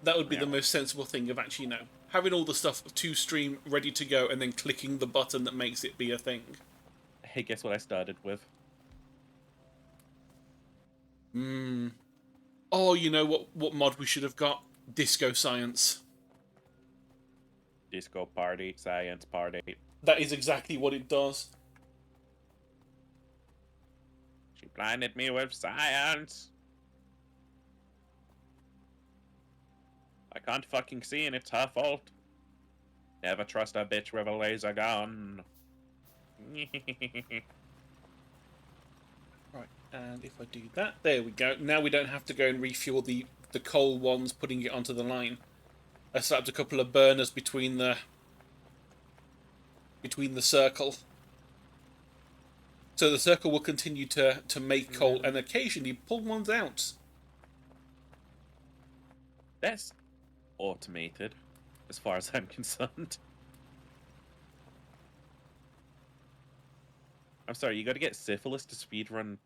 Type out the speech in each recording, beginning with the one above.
That would be the Yeah. most sensible thing of actually, having all the stuff to stream ready to go and then clicking the button that makes it be a thing. Hey, guess what I started with? Hmm. Oh, you know what mod we should have got? Disco Science. Disco party, science party. That is exactly what it does. She blinded me with science. I can't fucking see, and it's her fault. Never trust a bitch with a laser gun. Right, and if I do that, there we go. Now we don't have to go and refuel the coal ones, putting it onto the line. I slapped a couple of burners between the circle. So the circle will continue to make coal and occasionally pull ones out. That's automated, as far as I'm concerned. I'm sorry, you gotta get syphilis to speedrun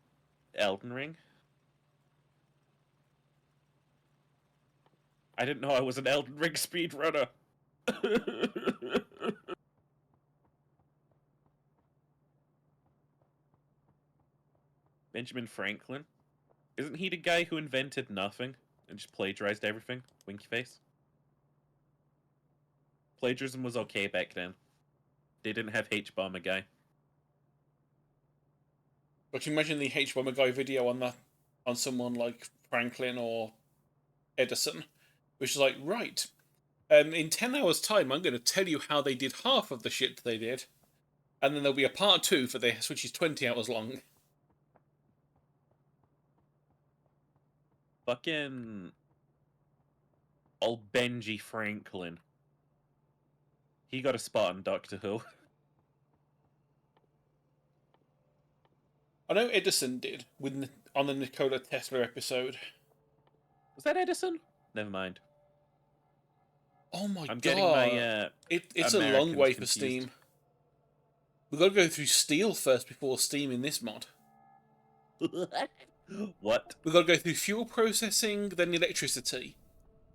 Elden Ring? I didn't know I was an Elden Ring speedrunner. Benjamin Franklin? Isn't he the guy who invented nothing and just plagiarized everything? Winky face? Plagiarism was okay back then. They didn't have H-bomber guy. But you imagine the H Bomber Guy video on someone like Franklin or Edison, which is like, right, in 10 hours' time, I'm going to tell you how they did half of the shit they did. And then there'll be a part two for this, which is 20 hours long. Fucking old Benji Franklin. He got a spot on Doctor Who. I know Edison did on the Nikola Tesla episode. Was that Edison? Never mind. Oh my I'm getting my god. It's a long Americans way for confused. Steam. We've got to go through Steel first before Steam in this mod. What? We've got to go through fuel processing, then electricity,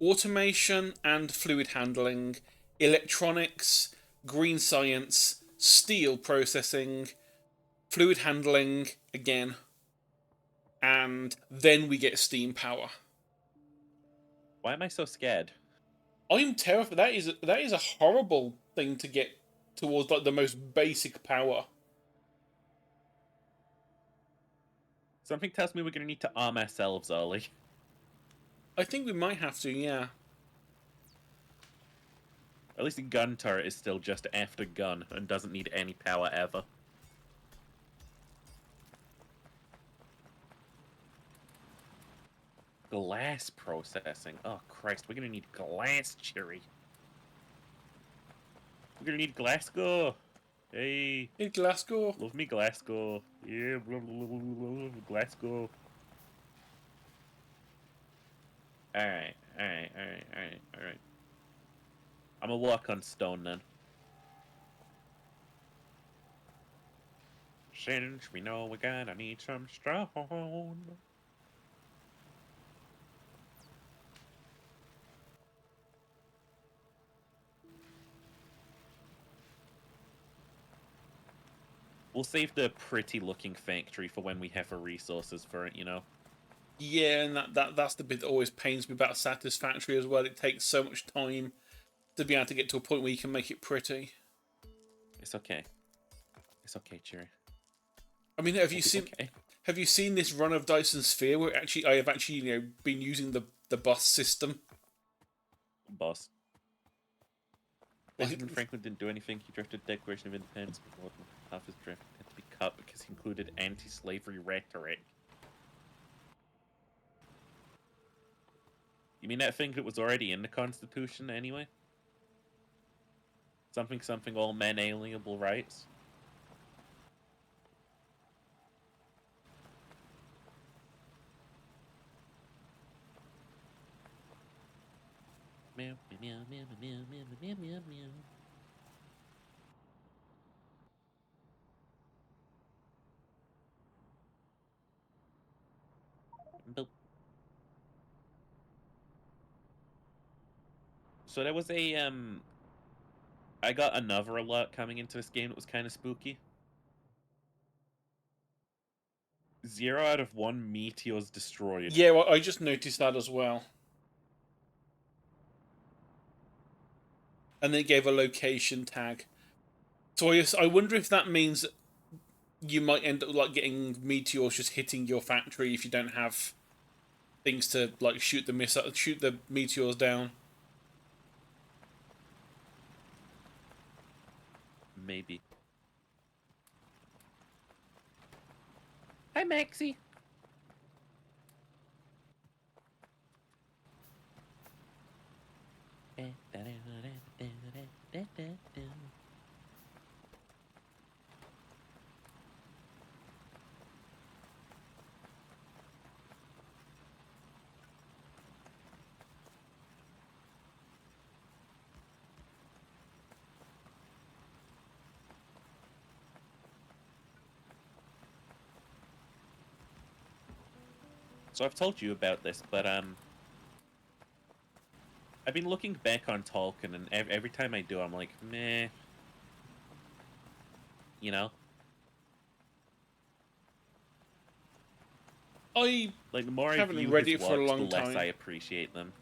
automation and fluid handling, electronics, green science, steel processing, fluid handling again, and then we get steam power. Why am I so scared? I'm terrified. That is a horrible thing to get towards like the most basic power. Something tells me we're gonna need to arm ourselves early. I think we might have to, yeah. At least the gun turret is still just after gun and doesn't need any power ever. Glass processing. Oh Christ, we're gonna need glass, Cherry. We're gonna need Glasgow. Hey, In Glasgow. love me Glasgow. Yeah, blah, blah, blah, blah, blah, Glasgow. Alright, alright, alright, alright, alright. I'm gonna walk on stone then. Since we know we're gonna need some stone. We'll save the pretty looking factory for when we have the resources for it, you know? Yeah, and that's the bit that always pains me about Satisfactory as well. It takes so much time to be able to get to a point where you can make it pretty. It's okay. It's okay, Cherry. I mean, Okay. have you seen this run of Dyson Sphere where actually I have actually been using the bus system? Boss. Benjamin Franklin didn't do anything. He drafted the Declaration of Independence, but more than half his draft had to be cut because he included anti-slavery rhetoric. You mean that thing that was already in the Constitution anyway? Something something all men alienable rights? Meow, meow, meow, meow, meow, meow, meow, meow. Boop. So there was a I got another alert coming into this game that was kind of spooky. 0 out of 1 meteors destroyed. Yeah, well, I just noticed that as well. And they gave a location tag. So I wonder if that means that you might end up like getting meteors just hitting your factory if you don't have things to like shoot the meteors down. Maybe. Hi, Maxie. So I've told you about this, but I've been looking back on Tolkien, and every time I do, I'm like, meh. You know, I like the more I haven't view read his it for a works, the long less time. I appreciate them.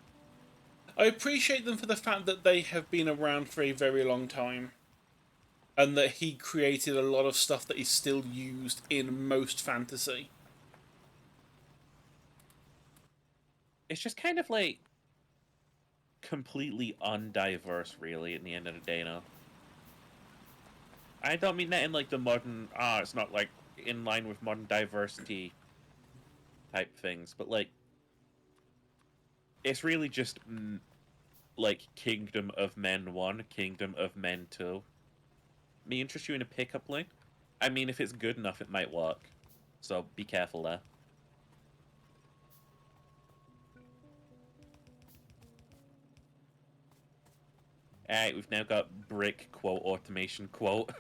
I appreciate them for the fact that they have been around for a very long time. And that he created a lot of stuff that is still used in most fantasy. It's just kind of like completely undiverse, really, at the end of the day, now. I don't mean that in like the modern, it's not like in line with modern diversity type things, but like, it's really just like Kingdom of Men 1, Kingdom of Men 2. Me interest you in a pickup line? I mean, if it's good enough, it might work. So be careful there. Alright, we've now got brick quote automation quote.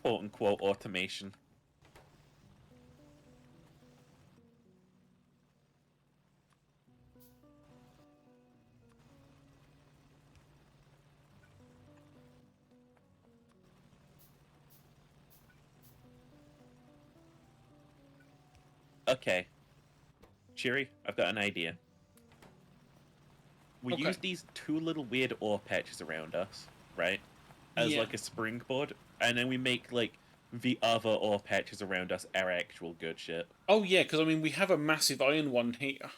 Quote unquote automation. Okay. Cheery, I've got an idea. We Okay. use these two little weird ore patches around us, right? As Yeah. like a springboard, and then we make like the other ore patches around us our actual good shit. Oh yeah, because I mean we have a massive iron one here.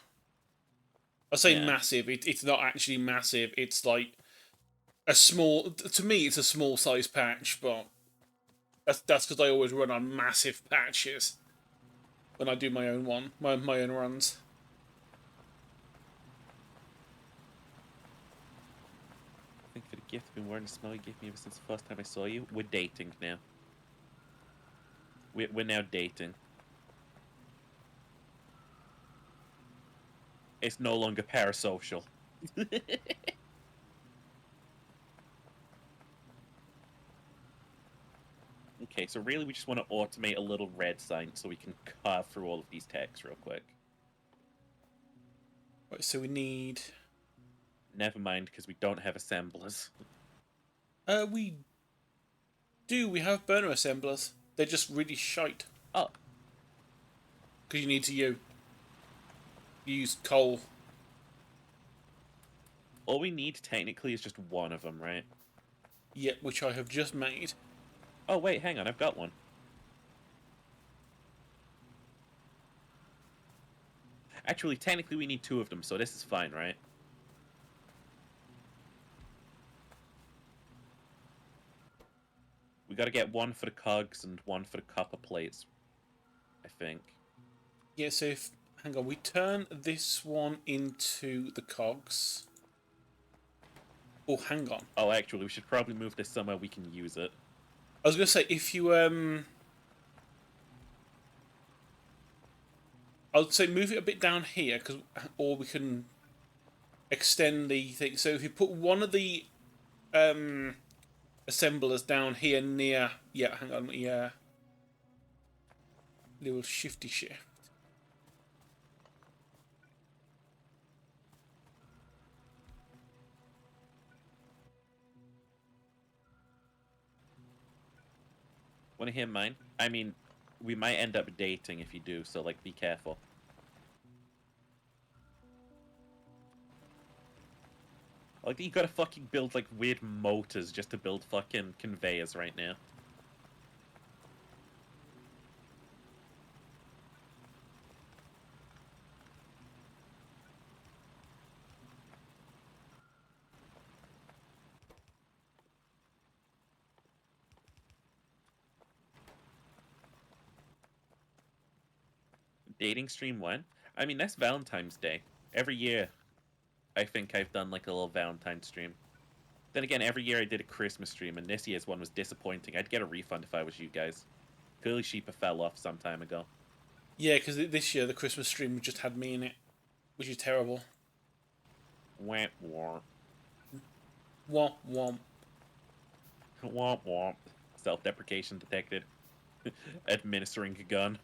I say Yeah. massive. It's not actually massive. It's like a small. To me, it's a small size patch, but that's because I always run on massive patches when I do my own my own runs. Thank you for the gift. I've been wearing the smell you gave me ever since the first time I saw you. We're dating now. We're now dating. It's no longer parasocial. Okay, so really we just want to automate a little red sign so we can carve through all of these texts real quick. Right, so we need. Never mind, because we don't have assemblers. We do. We have burner assemblers. They're just really shite. Oh. Because you need to use coal. All we need, technically, is just one of them, right? Yeah, which I have just made. Oh, wait, hang on, I've got one. Actually, technically, we need two of them, so this is fine, right? We gotta get one for the cogs and one for the copper plates, I think. Yeah, so if... Hang on, we turn this one into the cogs. Oh, hang on. Oh, actually, we should probably move this somewhere we can use it. I was going to say, if you... I would say move it a bit down here, or we can extend the thing. So if you put one of the assemblers down here near... Yeah, hang on, yeah. Little shifty shift. Want to hear mine? I mean, we might end up dating if you do, so like, be careful. Like, you gotta fucking build like weird motors just to build fucking conveyors right now. Dating stream when? I mean, that's Valentine's Day. Every year, I think I've done like a little Valentine stream. Then again, every year I did a Christmas stream, and this year's one was disappointing. I'd get a refund if I was you guys. Clearly, Sheepa fell off some time ago. Yeah, because this year the Christmas stream just had me in it, which is terrible. Womp womp. Womp womp. Womp womp. Self-deprecation detected. Administering a gun.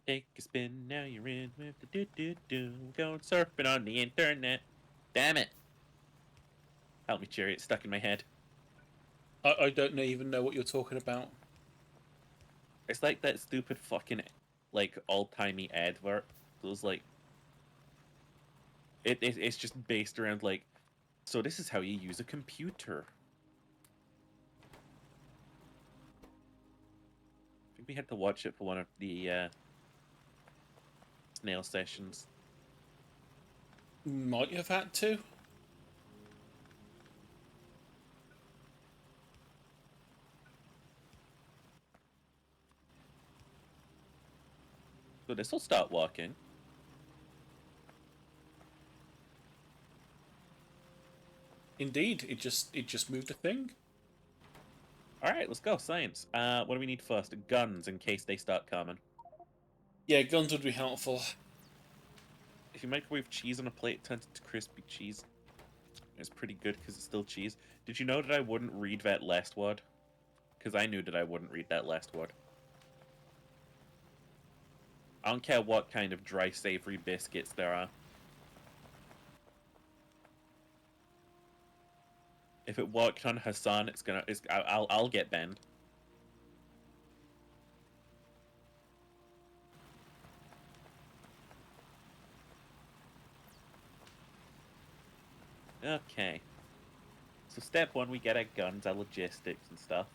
Take a spin, now you're in with the do-do-do. Going surfing on the internet. Damn it. Help me, Cherry. It's stuck in my head. I don't even know what you're talking about. It's like that stupid fucking, like, old-timey advert. It was like... It's just based around, like, so this is how you use a computer. I think we had to watch it for one of the, snail sessions. Might have had to. So this will start working. Indeed, it just moved a thing. Alright, let's go, science. What do we need first? Guns, in case they start coming. Yeah, guns would be helpful. If you microwave cheese on a plate, it turns into crispy cheese. It's pretty good because it's still cheese. Did you know that I wouldn't read that last word? Because I knew that I wouldn't read that last word. I don't care what kind of dry, savory biscuits there are. If it worked on Hassan, I'll get banned. Okay. So step one, we get our guns, our logistics and stuff.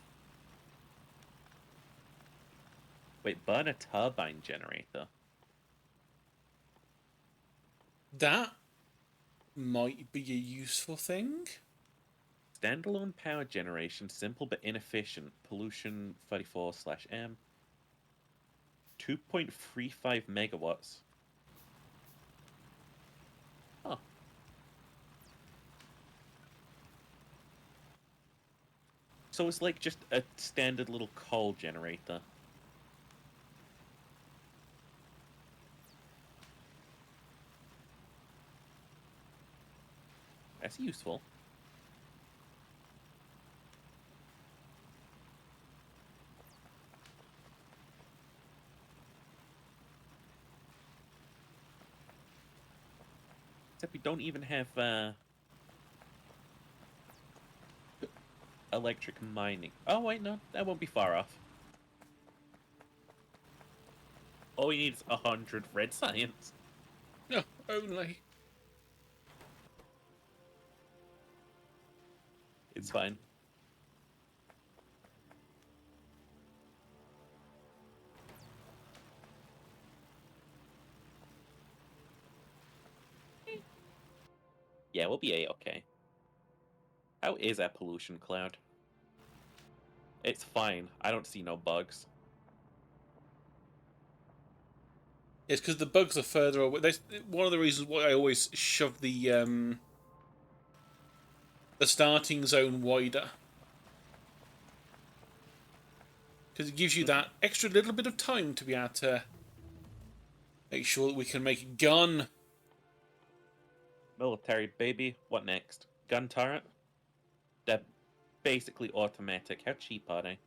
Wait, burn a turbine generator. That might be a useful thing. Standalone power generation, simple but inefficient. Pollution 34/M. 2.35 megawatts. Huh. So it's like just a standard little coal generator. That's useful. Except we don't even have electric mining. Oh wait, no, that won't be far off. All we need is 100 red science. No, only. It's fine. Yeah, we'll be A-okay. How is that pollution cloud? It's fine. I don't see no bugs. It's because the bugs are further away. That's one of the reasons why I always shove the starting zone wider. Because it gives you that extra little bit of time to be able to make sure that we can make a gun. Military, baby. What next? Gun turret? They're basically automatic. How cheap are they?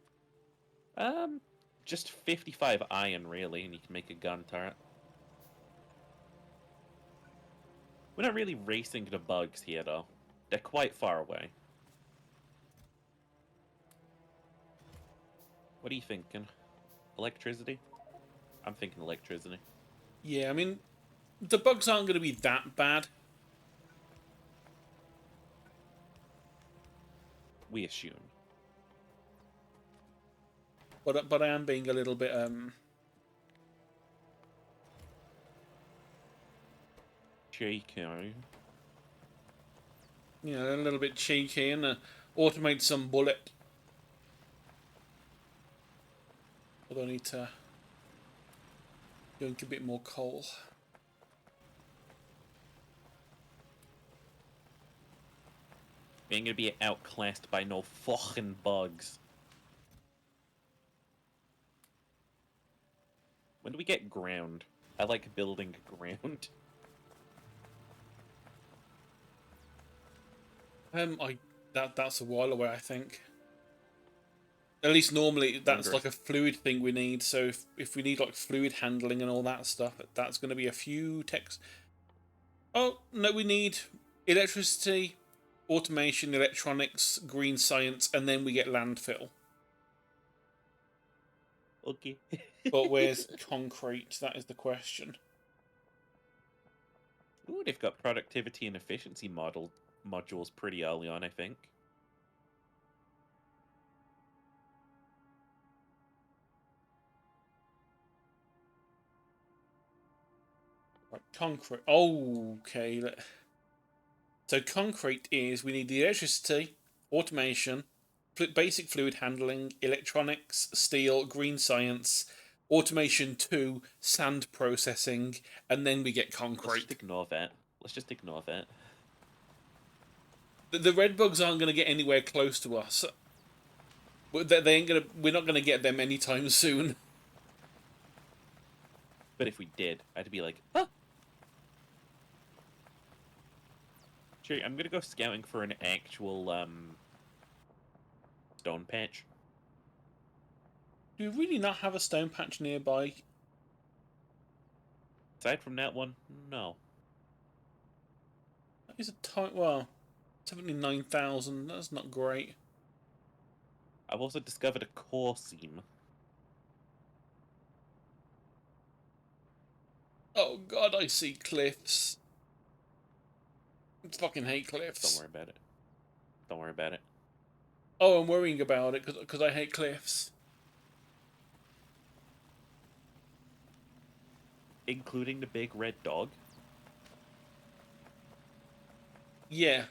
Just 55 iron, really, and you can make a gun turret. We're not really racing the bugs here, though. They're quite far away. What are you thinking? Electricity? I'm thinking electricity. Yeah, I mean, the bugs aren't going to be that bad. We assume. But I am being a little bit Cheeky. you know, a little bit cheeky and automate some bullet. Although I need to drink a bit more coal. We ain't gonna be outclassed by no fucking bugs. When do we get ground? I like building ground. That's a while away, I think. At least normally that's Wonder. like a fluid thing we need. So if we need like fluid handling and all that stuff, that's going to be a few techs. Oh no, we need electricity, automation, electronics, green science, and then we get landfill. Okay. But where's concrete? That is the question. Ooh, they've got productivity and efficiency modules pretty early on, I think. Right, concrete. Okay. So concrete is we need the electricity, automation, basic fluid handling, electronics, steel, green science, automation 2, sand processing, and then we get Let's concrete. just ignore that. Let's just ignore that. The red bugs aren't going to get anywhere close to us. They ain't gonna. We're not going to get them anytime soon. But if we did, I'd be like, huh? Sure, I'm gonna go scouting for an actual, stone patch. Do we really not have a stone patch nearby? Aside from that one, no. That is a tight. Well, 79,000. That's not great. I've also discovered a core seam. Oh god, I see cliffs. I fucking hate cliffs. Don't worry about it. Don't worry about it. Oh, I'm worrying about it because I hate cliffs. Including the big red dog. Yeah,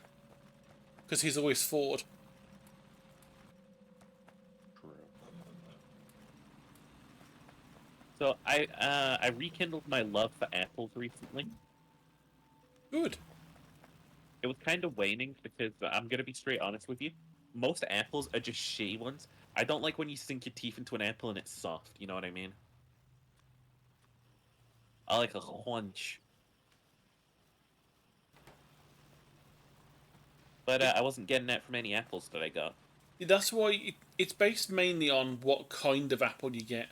because he's always forward. True. So I rekindled my love for apples recently. Good. It was kind of waning because I'm gonna be straight honest with you. Most apples are just shitty ones. I don't like when you sink your teeth into an apple and it's soft. You know what I mean? I like a crunch. But I wasn't getting that from any apples that I got. That's why it's based mainly on what kind of apple you get.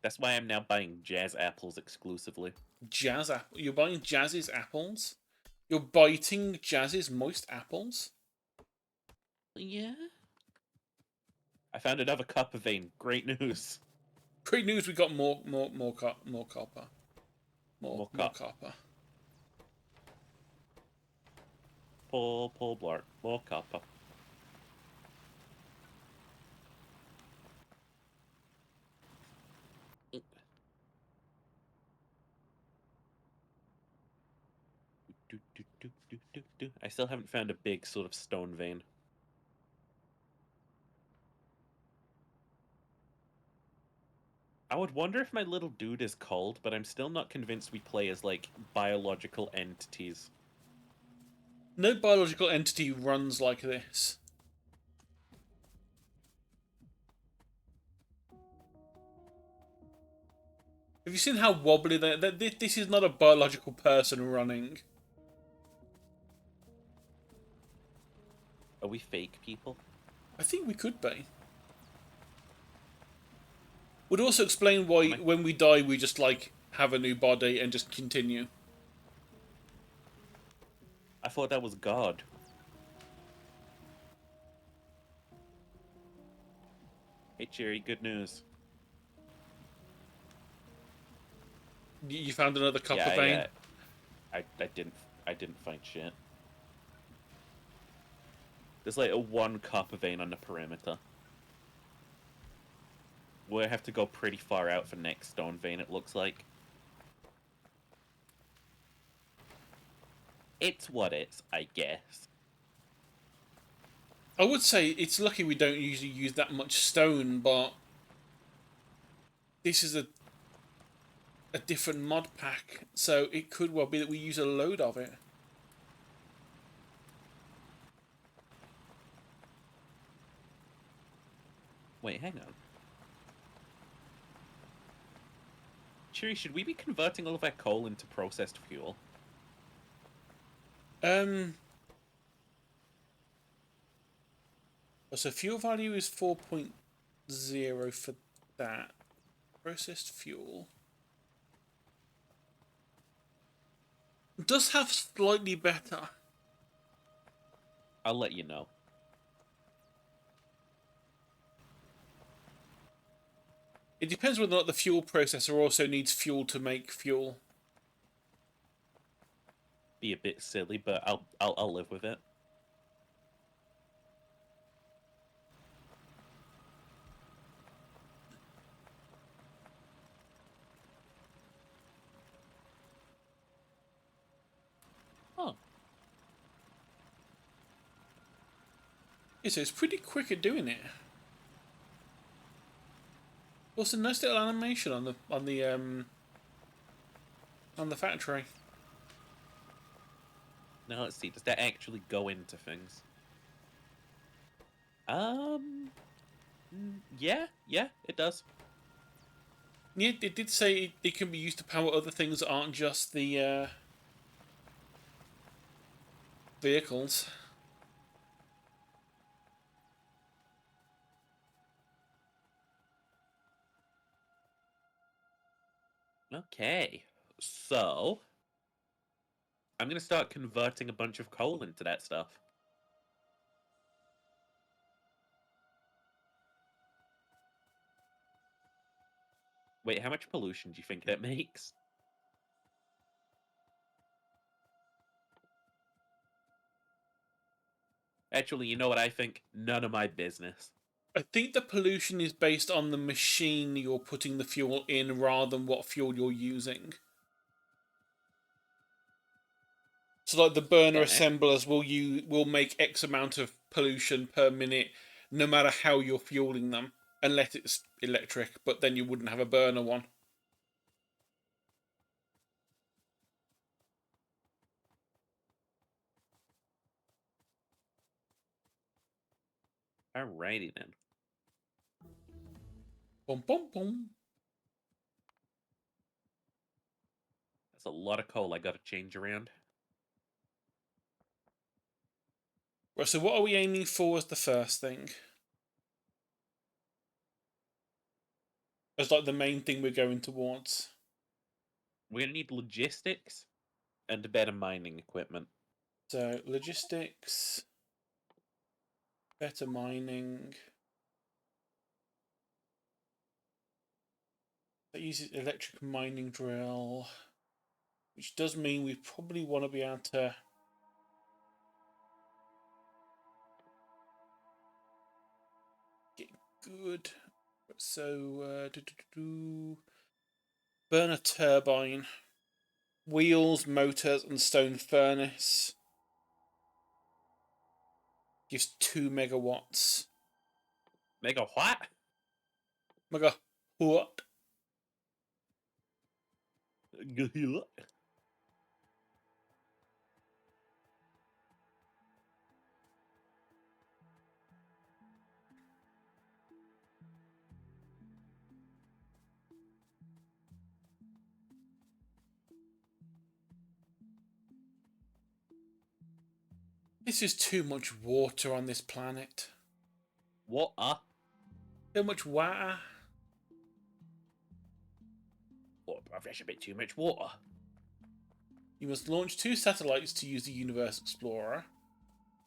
That's why I'm now buying jazz apples exclusively. Jazz apple. You're buying Jazz's apples. You're biting Jazz's moist apples. Yeah. I found another copper vein. Great news. Great news! We got more copper. More copper. Pull, blart. More copper. I still haven't found a big sort of stone vein. I would wonder if my little dude is cold, but I'm still not convinced we play as, like, biological entities. No biological entity runs like this. Have you seen how wobbly this is not a biological person running. Are we fake people? I think we could be. Would also explain why when we die we just like have a new body and just continue. thought that was God. Hey, Cherry, good news. You found another copper Yeah, vein? I didn't find shit. There's like a 1 copper vein on the perimeter. We'll have to go pretty far out for next stone vein, it looks like. It's what it's, I guess. I would say it's lucky we don't usually use that much stone, but this is a different mod pack, so it could well be that we use a load of it. Wait, hang on. Cheery, should we be converting all of our coal into processed fuel? So fuel value is 4.0 for that. Processed fuel does have slightly better. I'll let you know. It depends whether or not the fuel processor also needs fuel to make fuel. Be a bit silly, but I'll live with it. Oh. Yeah, so it's pretty quick at doing it. Also, nice little animation on the factory. Now let's see, does that actually go into things? Yeah, it does. Yeah, it did say it can be used to power other things that aren't just the vehicles. Okay, so I'm gonna start converting a bunch of coal into that stuff. Wait, how much pollution do you think that makes? Actually, you know what I think? None of my business. I think the pollution is based on the machine you're putting the fuel in rather than what fuel you're using. So, like the burner Okay. assemblers will make X amount of pollution per minute, no matter how you're fueling them, unless it's electric. But then you wouldn't have a burner one. Alrighty then. Boom, boom, boom. That's a lot of coal I gotta change around. Right. So, what are we aiming for as the first thing? As like the main thing we're going towards. We're gonna need logistics and better mining equipment. So, logistics, better mining. That uses electric mining drill, which does mean we probably want to be able to get good. So, burner turbine, wheels, motors, and stone furnace gives 2 megawatts. Mega what? Mega what? This is too much water on this planet. What? So much water. What? That's a bit too much water. You must launch 2 satellites to use the Universe Explorer.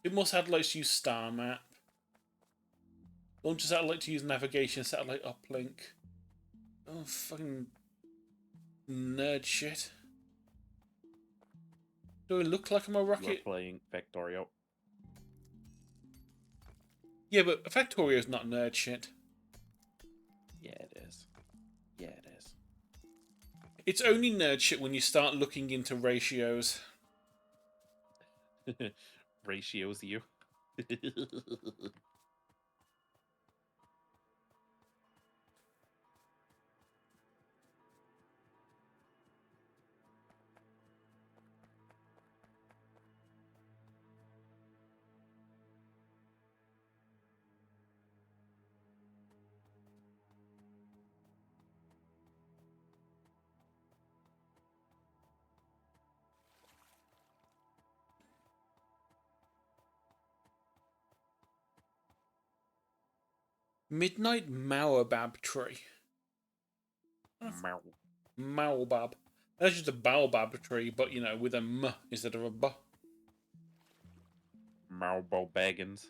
2 more satellites to use Star Map. Launch a satellite to use navigation, satellite uplink. Oh, fucking nerd shit. Do I look like I'm a You are rocket? playing Factorio. Yeah, but Factorio's not nerd shit. Yeah, it is. Yeah, it is. It's only nerd shit when you start looking into ratios. Ratios you. Midnight Maobab tree. Meow. Maobab. That's just a baobab tree, but you know, with a M instead of a B. Marlboro Baggins.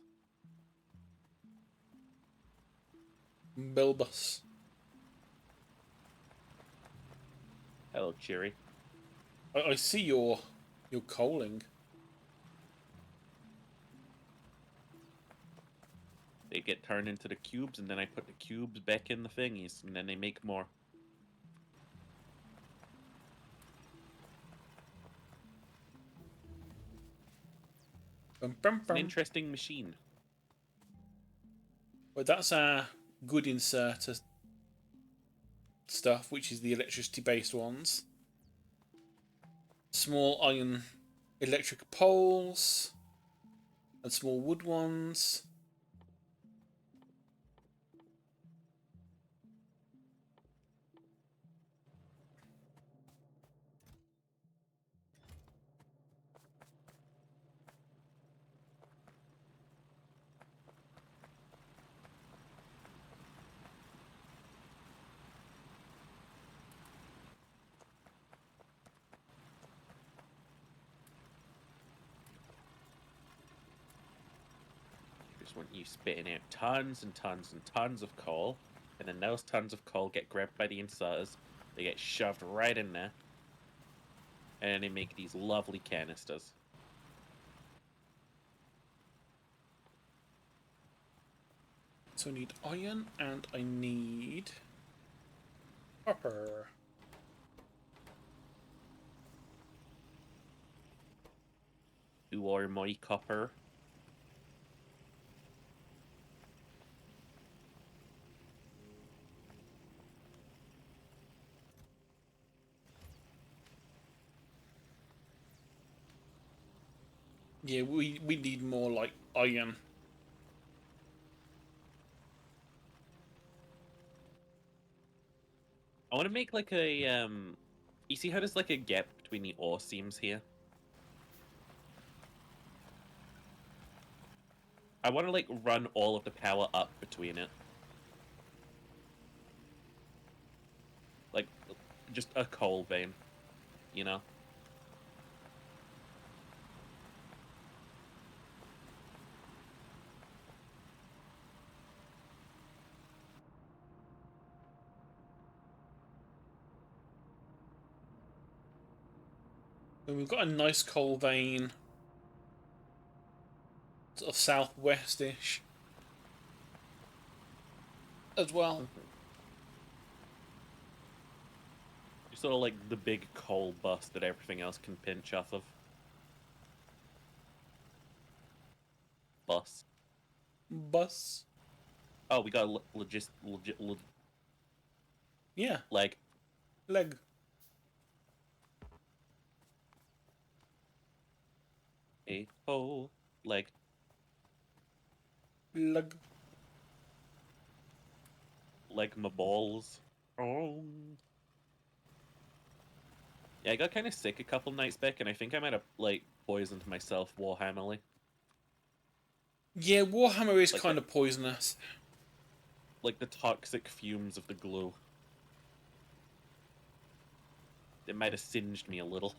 Bilbus. Hello, Cheery. I see your coaling. They get turned into the cubes, and then I put the cubes back in the thingies, and then they make more. Bum, bum, It's an bum. interesting machine. But that's our good inserter stuff, which is the electricity-based ones. Small iron electric poles and small wood ones. Just want you spitting out tons and tons and tons of coal, and then those tons of coal get grabbed by the inserters. They get shoved right in there, and then they make these lovely canisters. So I need iron and I need copper. Who are my copper? Yeah, we need more like iron. I want to make like a You see how there's like a gap between the ore seams here? I want to like run all of the power up between it. Like just a coal vein, you know? And we've got a nice coal vein, sort of southwest-ish, as well. You're sort of like the big coal bus that everything else can pinch off of. Bus. Bus. Oh, we got Yeah, leg. leg. A whole leg. Leg. Leg my balls. Oh. Yeah, I got kind of sick a couple nights back, and I think I might have like poisoned myself Warhammerly. Yeah, Warhammer is Like kind of poisonous. Like the toxic fumes of the glue. It might have singed me a little.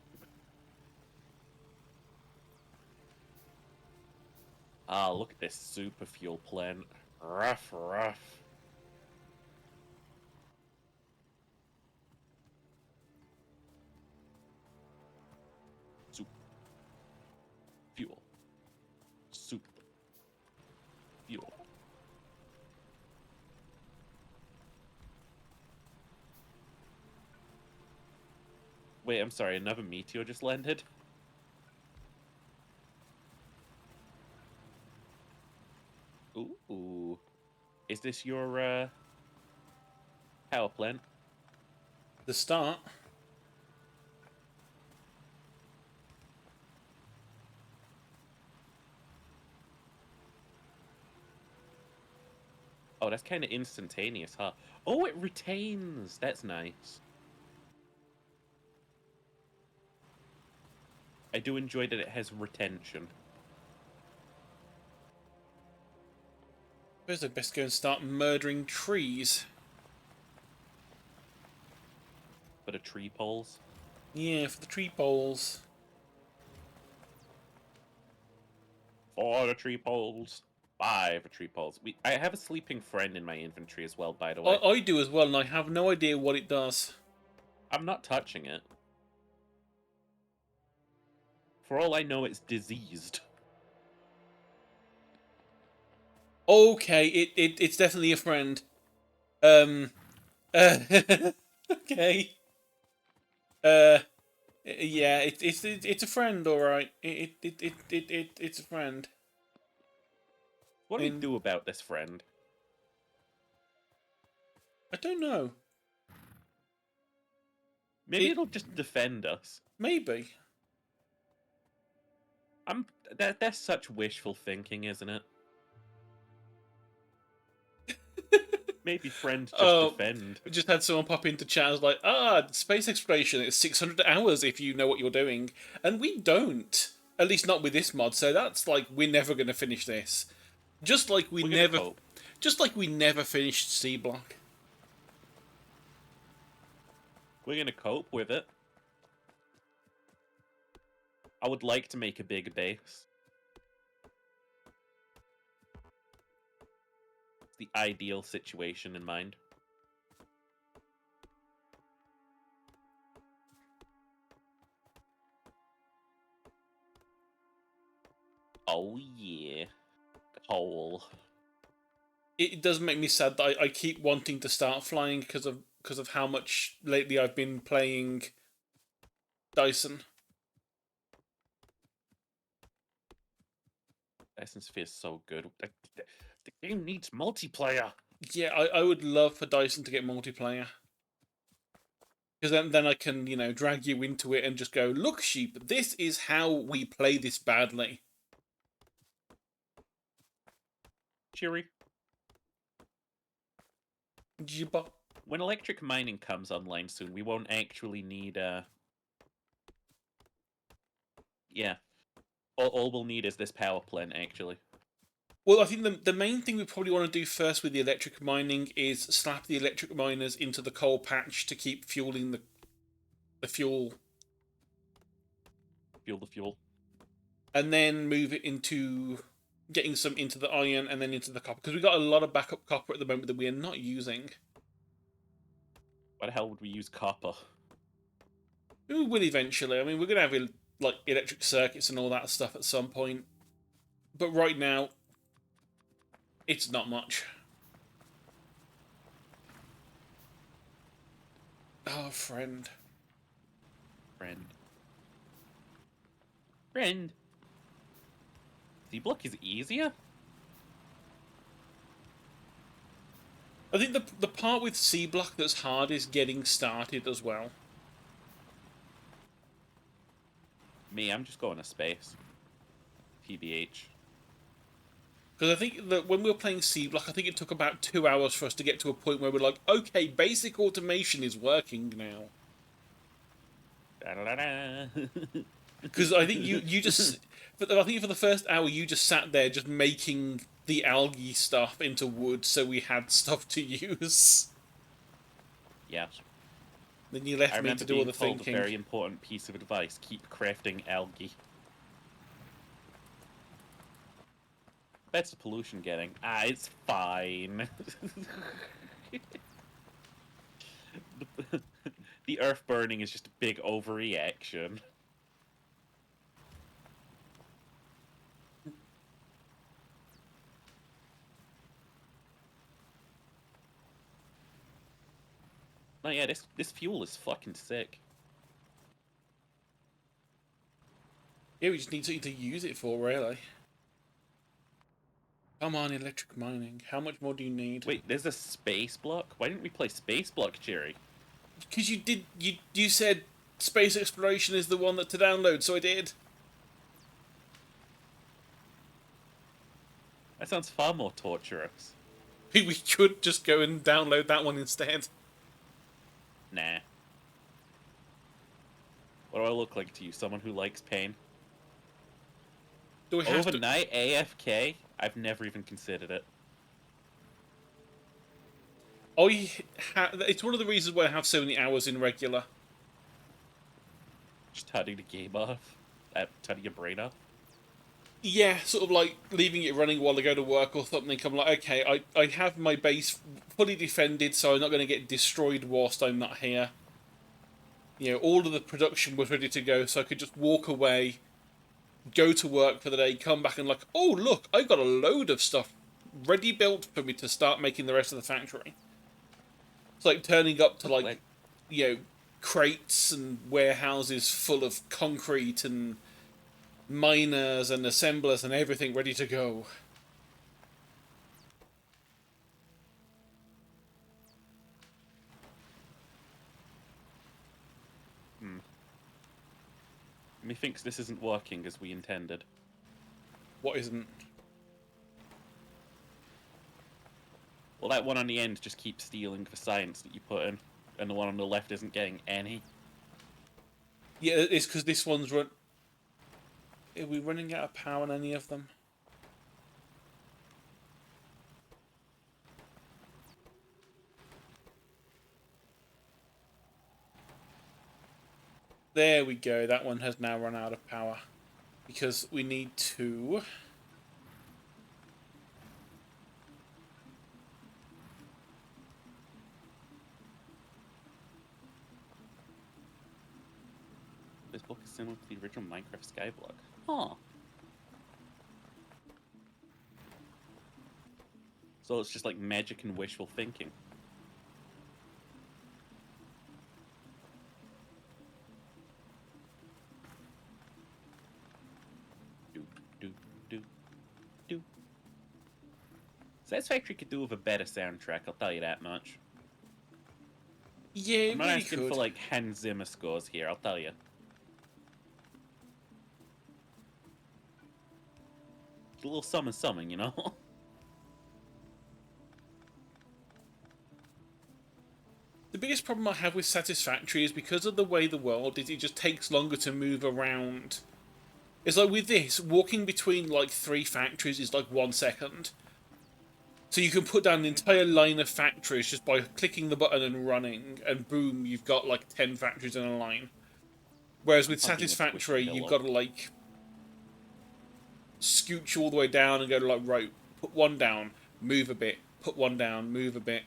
Ah, look at this super fuel plant. Rough, rough. Soup. Fuel. Soup. Fuel. Wait, I'm sorry, another meteor just landed? Ooh. Is this your, power plant? The start. Oh, that's kind of instantaneous, huh? Oh, it retains! That's nice. I do enjoy that it has retention. Suppose I'd best go and start murdering trees. For the tree poles. Yeah, for the tree poles. For the tree poles. 5 tree poles. I have a sleeping friend in my inventory as well, by the way. I do as well, and I have no idea what it does. I'm not touching it. For all I know, it's diseased. Okay, it's definitely a friend. Okay. Yeah, it's a friend, all right. It's a friend. What do we do about this friend? I don't know. Maybe it'll just defend us. Maybe. That's such wishful thinking, isn't it? Maybe friend just defend. We just had someone pop into chat. I was like, space exploration. It's 600 hours if you know what you're doing, and we don't. At least not with this mod. So that's like we're never going to finish this. Just like we never, just like we never finished C Block. We're gonna cope with it. I would like to make a big base. It's the ideal situation in mind. Oh yeah. Coal. It does make me sad that I keep wanting to start flying because of how much lately I've been playing Dyson. Dyson Sphere is so good. The game needs multiplayer. Yeah, I would love for Dyson to get multiplayer. Because then I can, drag you into it and just go, look, sheep, this is how we play this badly. Cheery. Jibba. When electric mining comes online soon, we won't actually need, yeah. All we'll need is this power plant, actually. Well, I think the main thing we probably want to do first with the electric mining is slap the electric miners into the coal patch to keep fueling the fuel. Fuel the fuel. And then move it into getting some into the iron and then into the copper. Because we've got a lot of backup copper at the moment that we are not using. Why the hell would we use copper? We will eventually. I mean, we're going to have like electric circuits and all that stuff at some point. But right now, it's not much. Oh, friend. Friend. C-Block is easier? I think the part with C Block that's hard is getting started as well. Me, I'm just going to space. TBH. Because I think that when we were playing C Block, I think it took about 2 hours for us to get to a point where we're like, okay, basic automation is working now. Because I think you just, but I think for the first hour you just sat there just making the algae stuff into wood, so we had stuff to use. Yeah. Then you left me to do all the thinking. A very important piece of advice: keep crafting algae. bad's the pollution getting? Ah, it's fine. The Earth burning is just a big overreaction. Oh yeah, this fuel is fucking sick. Yeah, we just need to use it for, really. Come on, electric mining. How much more do you need? Wait, there's a space block? Why didn't we play space block, Jerry? Because you said space exploration is the one that to download, so I did. That sounds far more torturous. We could just go and download that one instead. Nah. What do I look like to you? Someone who likes pain? Do we have to? Overnight AFK? I've never even considered it. It's one of the reasons why I have so many hours in regular. Just turning the game off? Turning your brain off? Yeah, sort of like leaving it running while I go to work or something. I'm like, okay, I have my base fully defended, so I'm not going to get destroyed whilst I'm not here. You know, all of the production was ready to go, so I could just walk away, go to work for the day, come back and like, oh look, I got a load of stuff ready built for me to start making the rest of the factory. It's like turning up to like, you know, crates and warehouses full of concrete and miners and assemblers and everything ready to go. Methinks this isn't working as we intended. What isn't? Well, that one on the end just keeps stealing the science that you put in, and the one on the left isn't getting any. Yeah, it's because this one's run. Are we running out of power on any of them? There we go, that one has now run out of power. Because we need to... This book is similar to the original Minecraft Skyblock. Huh. So it's just like magic and wishful thinking. Satisfactory could do with a better soundtrack, I'll tell you that much. Yeah, I'm not asking for like Hans Zimmer scores here, I'll tell you. A little something, you know? The biggest problem I have with Satisfactory is because of the way the world is, it just takes longer to move around. It's like with this, walking between like 3 factories is like 1 second. So you can put down an entire line of factories just by clicking the button and running, and boom, you've got like 10 factories in a line. Whereas with Satisfactory, you've got to like scooch all the way down and go to like, right, put one down, move a bit, put one down, move a bit.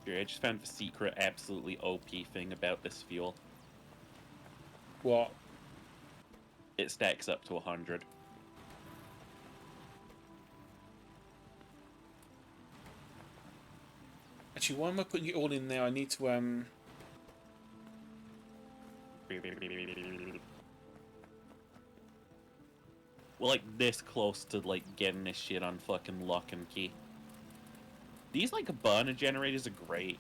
Here, I just found the secret absolutely OP thing about this fuel. What? It stacks up to 100. Actually, why am I putting it all in there? I need to, We're like this close to like getting this shit on fucking lock and key. These like burner generators are great.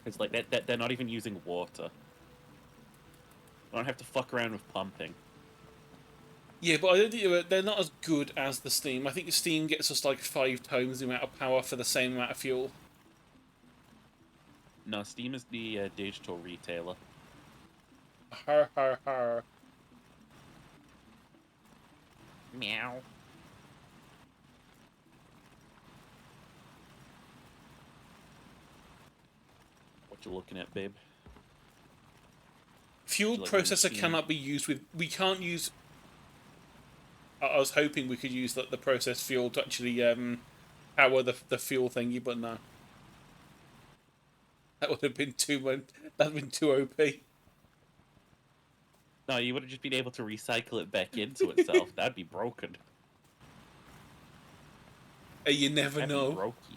It's like that they're not even using water. I don't have to fuck around with pumping. Yeah, but I don't think they're not as good as the Steam. I think the Steam gets us like 5 times the amount of power for the same amount of fuel. No, Steam is the digital retailer. Har har har. Meow. What you looking at, babe? Fuel Like processor machine. cannot be used with... We can't use... I was hoping we could use the processed fuel to actually power the fuel thingy, but no. That would have been too much. That'd been too OP. No, you would have just been able to recycle it back into itself. That'd be broken. You never That'd know. be brokey.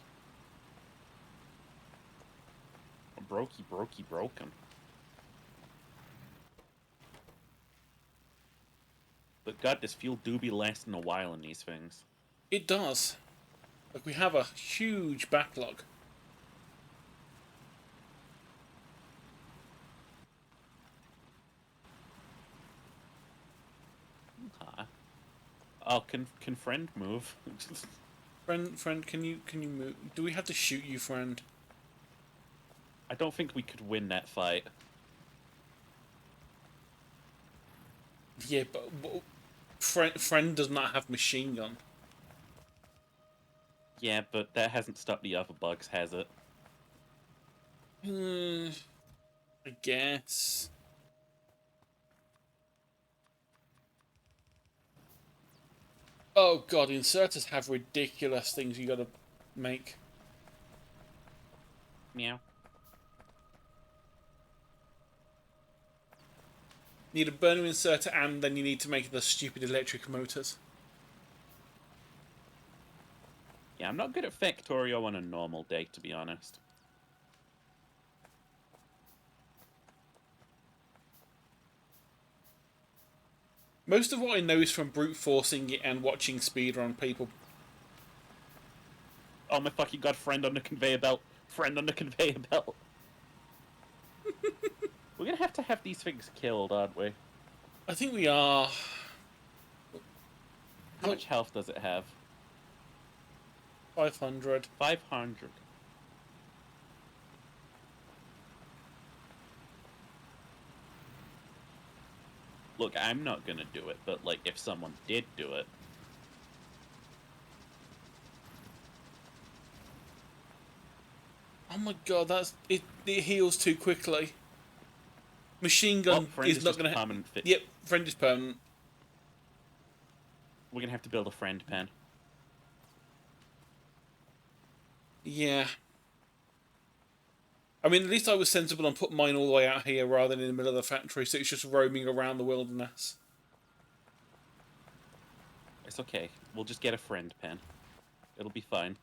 Brokey, broken. But God, this fuel do be lasting a while in these things. It does. Like, we have a huge backlog. Huh. Oh, can friend move? Friend, can you move? Do we have to shoot you, friend? I don't think we could win that fight. Yeah, but friend does not have machine gun. Yeah, but that hasn't stopped the other bugs, has it? I guess. Oh god, inserters have ridiculous things you gotta make. Meow. Need a burner inserter, and then you need to make the stupid electric motors. Yeah, I'm not good at Factorio on a normal day, to be honest. Most of what I know is from brute forcing it and watching speedrun people. Oh my fucking god, friend on the conveyor belt. Friend on the conveyor belt. We're gonna have these things killed, aren't we? I think we are. How much health does it have? 500. 500. Look, I'm not gonna do it, but like, if someone did do it... Oh my god, that's it. It heals too quickly. Machine gun is not going to. Permanent fit. Yep, friend is permanent. We're gonna have to build a friend pen. Yeah. I mean, at least I was sensible and put mine all the way out here rather than in the middle of the factory, so it's just roaming around the wilderness. It's okay. We'll just get a friend pen. It'll be fine.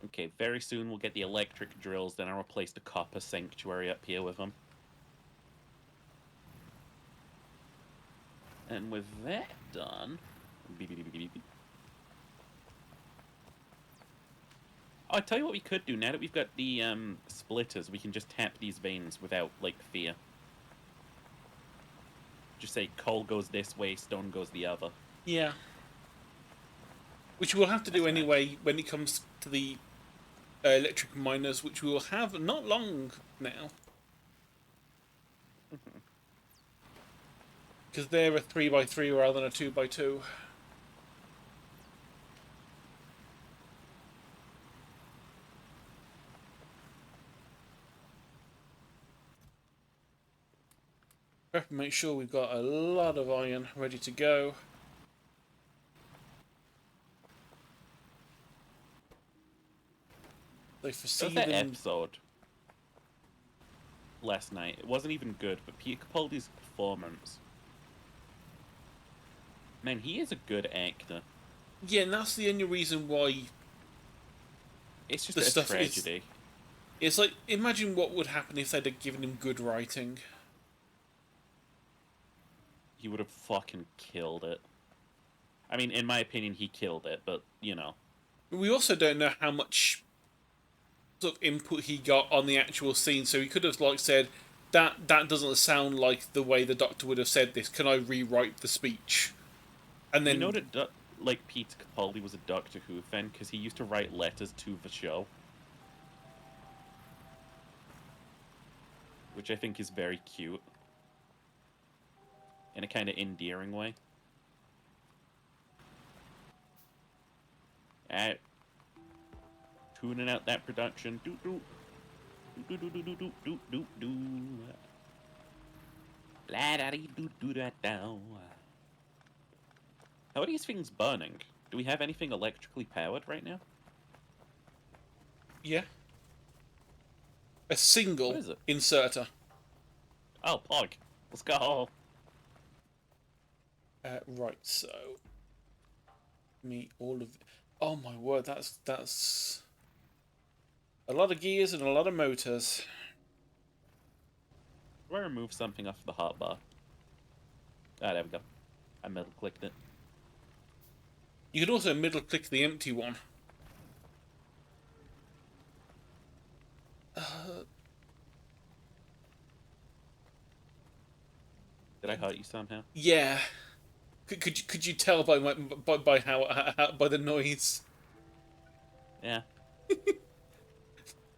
Okay, very soon we'll get the electric drills, then I'll replace the copper sanctuary up here with them. And with that done... Oh, I tell you what we could do, now that we've got the splitters, we can just tap these veins without, like, fear. Just say coal goes this way, stone goes the other. Yeah. Which we'll have to do anyway when it comes to the electric miners, which we will have not long now. Because they're a 3x3 rather than a 2x2. Make sure we've got a lot of iron ready to go. They foresee that them. episode last night, it wasn't even good, but Peter Capaldi's performance... Man, he is a good actor. Yeah, and that's the only reason why. It's just the a stuff tragedy. It's like, imagine what would happen if they'd have given him good writing. He would have fucking killed it. I mean, in my opinion, he killed it, but, you know. We also don't know how much sort of input he got on the actual scene, so he could have, like, said, that doesn't sound like the way the Doctor would have said this, can I rewrite the speech? And then... You know that, like, Peter Capaldi was a Doctor Who fan, because he used to write letters to the show. Which I think is very cute. In a kind of endearing way. tuning out that production. Do do do do do do do do do do. La da dee do do da down. How are these things burning? Do we have anything electrically powered right now? Yeah. A What single is it? inserter. Oh, Pog. Let's go. Right, so me all of. Oh my word, that's a lot of gears and a lot of motors. Do I remove something off the hotbar? Ah, there we go. I middle clicked it. You could also middle click the empty one. Did I hurt you somehow? Yeah. Could you tell by my by how by the noise? Yeah. You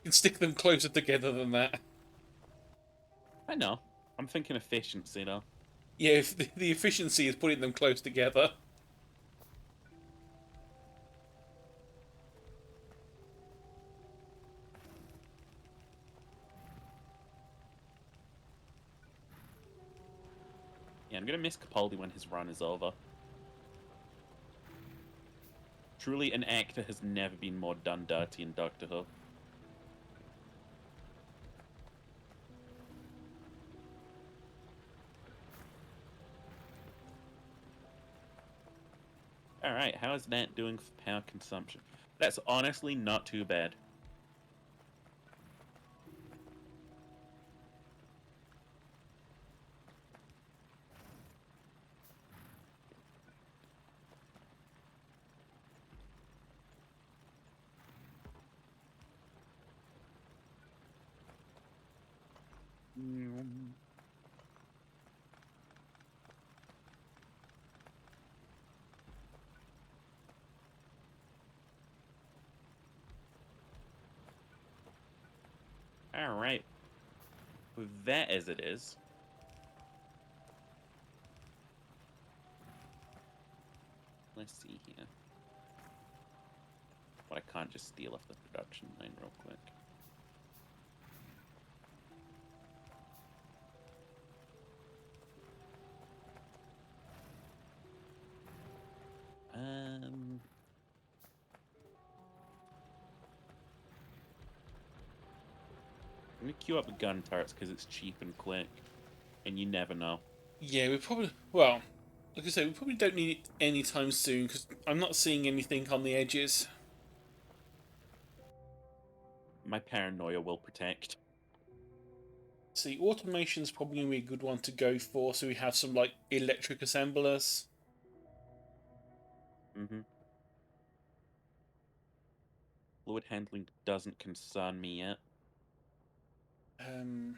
can stick them closer together than that. I know. I'm thinking efficiency though. Yeah, if the efficiency is putting them close together. Yeah, I'm gonna miss Capaldi when his run is over. Truly, an actor has never been more done dirty in Doctor Who. Alright, how is that doing for power consumption? That's honestly not too bad. Alright. With that as it is. Let's see here. But I can't just steal off the production line real quick. I'm gonna queue up gun turrets because it's cheap and quick, and you never know. Yeah, we probably well, like I said, we probably don't need it anytime soon because I'm not seeing anything on the edges. My paranoia will protect. See, automation's probably gonna be a good one to go for, so we have some like electric assemblers. Mm-hmm. Fluid handling doesn't concern me yet. Um.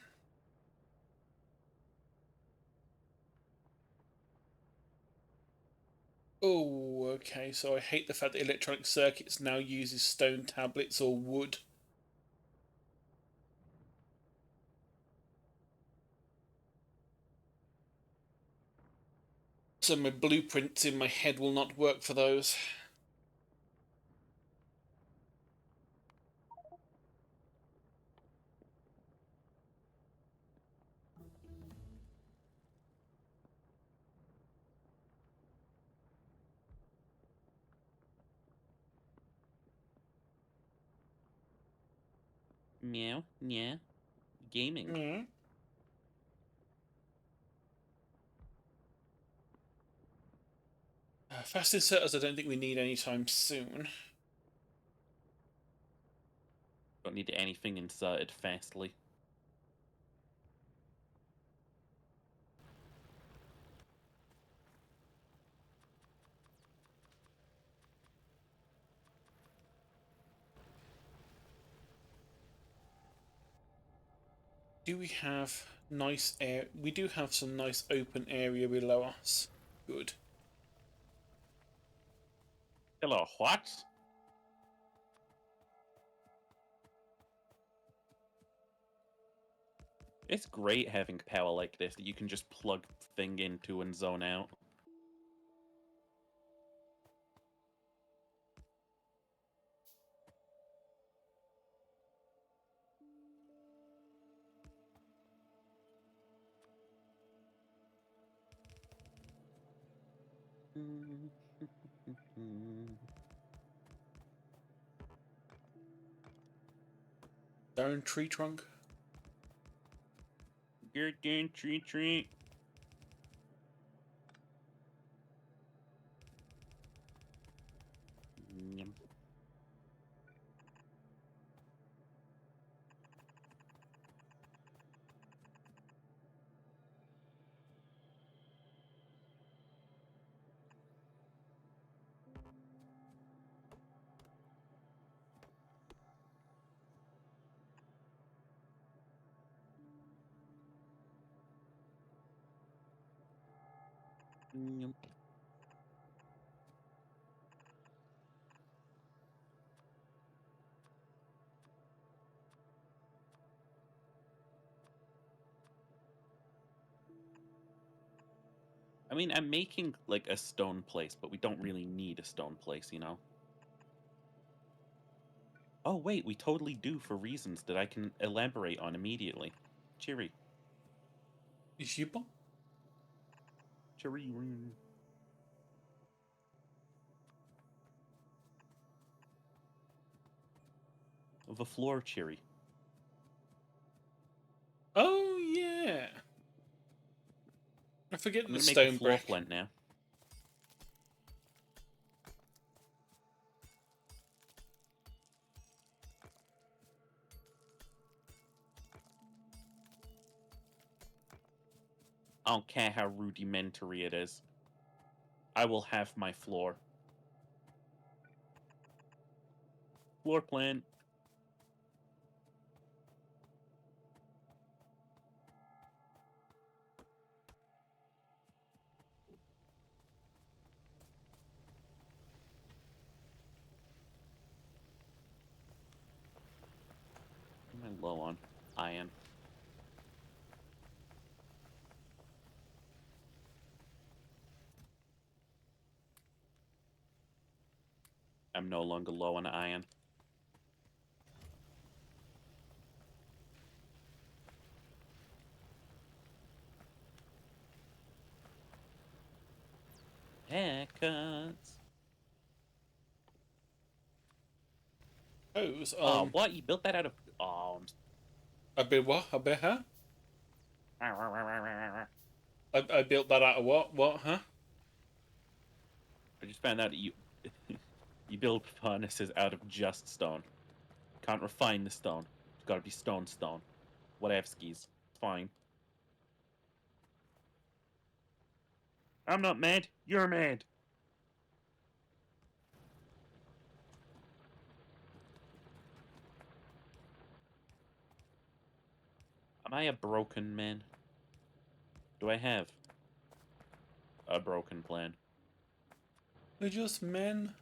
Oh, okay. So I hate the fact that electronic circuits now uses stone tablets or wood. So my blueprints in my head will not work for those. Meow, yeah. Gaming. Mm. Fast inserters I don't think we need anytime soon. Don't need anything inserted fastly. Do we have nice air? We do have some nice open area below us. Good. Hello, what? It's great having power like this that you can just plug thing into and zone out. Darren Tree Trunk. Goddamn tree. Yum. Yum. I mean, I'm making like a stone place, but we don't really need a stone place, you know? Oh, wait, we totally do for reasons that I can elaborate on immediately. Cheery. Ishiba? Cheery. Of a floor, Cheery. Oh, yeah. I forget I'm the gonna make a stone floor brick. plant now. I don't care how rudimentary it is. I will have my floor. Floor plan. Am I low on iron? I'm no longer low on iron. Haircuts. Those, Oh, what? You built that out of... Oh, a bit what? A bit, huh? I I built that out of what? What, huh? just found out that you... you build furnaces out of just stone. Can't refine the stone. It's gotta be stone. Whatever skis. Fine. I'm not mad. You're mad. Am I a broken man? Do I have a broken plan? They're just men.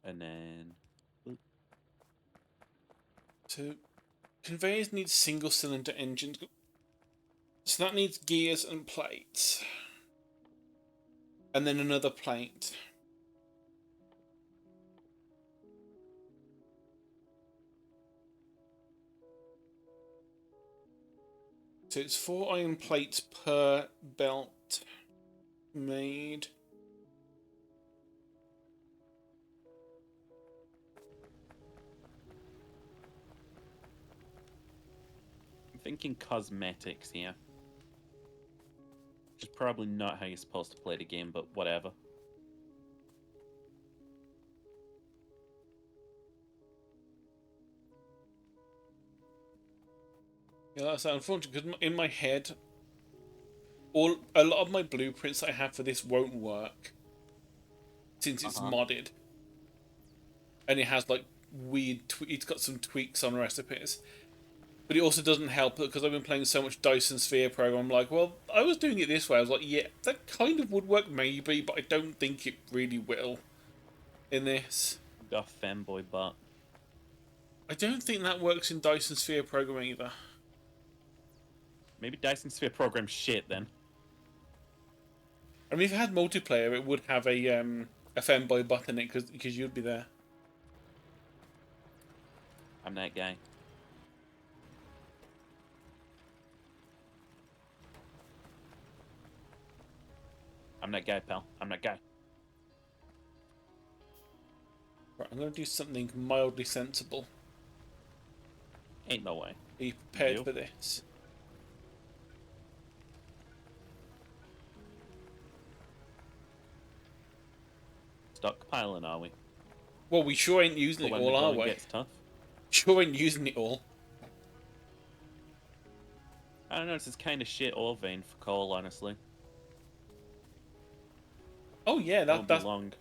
And then... So, conveyors need single cylinder engines. So that needs gears and plates. And then another plate. So it's 4 iron plates per belt made. I'm thinking cosmetics here. Which is probably not how you're supposed to play the game, but whatever. Yeah, that's unfortunate because in my head, a lot of my blueprints I have for this won't work since it's modded, and it has like weird. It's got some tweaks on recipes, but it also doesn't help because I've been playing so much Dyson Sphere program. I'm like, well, I was doing it this way. I was like, yeah, that kind of would work maybe, but I don't think it really will in this. Got fanboy butt. I don't think that works in Dyson Sphere program either. Maybe Dyson Sphere program shit then. I mean, if it had multiplayer, it would have a fanboy button in it because you'd be there. I'm that guy. I'm that guy, pal. I'm that guy. Right, I'm going to do something mildly sensible. Ain't no way. Are you prepared You? for this? Stockpiling, are we? Well, we sure ain't using For it when all, the are going we? gets tough. Sure ain't using it all. I don't know, it's this kind of shit ore vein for coal, honestly. Oh yeah, Won't be that's. long,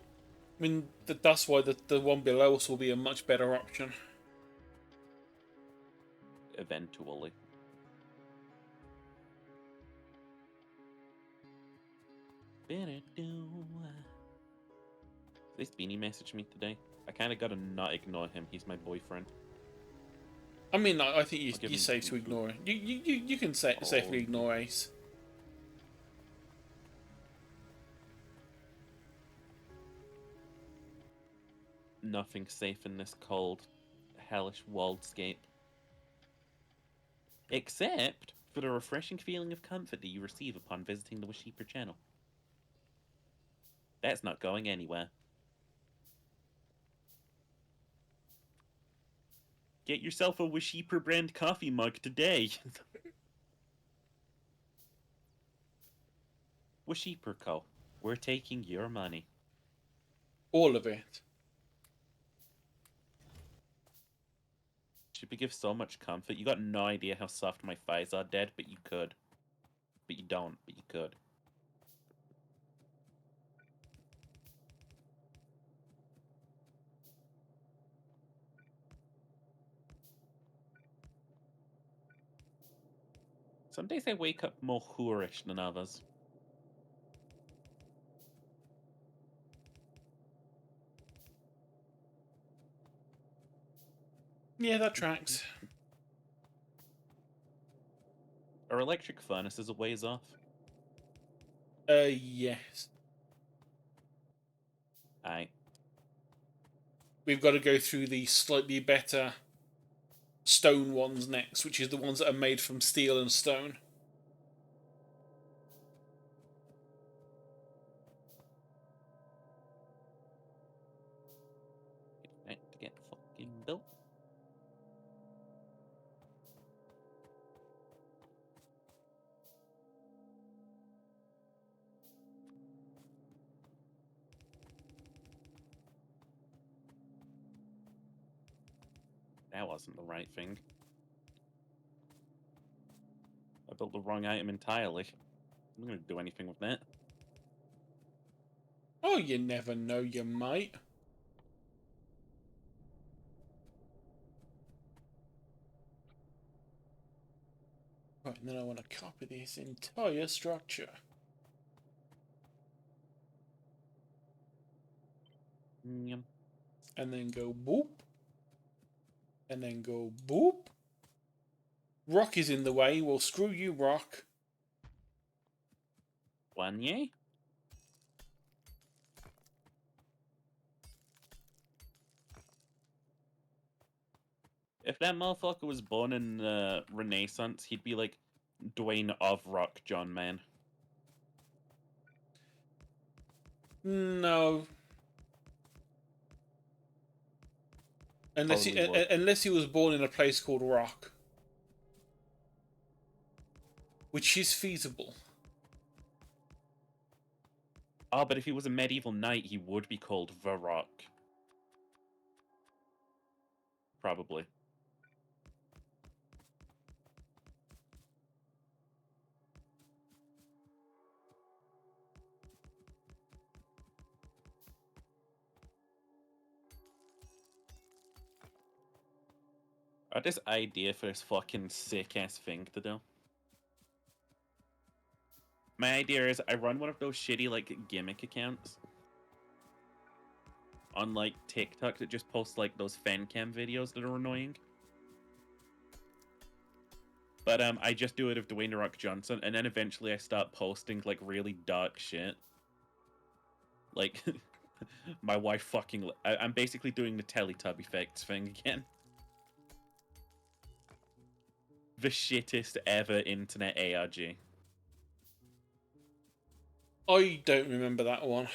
I mean, that's why the one below us will be a much better option. eventually. This Beanie messaged me today. I kind of gotta not ignore him. He's my boyfriend. I mean, I think I'll give you're him safe to some food. ignore it. You can safely ignore Ace. Nothing safe in this cold, hellish worldscape. Except for the refreshing feeling of comfort that you receive upon visiting the Washiper channel. That's not going anywhere. Get yourself a Washiper brand coffee mug today. Washiper Co. We're taking your money. All of it. Should we give so much comfort? You got no idea how soft my thighs are, Dead, but you could. But you don't, but you could. Some days I wake up more whorish than others. Yeah, that tracks. Our electric furnace is a ways off. Yes. Aye. We've got to go through the slightly better stone ones next, which is the ones that are made from steel and stone. Get to get fucking built. That wasn't the right thing. I built the wrong item entirely. I'm not gonna do anything with that. Oh, you never know, you might. Right, and then I want to copy this entire structure. Yum. And then go boop. And then go boop. Rock is in the way. Well, screw you, Rock. One yay? If that motherfucker was born in the Renaissance, he'd be like Dwayne of Rock John Man. No. Totally would. Unless he was born in a place called Rock. Which is feasible. Oh, but if he was a medieval knight, he would be called The Rock. Probably. I had this idea for this fucking sick-ass thing to do. My idea is I run one of those shitty, like, gimmick accounts on, like, TikTok that just posts, like, those fan cam videos that are annoying. But, I just do it of Dwayne The Rock Johnson, and then eventually I start posting, like, really dark shit. Like, my wife fucking... I'm basically doing the Teletubby effects thing again. The shittest ever internet ARG. I don't remember that one.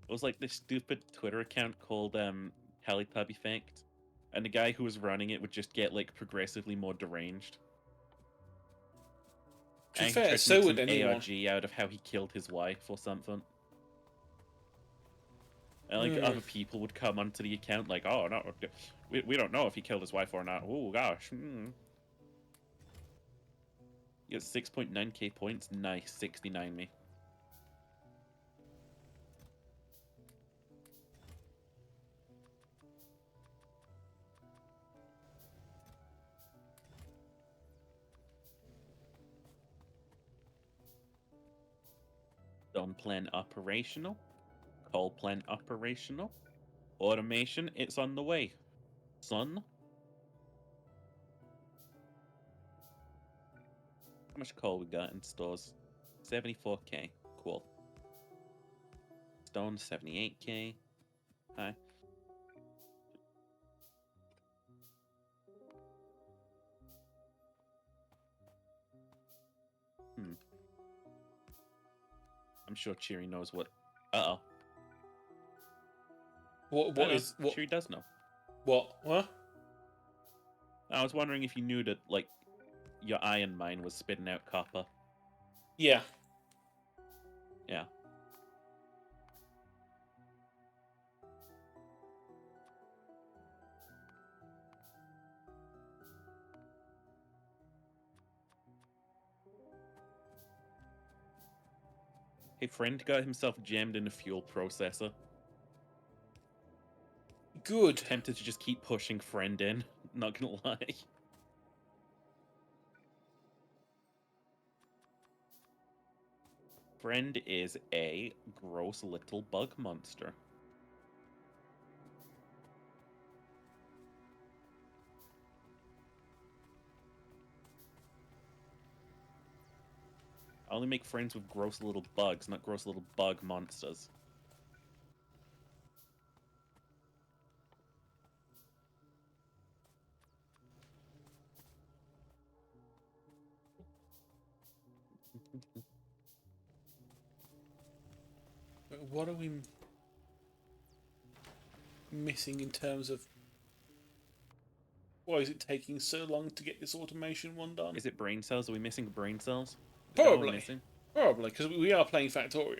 It was like this stupid Twitter account called Teletub Effect, and the guy who was running it would just get like progressively more deranged. To be And he fair, tried to so make would some anyone. ARG out of how he killed his wife or something. And like other people would come onto the account like, oh no, we don't know if he killed his wife or not. Oh gosh. You got 6.9k points. Nice. 69 me. Stone plan operational. Coal plan operational. Automation, it's on the way. Son. How much coal we got in stores? 74k. Cool. Stone, 78k. Hi. I'm sure Cheery knows what. Uh-oh. What Cheery does know. what? I was wondering if you knew that, like, your iron mine was spitting out copper. Yeah. Yeah. Hey, friend got himself jammed in a fuel processor. Good. Tempted to just keep pushing friend in. Not gonna lie. Friend is a gross little bug monster. I only make friends with gross little bugs, not gross little bug monsters. What are we missing in terms of... Why is it taking so long to get this automation one done? Is it brain cells? Are we missing brain cells? Is that what we're Probably. missing? Probably, because we are playing Factorio.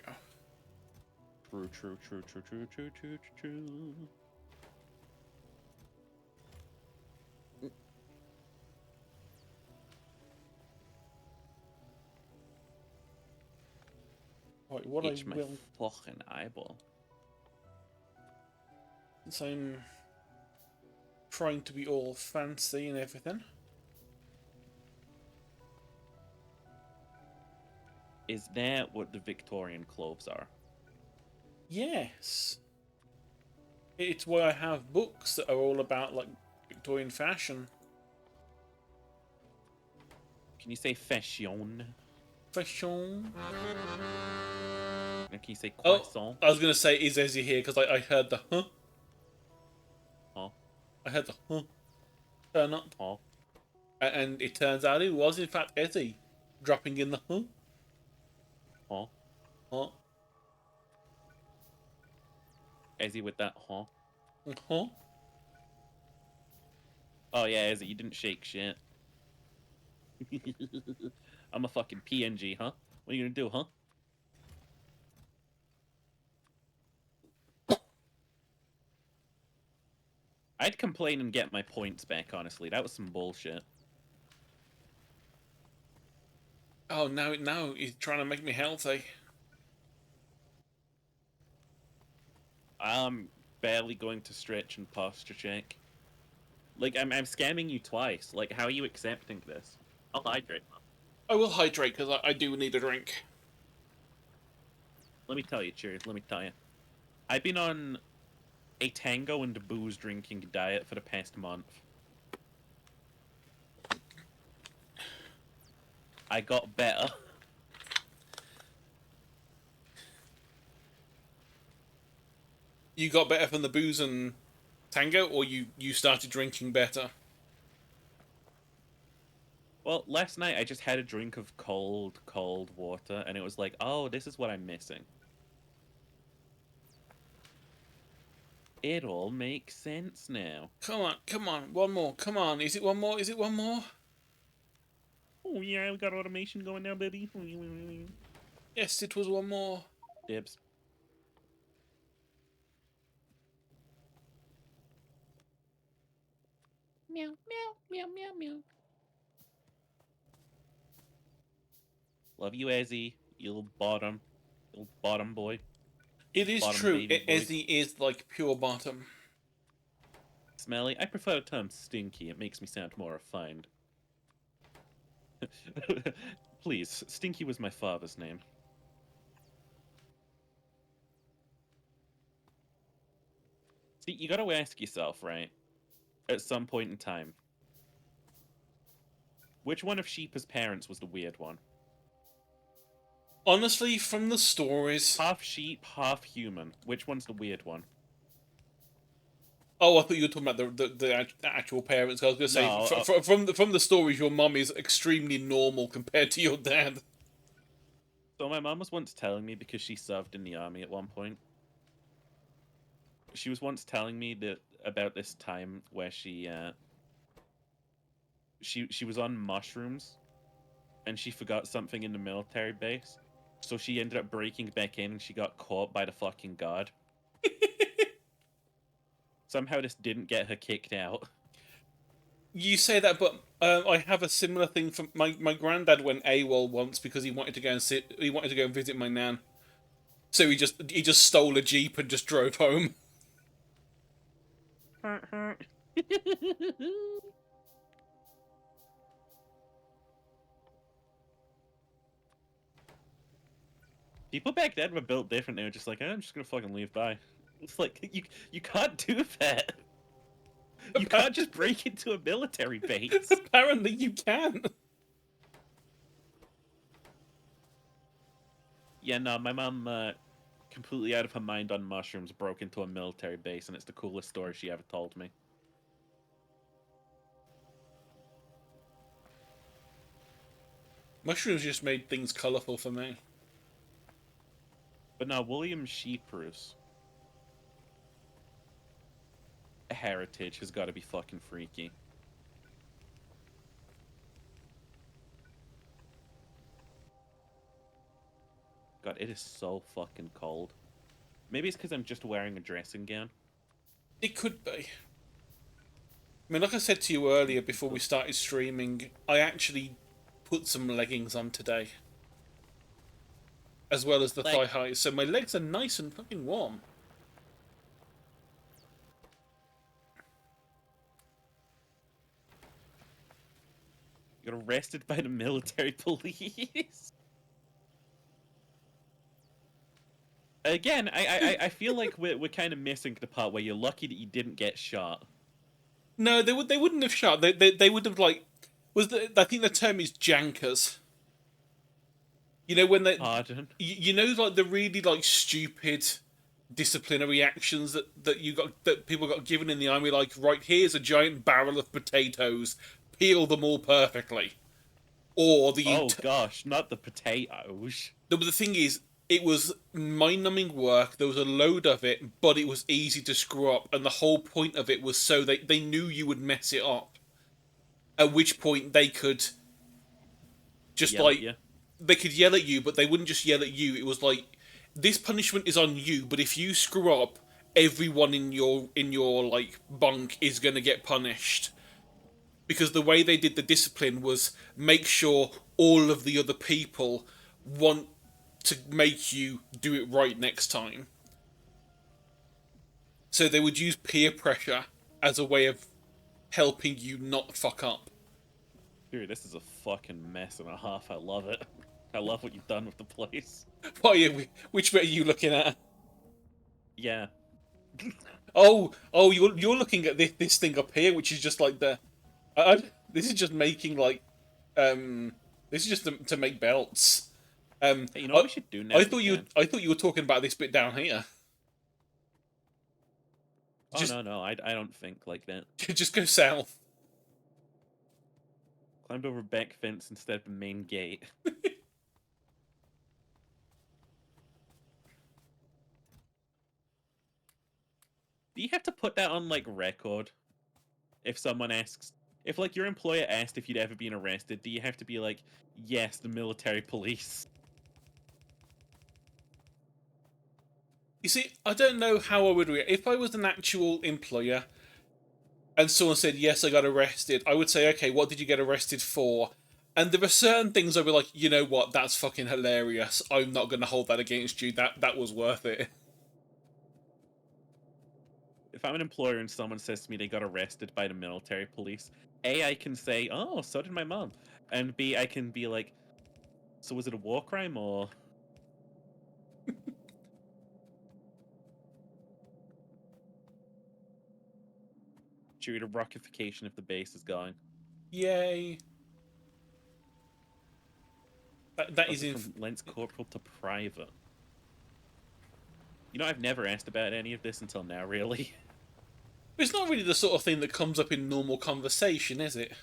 True, true, true, true, true, true, true, true. Right, what Itch I my will... fucking eyeball. Since I'm trying to be all fancy and everything. Is that what the Victorian cloves are? Yes. It's why I have books that are all about, like, Victorian fashion. Can you say fashion? Fashion. Can you say Oh, croissant? I was going to say, is Ezzy here? Because I heard the huh. Huh? I heard the huh turn up. Huh? And it turns out it was, in fact, Ezzy dropping in the huh. Huh? Huh. Ezzy with that huh? Huh. Oh yeah, Ezzy, you didn't shake shit. I'm a fucking PNG, huh? What are you gonna do, huh? I'd complain and get my points back, honestly. That was some bullshit. Oh, now he's trying to make me healthy. I'm barely going to stretch and posture check. Like, I'm scamming you twice. Like, how are you accepting this? I'll hydrate, man. I will hydrate because I do need a drink. Let me tell you, cheers, let me tell you. I've been on a tango and booze drinking diet for the past month. I got better. You got better from the booze and tango, or you started drinking better? Well, last night I just had a drink of cold, cold water, and it was like, oh, this is what I'm missing. It all makes sense now. Come on, one more. Come on, is it one more? Is it one more? Oh yeah, we got automation going now, baby. Yes, it was one more. Dibs. Meow, meow, meow, meow, meow. Love you, Ezzy. You little bottom boy, It is bottom true. baby boy. Ezzy is like pure bottom. Smelly. I prefer the term stinky. It makes me sound more refined. Please, Stinky was my father's name. See, you gotta ask yourself, right? At some point in time, which one of Sheepa's parents was the weird one? Honestly, from the stories. Half sheep, half human. Which one's the weird one? Oh, I thought you were talking about the actual parents. I was going to say, No, from the stories, your mum is extremely normal compared to your dad. So my mom was once telling me, because she served in the army at one point. She was once telling me that about this time where she was on mushrooms and she forgot something in the military base. So she ended up breaking back in and she got caught by the fucking guard. Somehow this didn't get her kicked out. You say that, but I have a similar thing from my granddad went AWOL once because he wanted to go and visit my nan. So he just stole a jeep and just drove home. People back then were built different. They were just like, I'm just gonna fucking leave by. It's like you can't do that. You can't just break into a military base. Apparently, you can. Yeah, no, my mom, completely out of her mind on mushrooms, broke into a military base, and it's the coolest story she ever told me. Mushrooms just made things colourful for me. But no, William Sheeproos heritage has got to be fucking freaky. God, it is so fucking cold. Maybe it's because I'm just wearing a dressing gown. It could be. I mean, like I said to you earlier before we started streaming, I actually put some leggings on today. As well as the thigh highs, so my legs are nice and fucking warm. You got arrested by the military police. Again, I feel like we're kind of missing the part where you're lucky that you didn't get shot. No, they wouldn't have shot. They would have like I think the term is jankers. You know when they Pardon? you know like the really like stupid disciplinary actions that people got given in the army, like, right, here's a giant barrel of potatoes, peel them all perfectly. Or Oh gosh, not the potatoes. No, but the thing is, it was mind-numbing work. There was a load of it, but it was easy to screw up, and the whole point of it was so they knew you would mess it up. At which point they could just Yell at you. they could yell at you, but they wouldn't just yell at you. It was like, this punishment is on you, but if you screw up, everyone in your like bunk is gonna get punished. Because the way they did the discipline was make sure all of the other people want to make you do it right next time. So they would use peer pressure as a way of helping you not fuck up. Dude, this is a fucking mess and a half. I love it. I love what you've done with the place. Oh yeah, which bit are you looking at? Yeah. Oh, you're looking at this thing up here, which is just like this is just making like, this is just to make belts. Hey, you know what we should do now? I thought you were talking about this bit down here. Oh no, I don't think like that. Just go south. Climbed over a back fence instead of the main gate. Do you have to put that on, like, record? If someone asks... If, like, your employer asked if you'd ever been arrested, do you have to be like, yes, the military police? You see, I don't know how I would react. If I was an actual employer and someone said, yes, I got arrested, I would say, okay, what did you get arrested for? And there are certain things I'd be like, you know what, that's fucking hilarious. I'm not going to hold that against you. That was worth it. If I'm an employer and someone says to me they got arrested by the military police, A, I can say, oh, so did my mom. And B, I can be like, so was it a war crime or... Should the rockification of the base is going. Yay. That is in... From Lance Corporal to Private. You know, I've never asked about any of this until now, really. It's not really the sort of thing that comes up in normal conversation, is it?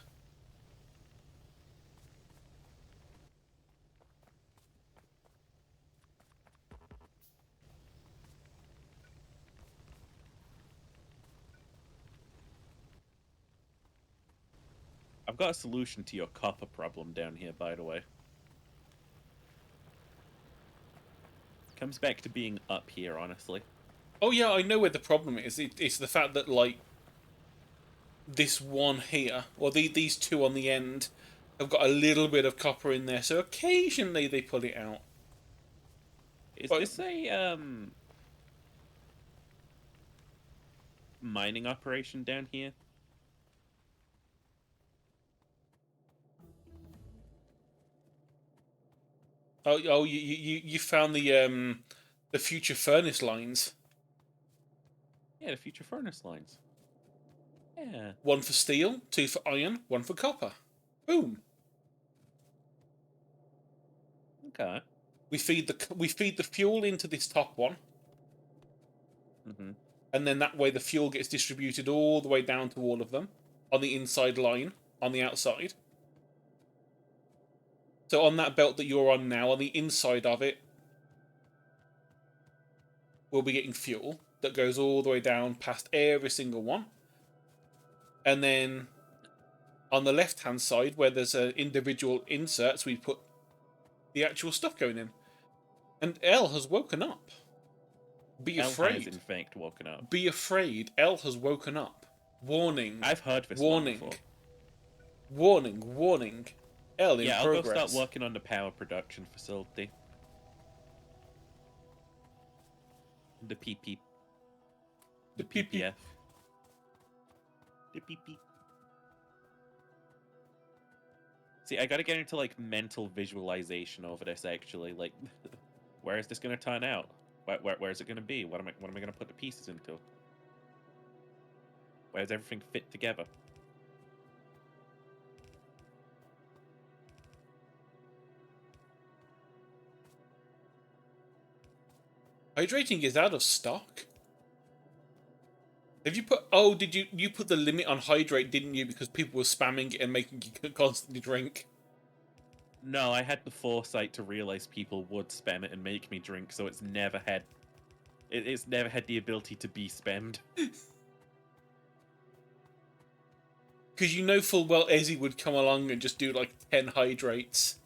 I've got a solution to your copper problem down here, by the way. Comes back to being up here, honestly. Oh yeah, I know where the problem is. It's the fact that, like, this one here, or these two on the end, have got a little bit of copper in there, so occasionally they pull it out. Is this a, mining operation down here? Oh, you found the future furnace lines. Yeah, the future furnace lines. Yeah. One for steel, two for iron, one for copper. Boom. Okay. We feed the fuel into this top one, and then that way the fuel gets distributed all the way down to all of them on the inside line, on the outside. So on that belt that you're on now, on the inside of it, we'll be getting fuel that goes all the way down past every single one. And then on the left-hand side, where there's individual inserts, we put the actual stuff going in. And L has woken up. Be afraid. L has, in fact, woken up. Be afraid. L has woken up. Warning. I've heard this warning. One before. Warning. Warning. L in yeah, progress. I'll go start working on the power production facility. The PP. The PPF. The PP. See, I gotta get into, like, mental visualization over this, actually. Like, where is this gonna turn out? Where is it gonna be? What am I gonna put the pieces into? Where does everything fit together? Hydrating is out of stock. Have you put... Oh, did you put the limit on hydrate, didn't you? Because people were spamming it and making you constantly drink. No, I had the foresight to realize people would spam it and make me drink, so it's never had... It's never had the ability to be spammed. Because you know full well Ezzy would come along and just do like 10 hydrates.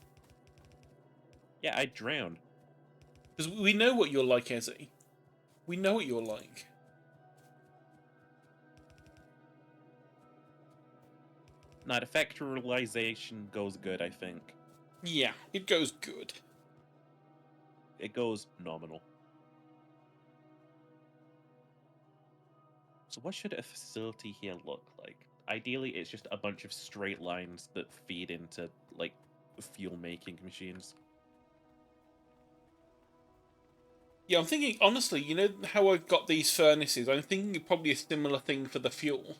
Yeah, I'd drown. Because we know what you're like, Ezzy. We know what you're like. Nah, the factorialization goes good, I think. Yeah, it goes good. It goes nominal. So what should a facility here look like? Ideally, it's just a bunch of straight lines that feed into, like, fuel-making machines. Yeah, I'm thinking, honestly, you know how I've got these furnaces? I'm thinking probably a similar thing for the fuel.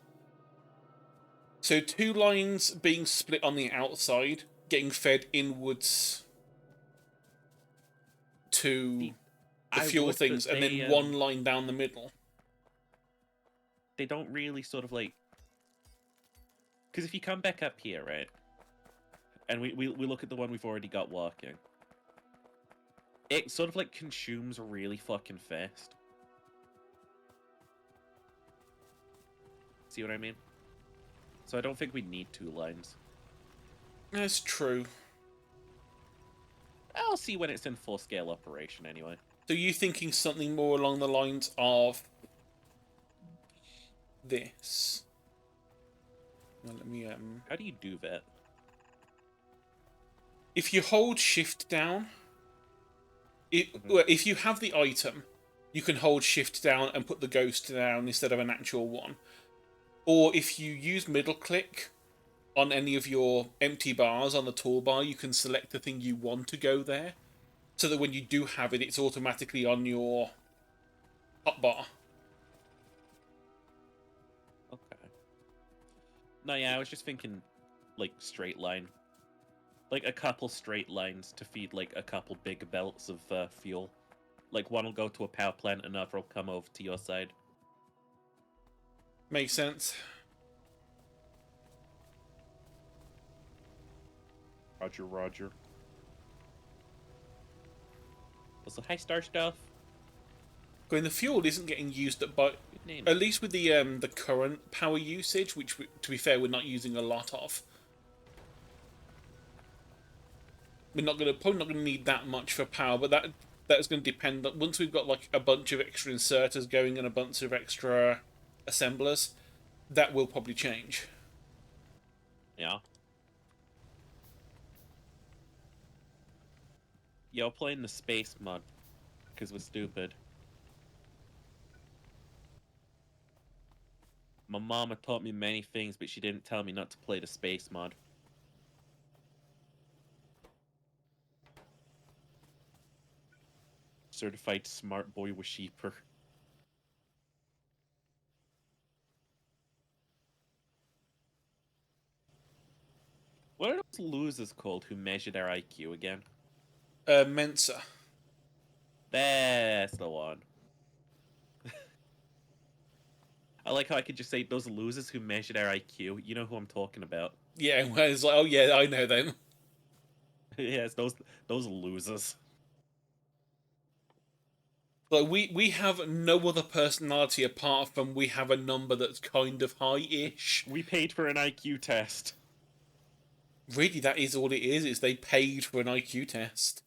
So 2 lines being split on the outside, getting fed inwards to the fuel things, and then 1 line down the middle. They don't really sort of, like... Because if you come back up here, right? and we look at the one we've already got working, it sort of like consumes really fucking fast. See what I mean? So I don't think we need 2 lines. That's true. I'll see when it's in full-scale operation anyway. So you thinking something more along the lines of this? Well, let me How do you do that? if you hold shift down, if you have the item, you can hold shift down and put the ghost down instead of an actual one. Or if you use middle click on any of your empty bars on the toolbar, you can select the thing you want to go there, so that when you do have it, it's automatically on your hotbar. Okay. No, yeah, I was just thinking, like, straight line. Like, a couple straight lines to feed, like, a couple big belts of fuel. Like, one will go to a power plant, another will come over to your side. Makes sense. Roger, roger. Also, hi, Star Stuff. When the fuel isn't getting used up by, Good name. at least with the current power usage, which to be fair we're not using a lot of. We're probably not gonna need that much for power, but that's going to depend on once we've got like a bunch of extra inserters going and a bunch of extra assemblers, that will probably change. Yeah. Yo, playing the space mod because we're stupid. My mama taught me many things, but she didn't tell me not to play the space mod. Certified smart boy with sheeper. What are those losers called who measure their IQ again? Mensa. That's the one. I like how I could just say those losers who measure their IQ. You know who I'm talking about. Yeah, well, it's like, oh yeah, I know them. Yes, those losers. Like we have no other personality apart from we have a number that's kind of high-ish. We paid for an IQ test. Really, that is all it is. Is they paid for an IQ test.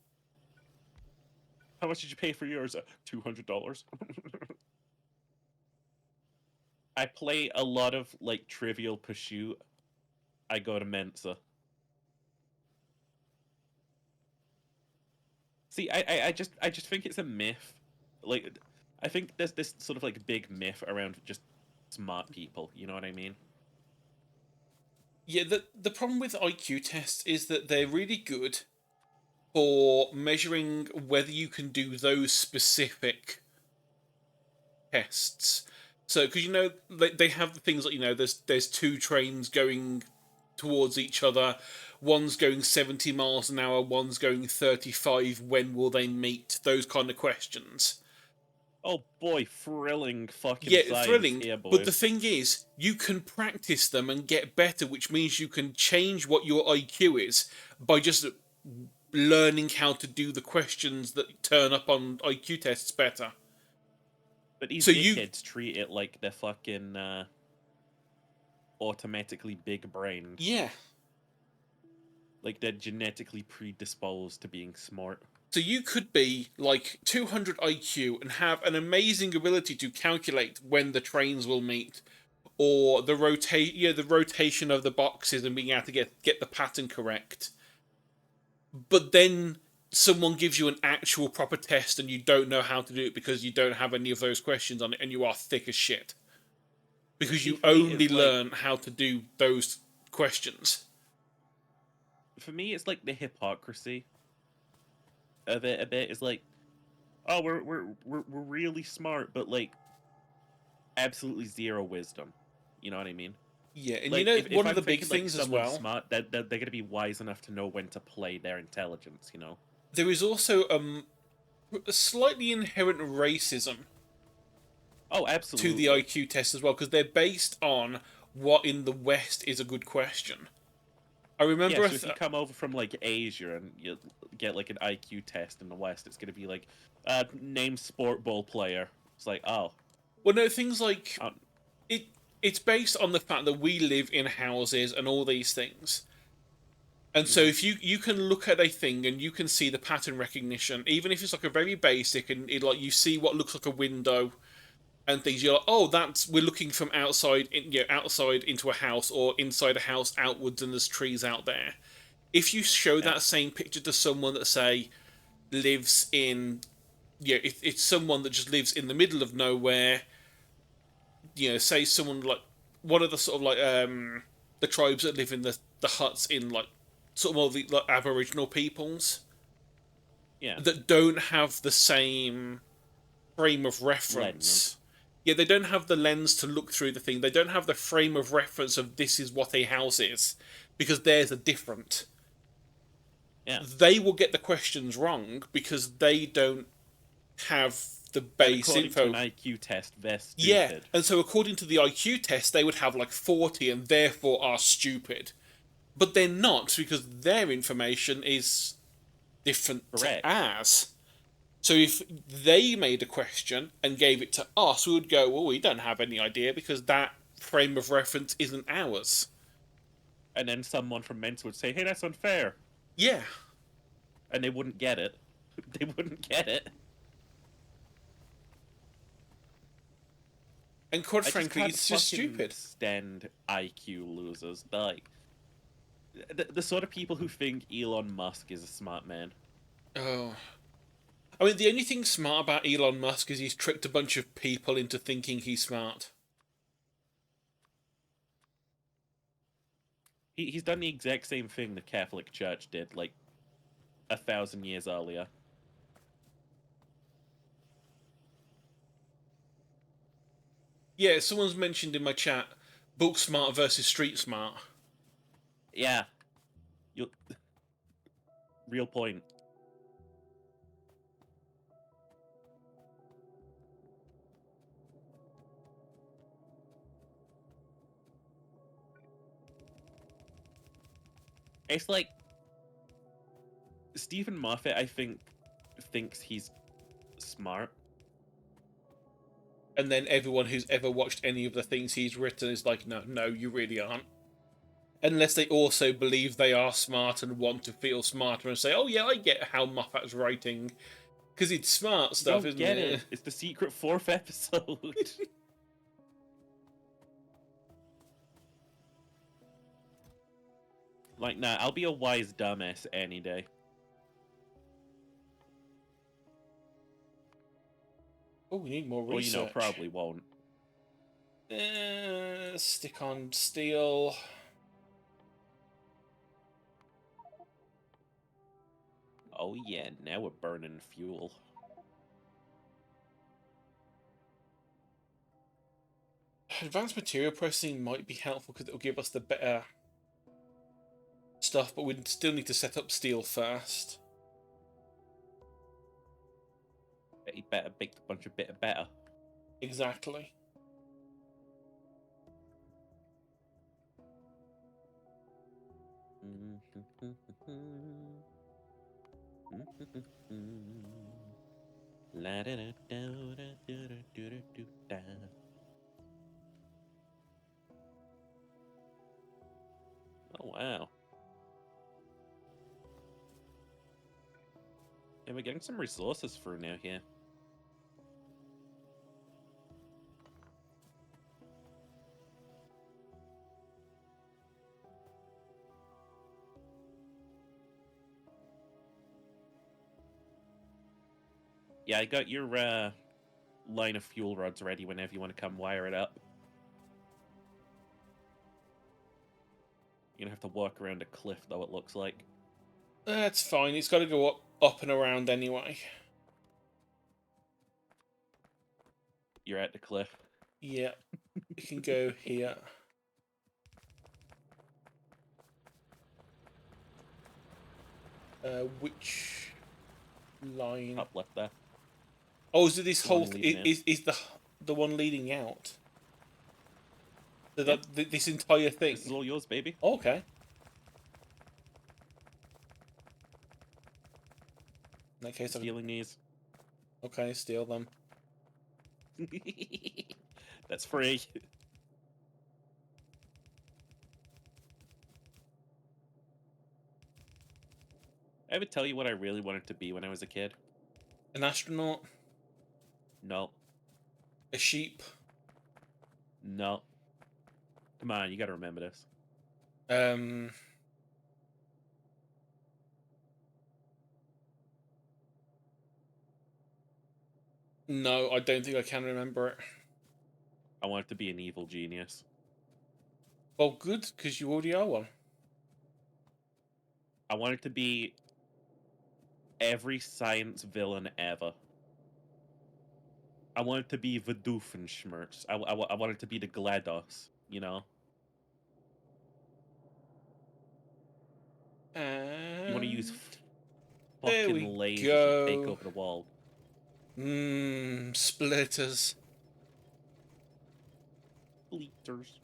How much did you pay for yours? $200. I play a lot of like Trivial Pursuit. I go to Mensa. See, I just think it's a myth. Like, I think there's this sort of like big myth around just smart people. You know what I mean? Yeah, the problem with IQ tests is that they're really good for measuring whether you can do those specific tests. So, because you know they have things like there's 2 trains going towards each other. One's going 70 miles an hour. One's going 35. When will they meet? Those kind of questions. Oh boy, thrilling fucking Yeah, science thrilling. here, But the boys. thing is, you can practice them and get better, which means you can change what your IQ is by just learning how to do the questions that turn up on IQ tests better. But these So you, dickheads treat it like they're fucking automatically big brained. yeah. Like they're genetically predisposed to being smart. So you could be like 200 IQ and have an amazing ability to calculate when the trains will meet, or the rotation of the boxes and being able to get the pattern correct. But then someone gives you an actual proper test and you don't know how to do it because you don't have any of those questions on it and you are thick as shit. Because See, you for me, only it's like- learn how to do those questions. For me, it's like the hypocrisy of it a bit. Is like, oh, we're really smart, but like absolutely zero wisdom. You know what I mean? Yeah, and Like, you know if one of I'm the big thinking, like, things as someone's well. smart, they're gonna be wise enough to know when to play their intelligence. You know? There is also a slightly inherent racism Oh, to absolutely. the IQ test as well because they're based on what in the West is a good question. I Yeah, remember so if you come over from like Asia and you get like an IQ test in the West, it's gonna be like, name sport ball player. It's like, oh, well, no, things like uh, it. It's based on the fact that we live in houses and all these things. And so mhm, if you can look at a thing and you can see the pattern recognition, even if it's like a very basic and it, like you see what looks like a window and things, you're like, oh, that's we're looking from outside, outside into a house or inside a house outwards, and there's trees out there. If you show yeah, that same picture to someone that say lives in, it's someone that just lives in the middle of nowhere, say someone like one of the sort of like the tribes that live in the huts in like sort of all the like Aboriginal peoples yeah, that don't have the same frame of lens. reference. Yeah, they don't have the lens to look through the thing. They don't have the frame of reference of this is what a house is, because theirs are different. Yeah, They will get the questions wrong because they don't have the and base according to an info. IQ test, they're Yeah, stupid. and so according to the IQ test, they would have like 40 and therefore are stupid. But they're not because their information is different to Correct. ours. So if they made a question and gave it to us, we would go, well, we don't have any idea because that frame of reference isn't ours. And then someone from Mensa would say, "Hey, that's unfair," Yeah. and they wouldn't get it. They wouldn't get it. And quite I just frankly, can't it's just fucking stupid. stand IQ losers. They're like the sort of people who think Elon Musk is a smart man. Oh. I mean, the only thing smart about Elon Musk is he's tricked a bunch of people into thinking he's smart. He's done the exact same thing the Catholic Church did, like 1,000 years earlier. Yeah, someone's mentioned in my chat book smart versus street smart. Yeah, you real point. It's like Stephen Moffat, I think, thinks he's smart. And then everyone who's ever watched any of the things he's written is like, no, no, you really aren't. Unless they also believe they are smart and want to feel smarter and say, oh yeah, I get how Moffat's writing. Because it's smart You stuff, don't isn't get it? it. It's the secret fourth episode. Like, nah, I'll be a wise dumbass any day. Oh, we need more Or, research. probably won't. Stick on steel. Oh yeah, now we're burning fuel. Advanced material processing might be helpful because it'll give us the better stuff, but we still need to set up steel first. Bet you better make a bunch of better. Exactly. Oh wow. Yeah, we're getting some resources through now here. Yeah, I got your line of fuel rods ready whenever you want to come wire it up. You're gonna have to walk around a cliff, though, it looks like. That's fine. It's got to go up and around anyway. You're at the cliff. Yeah. It can go here. Which line? Top left there. Oh, is it this The whole one leading is the one leading out? Yeah. This entire thing. This is all yours, baby. Okay. that case, Stealing these. okay, steal them. That's free. I ever tell you what I really wanted to be when I was a kid? An astronaut, No. a sheep, No. Come on, you gotta remember this. No, I don't think I can remember it. I wanted to be an evil genius. Well, good, because you already are one. I wanted to be every science villain ever. I wanted to be the Doofenshmirtz. I wanted to be the GLaDOS, you know? You want to use There fucking we lasers and take go. over the world. Splitters. Bleaters.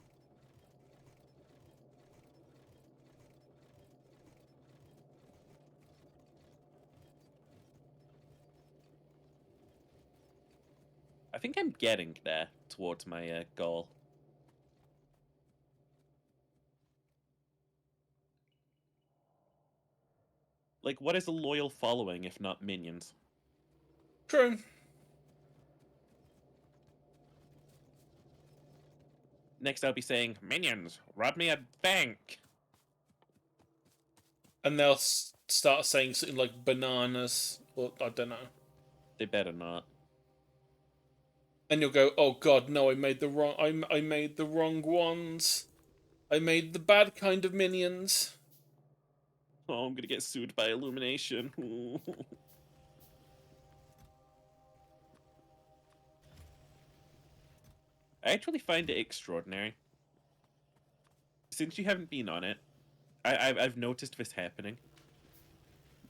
I think I'm getting there towards my goal. Like, what is a loyal following if not minions? True. Next, I'll be saying, "Minions, rob me a bank." And they'll start saying something like bananas, or I don't know. They better not. And you'll go, "Oh God, no! I made the wrong. I made the wrong ones. I made the bad kind of minions." Oh, I'm gonna get sued by Illumination. I actually find it extraordinary. Since you haven't been on it, I've noticed this happening.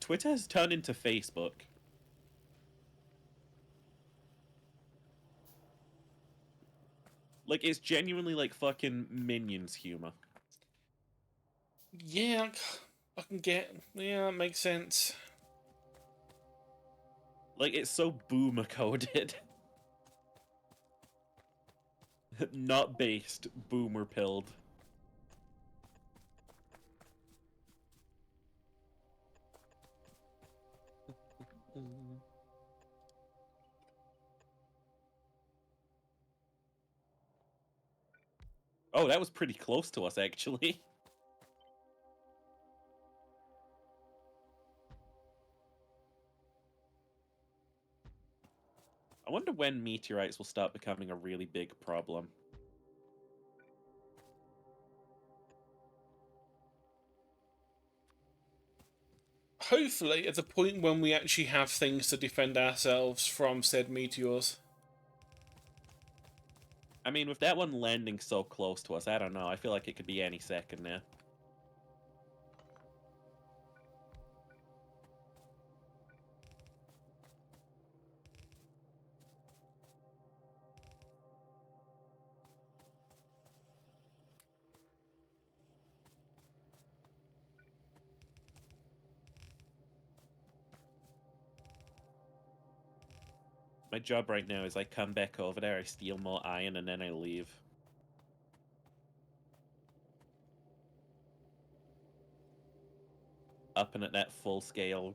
Twitter has turned into Facebook. Like, it's genuinely like fucking Minions humor. Yeah, I can get. Yeah, that makes sense. Like, it's so boomer coded. Not based, boomer pilled. Oh, that was pretty close to us, actually. I wonder when meteorites will start becoming a really big problem. Hopefully, at the point when we actually have things to defend ourselves from said meteors. I mean, with that one landing so close to us, I don't know. I feel like it could be any second now. My job right now is I come back over there, I steal more iron, and then I leave. Up and at that full scale.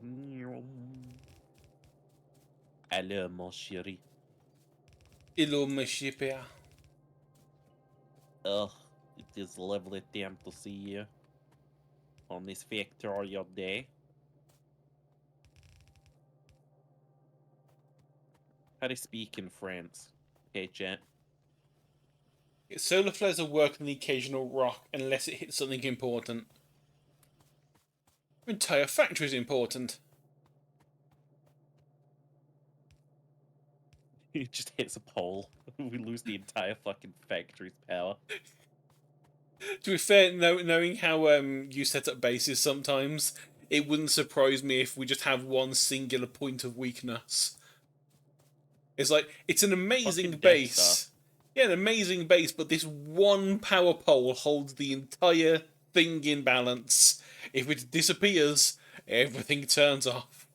Hello, mon chéri. Hello, monsieur Père. Ugh, it is a lovely time to see you on this Victoria Day. How do you speak in France? Okay, chat. Solar flares will work on the occasional rock unless it hits something important. The entire factory is important. It just hits a pole. We lose the entire fucking factory's power. To be fair, knowing how you set up bases sometimes, it wouldn't surprise me if we just have one singular point of weakness. It's like, it's an amazing Fucking Death Star. base. Yeah, an amazing base, but this one power pole holds the entire thing in balance. If it disappears, everything turns off.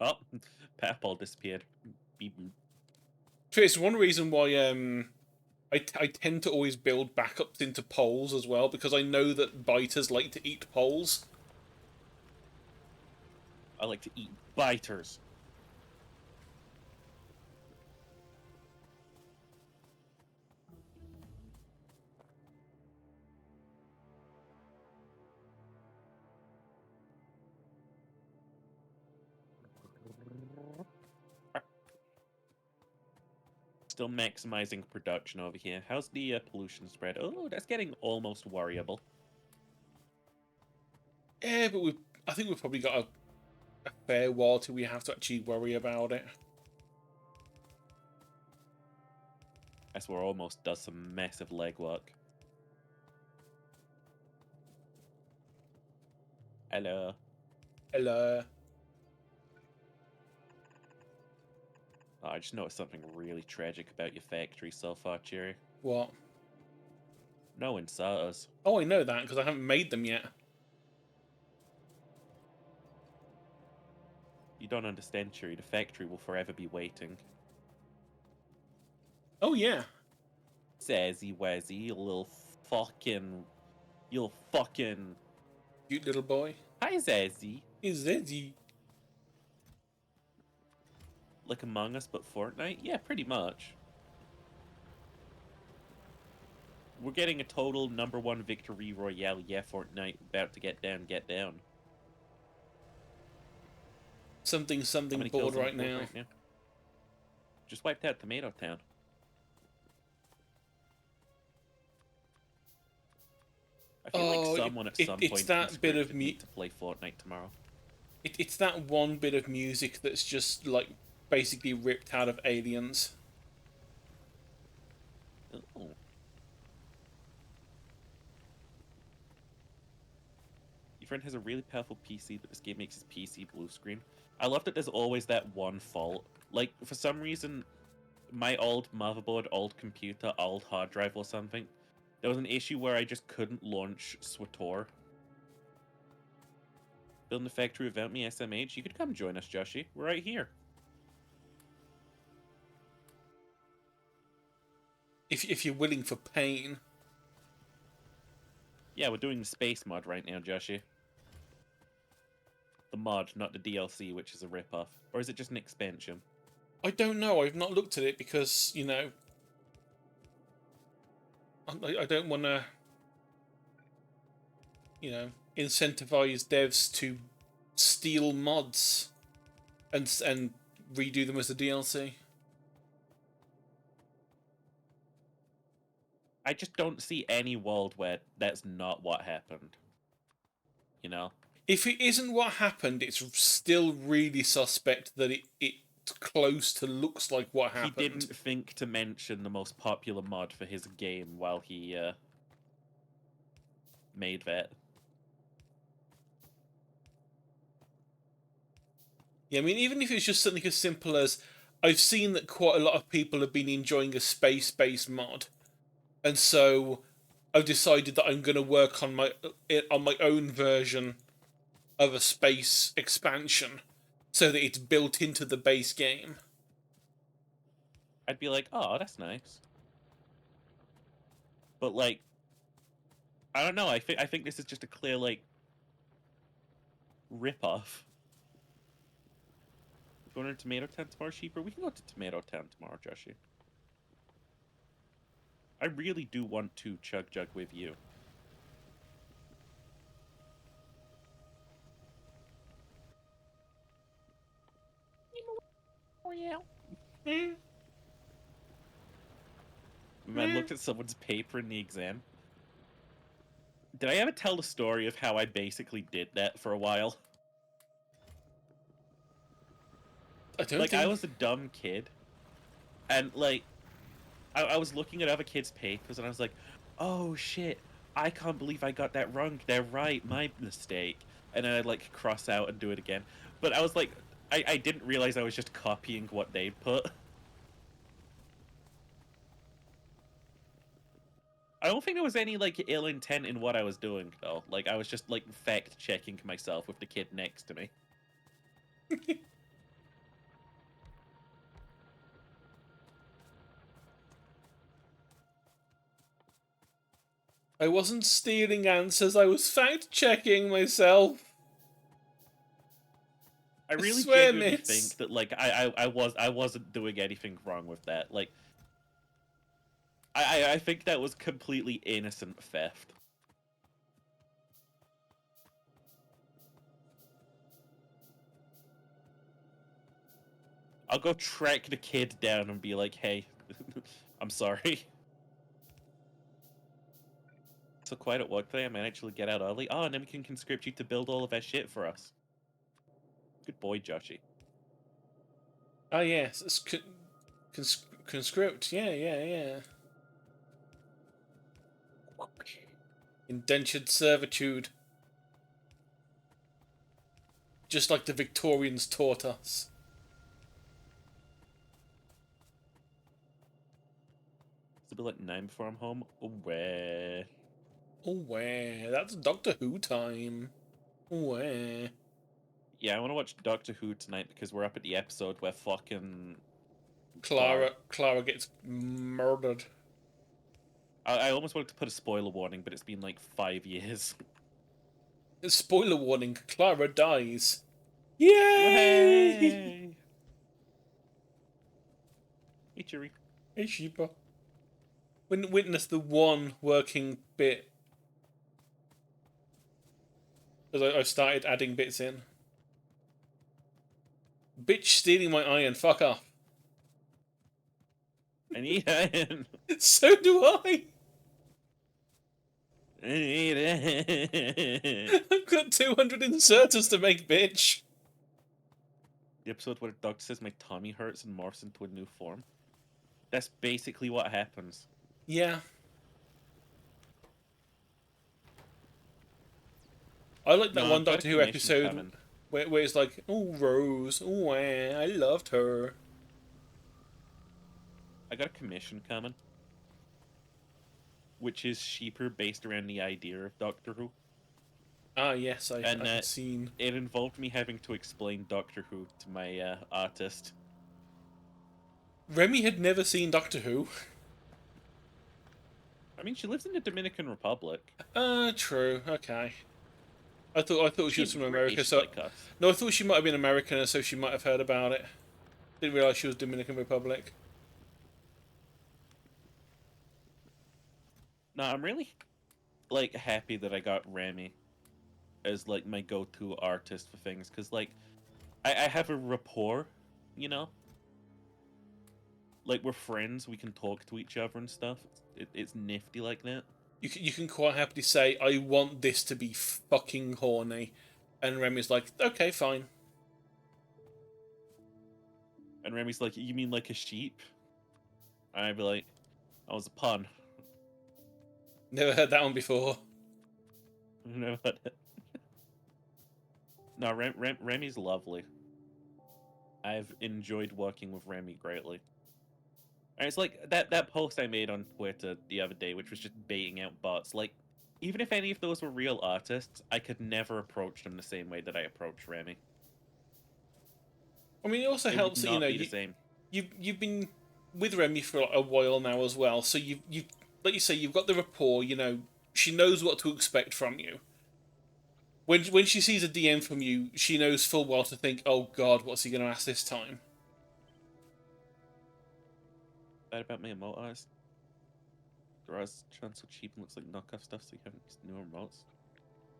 Oh, Patball disappeared. Beep boop. So it's one reason why I tend to always build backups into poles as well, because I know that biters like to eat poles. I like to eat biters. Still maximizing production over here. How's the pollution spread? Oh, that's getting almost worryable. Yeah, but I think we've probably got a fair while till we have to actually worry about it. That's where almost does some massive legwork. Hello. Hello. Oh, I just noticed something really tragic about your factory so far, Cherry. What? No inserters. Oh, I know that because I haven't made them yet. You don't understand, Cherry. The factory will forever be waiting. Oh yeah. Zazzy Wazzy, you little fucking... You little fucking... Cute little boy. Hi, Zazzy. Is Zeddy? Like Among Us, but Fortnite? Yeah, pretty much. We're getting a total #1 victory royale. Yeah, Fortnite, about to get down, get down. Something How many bored kills on right the board now. right now? Just wiped out Tomato Town. I feel like someone at some it's point that bit of me to play Fortnite tomorrow. It's that one bit of music that's just like basically ripped out of Aliens. Oh. Your friend has a really powerful PC, but this game makes his PC blue screen. I love that there's always that one fault. Like, for some reason, my old motherboard, old computer, old hard drive or something, there was an issue where I just couldn't launch SWTOR. Building a factory without me, SMH. You could come join us, Joshy. We're right here. If you're willing for pain. Yeah, we're doing the space mod right now, Joshy. The mod, not the DLC, which is a ripoff. Or is it just an expansion? I don't know. I've not looked at it because, you know, I don't want to, you know, incentivize devs to steal mods and redo them as a DLC. I just don't see any world where that's not what happened. You know? If it isn't what happened, it's still really suspect that it close to looks like what happened. He didn't think to mention the most popular mod for his game while he made that. Yeah, I mean, even if it's just something as simple as I've seen that quite a lot of people have been enjoying a space-based mod, and so I've decided that I'm going to work on my own version of a space expansion so that it's built into the base game. I'd be like, oh, that's nice. But like, I don't know. I think this is just a clear like rip-off. Going to Tomato Town tomorrow, Sheeper? We can go to Tomato Town tomorrow, Joshy. I really do want to Chug Jug with you. Oh yeah. Man, looked at someone's paper in the exam. Did I ever tell the story of how I basically did that for a while? I don't Like, think... I was a dumb kid. And, like, I was looking at other kids' papers and I was like, oh shit, I can't believe I got that wrong. They're right, my mistake. And then I'd, like, cross out and do it again. But I was like, I didn't realize I was just copying what they put. I don't think there was any, like, ill intent in what I was doing, though. Like, I was just, like, fact-checking myself with the kid next to me. I wasn't stealing answers, I was fact-checking myself. I really swear, genuinely miss. think that like I wasn't doing anything wrong with that. Like I think that was completely innocent theft. I'll go track the kid down and be like, hey, I'm sorry. So quiet at work today, I might actually get out early. Oh, and then we can conscript you to build all of our shit for us. Good boy, Joshy. Ah, yes, it's conscript. Yeah. Indentured servitude. Just like the Victorians taught us. It's a bit like 9 before I'm home. Where? Oh, where? That's Doctor Who time. Where? Yeah, I want to watch Doctor Who tonight because we're up at the episode where fucking Clara gets murdered. I almost wanted to put a spoiler warning, but it's been like 5 years. Spoiler warning, Clara dies. Yay! Hey, hey, Cheery. Hey, Sheba. Witness the one working bit. As I started adding bits in. Bitch stealing my iron, fuck off. I need iron. So do I! I need it. I've got 200 inserters to make, bitch. The episode where the doctor says my tummy hurts and morphs into a new form. That's basically what happens. Yeah. I like that one Doctor Who episode where it's like, oh, Rose, oh, I loved her. I got a commission coming, which is cheaper based around the idea of Doctor Who. Ah, yes, I've seen. It involved me having to explain Doctor Who to my artist. Remy had never seen Doctor Who. I mean, she lives in the Dominican Republic. True. Okay. I thought she was from America, so like us. no, I thought she might have been American, so she might have heard about it. Didn't realize she was Dominican Republic. No, I'm really like happy that I got Remy as like my go-to artist for things, because like I have a rapport, you know. Like we're friends, we can talk to each other and stuff. It's nifty like that. You can quite happily say, I want this to be fucking horny. And Remy's like, okay, fine. And Remy's like, you mean like a sheep? And I'd be like, that was a pun. Never heard that one before. Never heard it. No, Remy's lovely. I've enjoyed working with Remy greatly. And it's like that post I made on Twitter the other day, which was just baiting out bots. Like, even if any of those were real artists, I could never approach them the same way that I approach Remy. I mean, it also helps that, you know, you've been with Remy for a while now as well, so you like you say, you've got the rapport. You know, she knows what to expect from you. When she sees a DM from you, she knows full well to think, oh God, what's he going to ask this time? Bad about my emote eyes. Their eyes turn so cheap and looks like knockoff stuff, so you haven't used new remotes.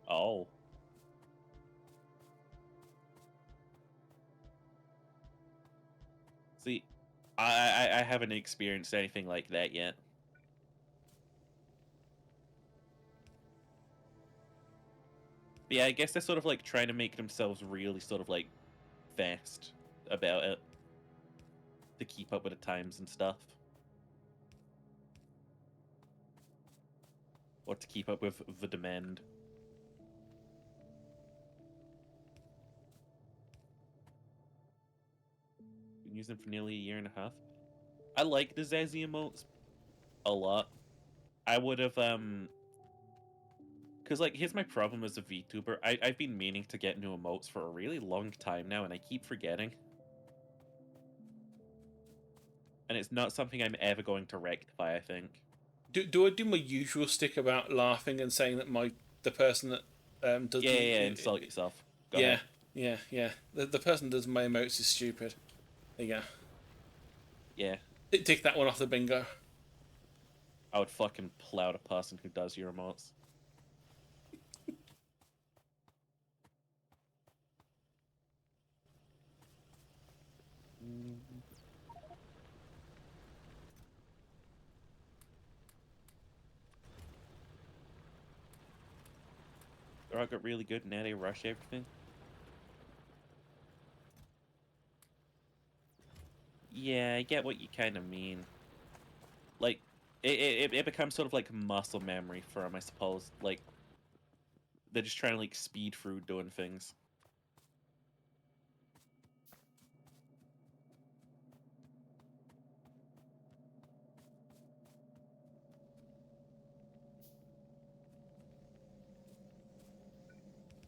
Oh. See, I haven't experienced anything like that yet. But yeah, I guess they're sort of like trying to make themselves really sort of like fast about it to keep up with the times and stuff. Or to keep up with the demand. Been using them for nearly a year and a half. I like the Zazie emotes a lot. I would have because like here's my problem as a VTuber. I've been meaning to get new emotes for a really long time now, and I keep forgetting. And it's not something I'm ever going to rectify, I think. do I do my usual stick about laughing and saying that the person that does Yeah, yeah, yeah, insult yourself. Go yeah, ahead. yeah. The person that does my emotes is stupid. There you go. Yeah, Tick that one off the bingo. I would fucking plout a person who does your emotes. I got really good, now they rush everything. Yeah, I get what you kind of mean. Like, it becomes sort of like muscle memory for them, I suppose. Like, they're just trying to like speed through doing things.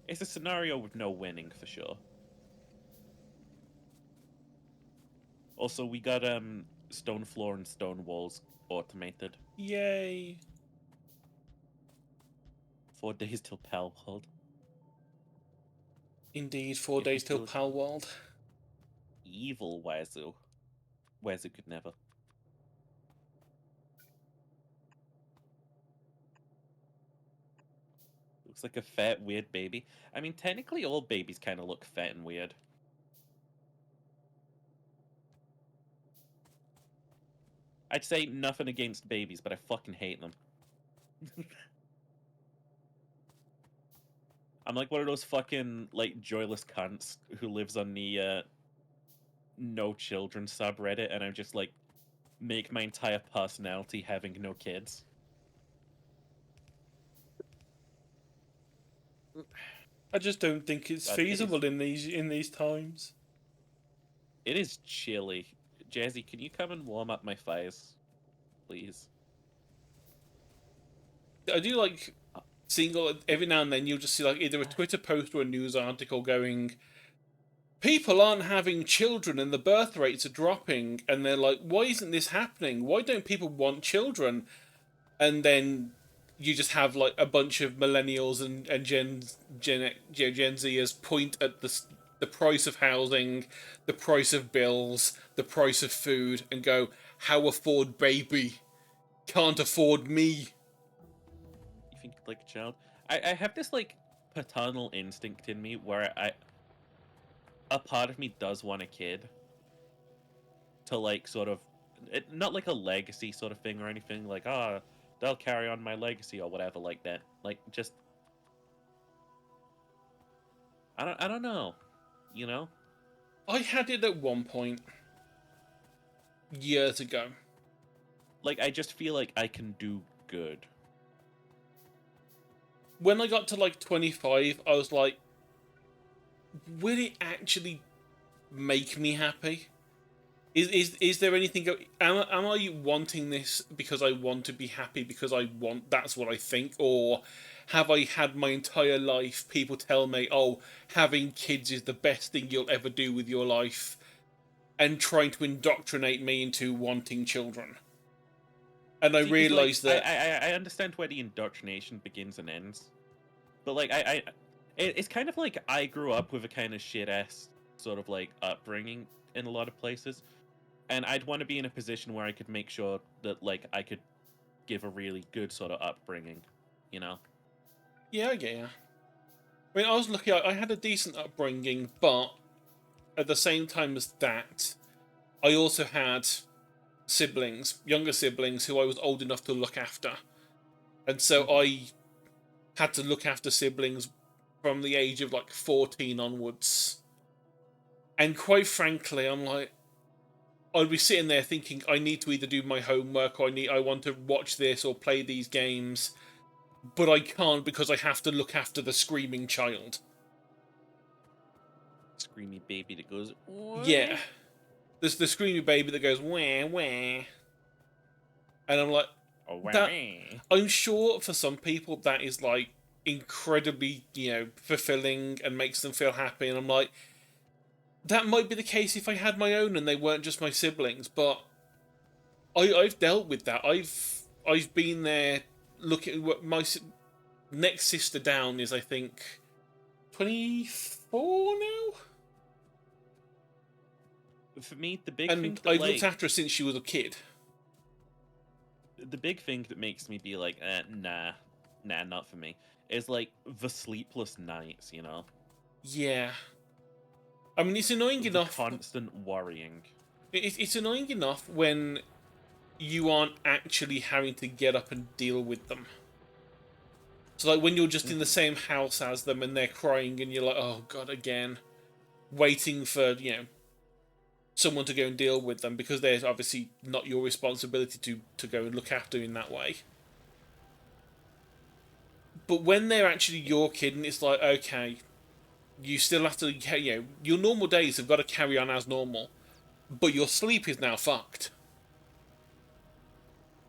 It's a scenario with no winning for sure. Also, we got stone floor and stone walls automated. Yay! 4 days till Palworld. Indeed, 4 days till Difficult. Palworld. Evil Wazoo. Wazoo could never. Looks like a fat, weird baby. I mean, technically, all babies kind of look fat and weird. I'd say nothing against babies, but I fucking hate them. I'm like one of those fucking, like, joyless cunts who lives on the, no children subreddit, and I'm just like, make my entire personality having no kids. I just don't think it's But feasible in these times. it is chilly. Jazzy, can you come and warm up my fires, please? I do like seeing every now and then you'll just see like either a Twitter post or a news article going, people aren't having children and the birth rates are dropping, and they're like, why isn't this happening? Why don't people want children? And then you just have like a bunch of millennials and Gen Zers point at the price of housing, the price of bills, the price of food, and go, how afford baby? Can't afford me. You think like a child? I have this like paternal instinct in me where a part of me does want a kid to like sort of not like a legacy sort of thing or anything like they'll carry on my legacy or whatever like that, like just I don't know, you know. I had it at one point years ago. Like I just feel like I can do good. When I got to like 25, I was like, will it actually make me happy? Is there anything? Am I wanting this because I want to be happy because I want that's what I think, or have I had my entire life people tell me, oh, having kids is the best thing you'll ever do with your life, and trying to indoctrinate me into wanting children? And I See, 'cause, like, realised that I understand where the indoctrination begins and ends, but like it's kind of like I grew up with a kind of shit ass sort of like upbringing in a lot of places, and I'd want to be in a position where I could make sure that like I could give a really good sort of upbringing, you know. yeah, I get ya. I mean, I was lucky. I had a decent upbringing, but at the same time as that, I also had siblings, younger siblings, who I was old enough to look after. And so I had to look after siblings from the age of like 14 onwards. And quite frankly, I'm like, I'd be sitting there thinking, I need to either do my homework or I want to watch this or play these games, but I can't because I have to look after the screaming child. Screamy baby that goes, Yeah. There's the screamy baby that goes, wah, wah. And I'm like, oh, that I'm sure for some people that is like incredibly, fulfilling and makes them feel happy. And I'm like, that might be the case if I had my own and they weren't just my siblings. But I've dealt with that. I've been there. Look at what next sister down is. I think 24 now. For me, the big thing And that, I've like, looked after her since she was a kid. the big thing that makes me be like, nah, not for me, is like the sleepless nights, you know? Yeah. I mean, it's annoying The enough. constant worrying. It's annoying enough when you aren't actually having to get up and deal with them. So, like, when you're just in the same house as them and they're crying and you're like, oh, God, again. Waiting for, someone to go and deal with them because they're obviously not your responsibility to go and look after in that way. But when they're actually your kid and it's like, okay, you still have to, your normal days have got to carry on as normal, but your sleep is now fucked.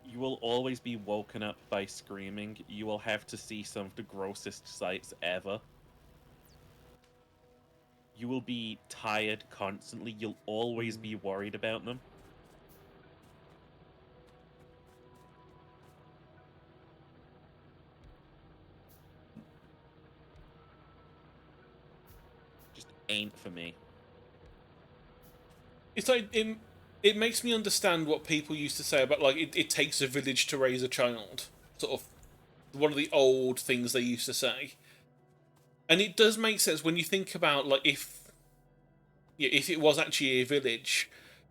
You will always be woken up by screaming. You will have to see some of the grossest sights ever. You will be tired constantly. You'll always be worried about them. Just ain't for me. It's like, it makes me understand what people used to say about, like, it takes a village to raise a child. Sort of one of the old things they used to say. And it does make sense when you think about, like, if it was actually a village,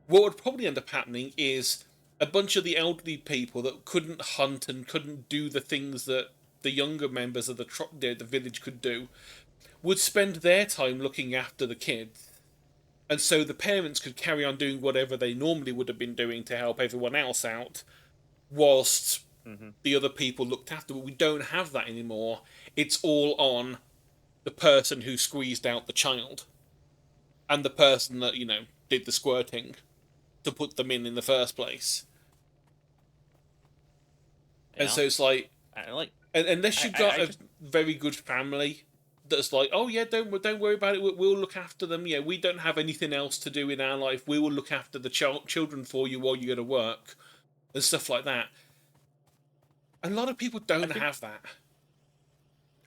what would probably end up happening is a bunch of the elderly people that couldn't hunt and couldn't do the things that the younger members of the village could do would spend their time looking after the kids. And so the parents could carry on doing whatever they normally would have been doing to help everyone else out, whilst the other people looked after. But we don't have that anymore. It's all on the person who squeezed out the child and the person that, did the squirting to put them in the first place. And so it's like, unless you've got a very good family that's like, oh yeah, don't worry about it. We'll look after them. Yeah, we don't have anything else to do in our life. We will look after the children for you while you go to work and stuff like that. A lot of people don't have that.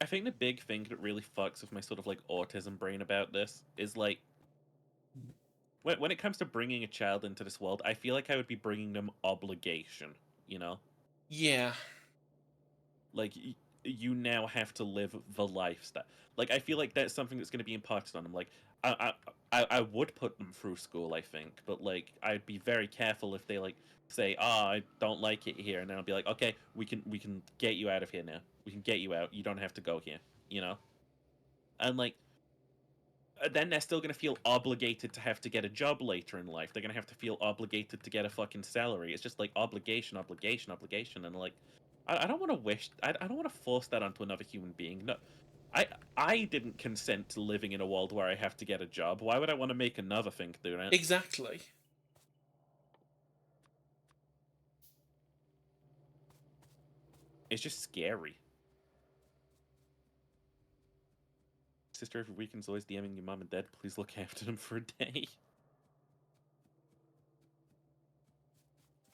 I think the big thing that really fucks with my sort of like autism brain about this is like, when it comes to bringing a child into this world, I feel like I would be bringing them obligation, you know? Yeah. Like, you now have to live the lifestyle. Like, I feel like that's something that's going to be imparted on them. Like, I would put them through school, I think, but like, I'd be very careful if they like say, I don't like it here," and then I'll be like, "Okay, we can get you out of here now. We can get you out. You don't have to go here," you know? And like, then they're still going to feel obligated to have to get a job later in life. They're going to have to feel obligated to get a fucking salary. It's just like obligation, obligation, obligation, and like, I don't want to I don't want to force that onto another human being. No, I didn't consent to living in a world where I have to get a job. Why would I want to make another thing do that? Exactly. It's just scary. Sister every weekend's always DMing your mom and dad. Please look after them for a day.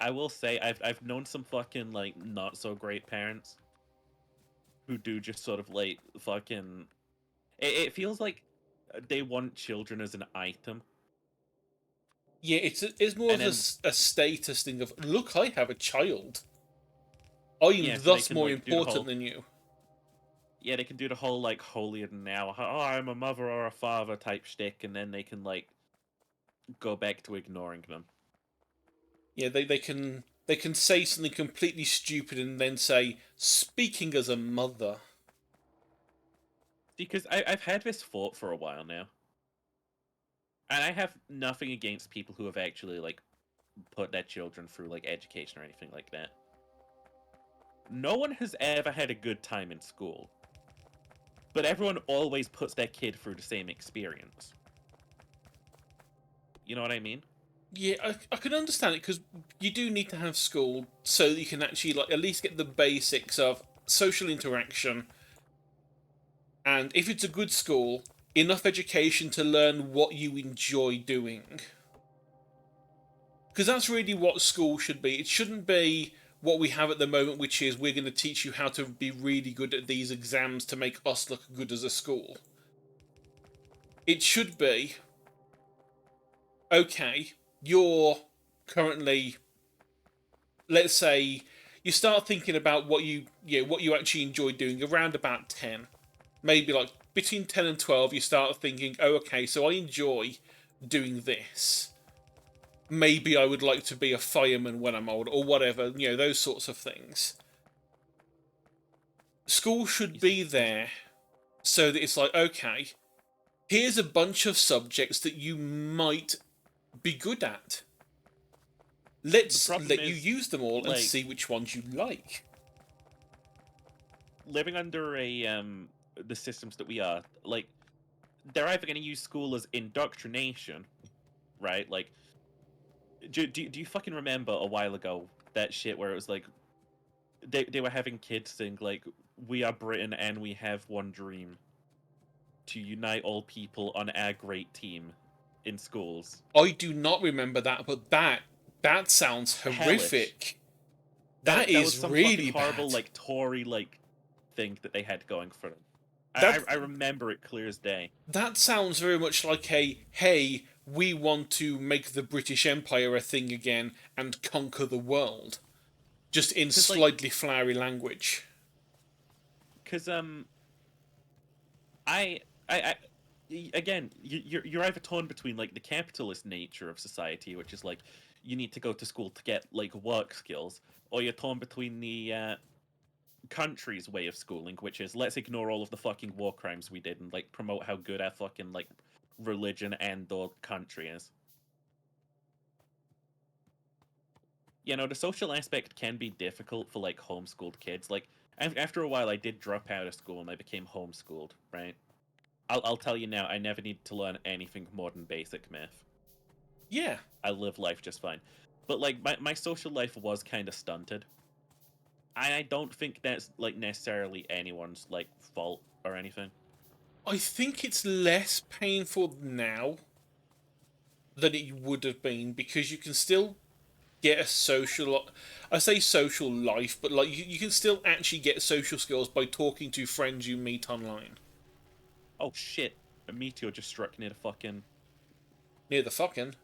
I will say I've known some fucking like not so great parents who do just sort of like fucking. It feels like they want children as an item. Yeah, it's more of a status thing of, look, I have a child. I am thus more important than you. Yeah, they can do the whole like holier than thou, oh, I'm a mother or a father type shtick, and then they can like go back to ignoring them. Yeah, they can say something completely stupid and then say, speaking as a mother. Because I've had this thought for a while now. And I have nothing against people who have actually like put their children through like education or anything like that. No one has ever had a good time in school. But everyone always puts their kid through the same experience. You know what I mean? Yeah, I can understand it, because you do need to have school so that you can actually like at least get the basics of social interaction. And if it's a good school, enough education to learn what you enjoy doing. Because that's really what school should be. It shouldn't be, what we have at the moment, which is we're going to teach you how to be really good at these exams to make us look good as a school. It should be, okay, you're currently, let's say, you start thinking about what you actually enjoy doing around about 10. Maybe like between 10 and 12, you start thinking, oh, okay, so I enjoy doing this. Maybe I would like to be a fireman when I'm old, or whatever, those sorts of things. School should be there so that it's like, okay, here's a bunch of subjects that you might be good at. Let's let you use them all and see which ones you like. Living under the systems that we are, like, they're either going to use school as indoctrination, right? Like, do you fucking remember a while ago that shit where it was like they were having kids sing like, "We are Britain and we have one dream, to unite all people on our great team," in schools? I do not remember that, but that sounds horrific. That is was some really horrible, bad. like Tory thing that they had going for them. I remember it clear as day. That sounds very much like a, hey, we want to make the British Empire a thing again and conquer the world. Just in slightly flowery language. Because, again, you're either torn between, like, the capitalist nature of society, which is, like, you need to go to school to get, like, work skills, or you're torn between the, country's way of schooling, which is, let's ignore all of the fucking war crimes we did and, like, promote how good our fucking, like, religion and or country is. The social aspect can be difficult for, like, homeschooled kids. Like, after a while, I did drop out of school and I became homeschooled, right? I'll tell you now, I never need to learn anything more than basic math. Yeah. I live life just fine. But, like, my social life was kind of stunted. I don't think that's, like, necessarily anyone's, like, fault or anything. I think it's less painful now than it would have been, because you can still get a social... I say social life, but, like, you can still actually get social skills by talking to friends you meet online. Oh, shit. A meteor just struck near the fucking... Near the fucking?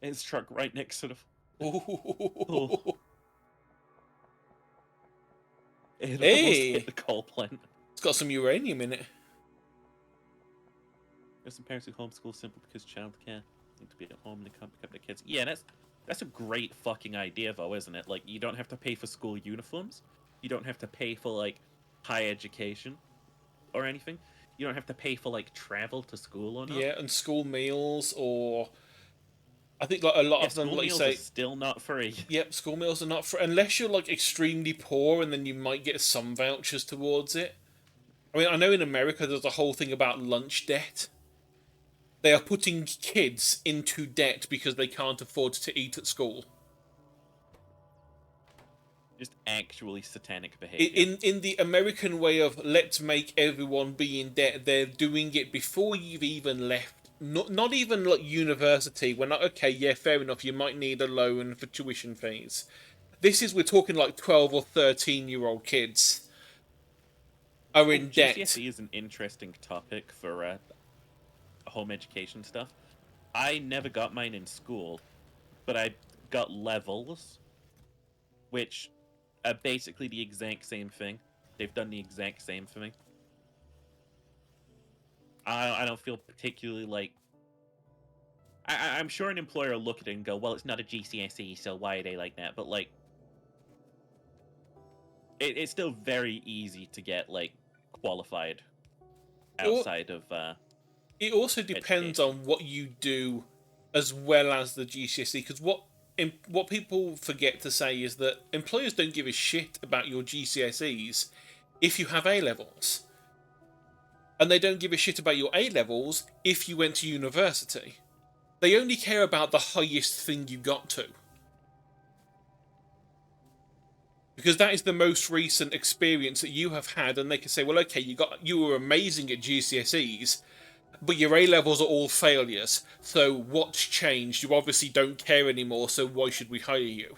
It struck right next to the... Ooh. It Hey! almost hit the coal plant. It's got some uranium in it. There's some parents who homeschool simply because childcare need to be at home and they can't pick up their kids. Yeah, that's a great fucking idea, though, isn't it? Like, you don't have to pay for school uniforms. You don't have to pay for, like, higher education or anything. You don't have to pay for, like, travel to school or not. Yeah, and school meals, or... I think, like, a lot of them, school like you meals say... are still not free. Yep, school meals are not free. Unless you're, like, extremely poor, and then you might get some vouchers towards it. I mean, I know in America there's a whole thing about lunch debt. They are putting kids into debt because they can't afford to eat at school. Just actually satanic behavior. In the American way of let's make everyone be in debt, they're doing it before you've even left. Not even like university. We're not, okay, yeah, fair enough, you might need a loan for tuition fees. We're talking like 12 or 13-year-old kids are in debt. GCSE is an interesting topic for home education stuff. I never got mine in school, but I got levels, which are basically the exact same thing. They've done the exact same for me. I don't feel particularly like... I'm sure an employer will look at it and go, well, it's not a GCSE, so why are they like that? But, like, it's still very easy to get, like, qualified outside of... It also depends on what you do as well as the GCSE, because what people forget to say is that employers don't give a shit about your GCSEs if you have A-levels. And they don't give a shit about your A-levels if you went to university. They only care about the highest thing you got to. Because that is the most recent experience that you have had, and they can say, well, okay, you were amazing at GCSEs, but your A-levels are all failures, so what's changed? You obviously don't care anymore, so why should we hire you?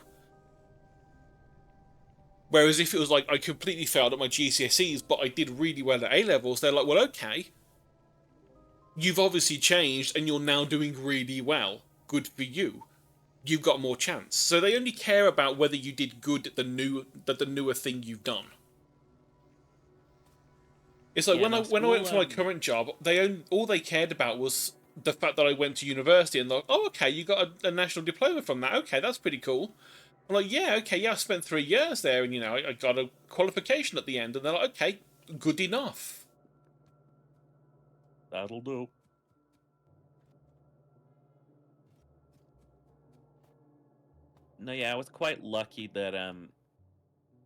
Whereas if it was like I completely failed at my GCSEs, but I did really well at A levels, they're like, well, okay, you've obviously changed and you're now doing really well. Good for you. You've got more chance. So they only care about whether you did good at the newer thing you've done. It's like Yeah, when I no, when I went school. for my current job, all they cared about was the fact that I went to university, and they're like, oh, okay, you got a national diploma from that. Okay, that's pretty cool. I'm like, yeah, okay, yeah, I spent 3 years there, and I got a qualification at the end, and they're like, okay, good enough. That'll do. No, yeah, I was quite lucky that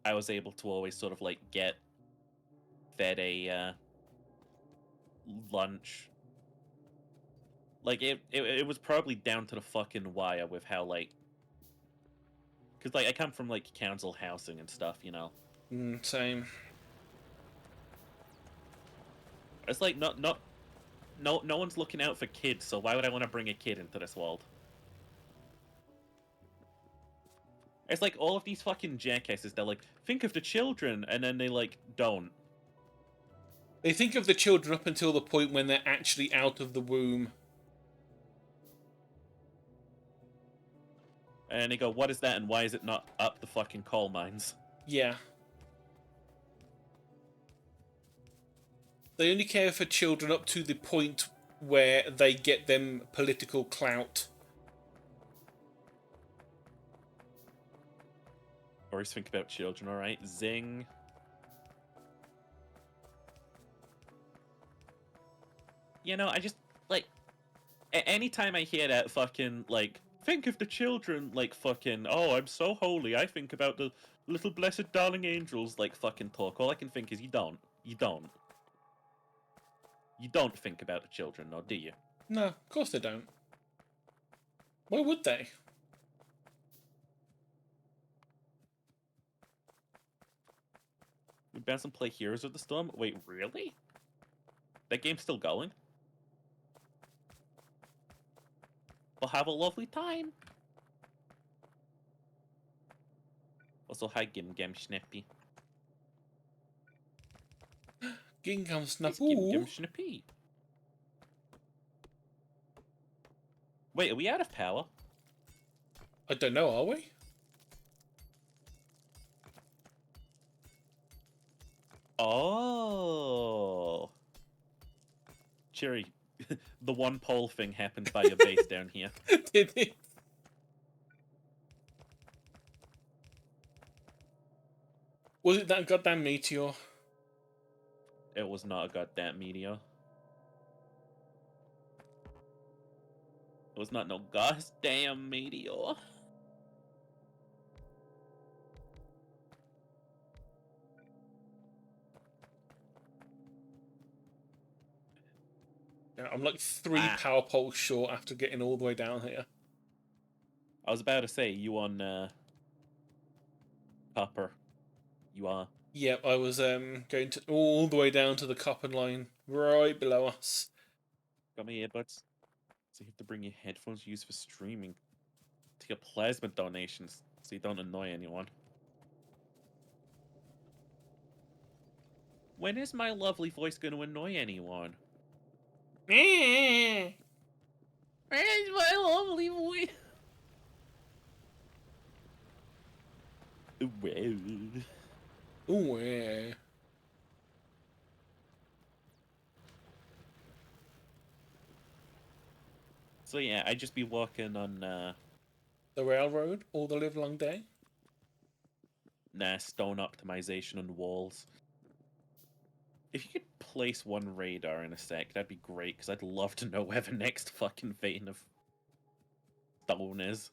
I was able to always sort of like get fed a lunch. Like it was probably down to the fucking wire with how like, because like I come from like council housing and stuff, you know. Same. It's like no one's looking out for kids, so why would I want to bring a kid into this world? It's like all of these fucking jackasses. They're like, think of the children, and then they like don't. They think of the children up until the point when they're actually out of the womb. And they go, what is that, and why is it not up the fucking coal mines? Yeah. They only care for children up to the point where they get them political clout. Always think about children, alright? Zing. I just, like, anytime I hear that fucking, like, think of the children, like, fucking, oh, I'm so holy, I think about the little blessed darling angels, like, fucking talk, all I can think is, you don't. You don't. You don't think about the children, no, do you? No, of course they don't. Why would they? We bounce and play Heroes of the Storm? Wait, really? That game's still going? We'll have a lovely time. Also, hi Gim Gam Schnippy. Gingham Snap. It's Gim Gam Schnippy. Wait, are we out of power? I don't know, are we? Oh. Cherry, the one pole thing happened by your base down here. Did it? Was it that goddamn meteor? It was not a goddamn meteor. It was not no goddamn meteor. Yeah, I'm like 3 power poles short after getting all the way down here. I was about to say, you on, copper. You are. Yep, I was going to all the way down to the copper line right below us. Got my earbuds. So you have to bring your headphones used for streaming. To get plasma donations, so you don't annoy anyone. When is my lovely voice going to annoy anyone? Where's my lovely voice? Well. Ooh, yeah. So yeah, I'd just be walking on The railroad all the live long day. stone optimization on walls. If you could place one radar in a sec, that'd be great, because I'd love to know where the next fucking vein of stone is.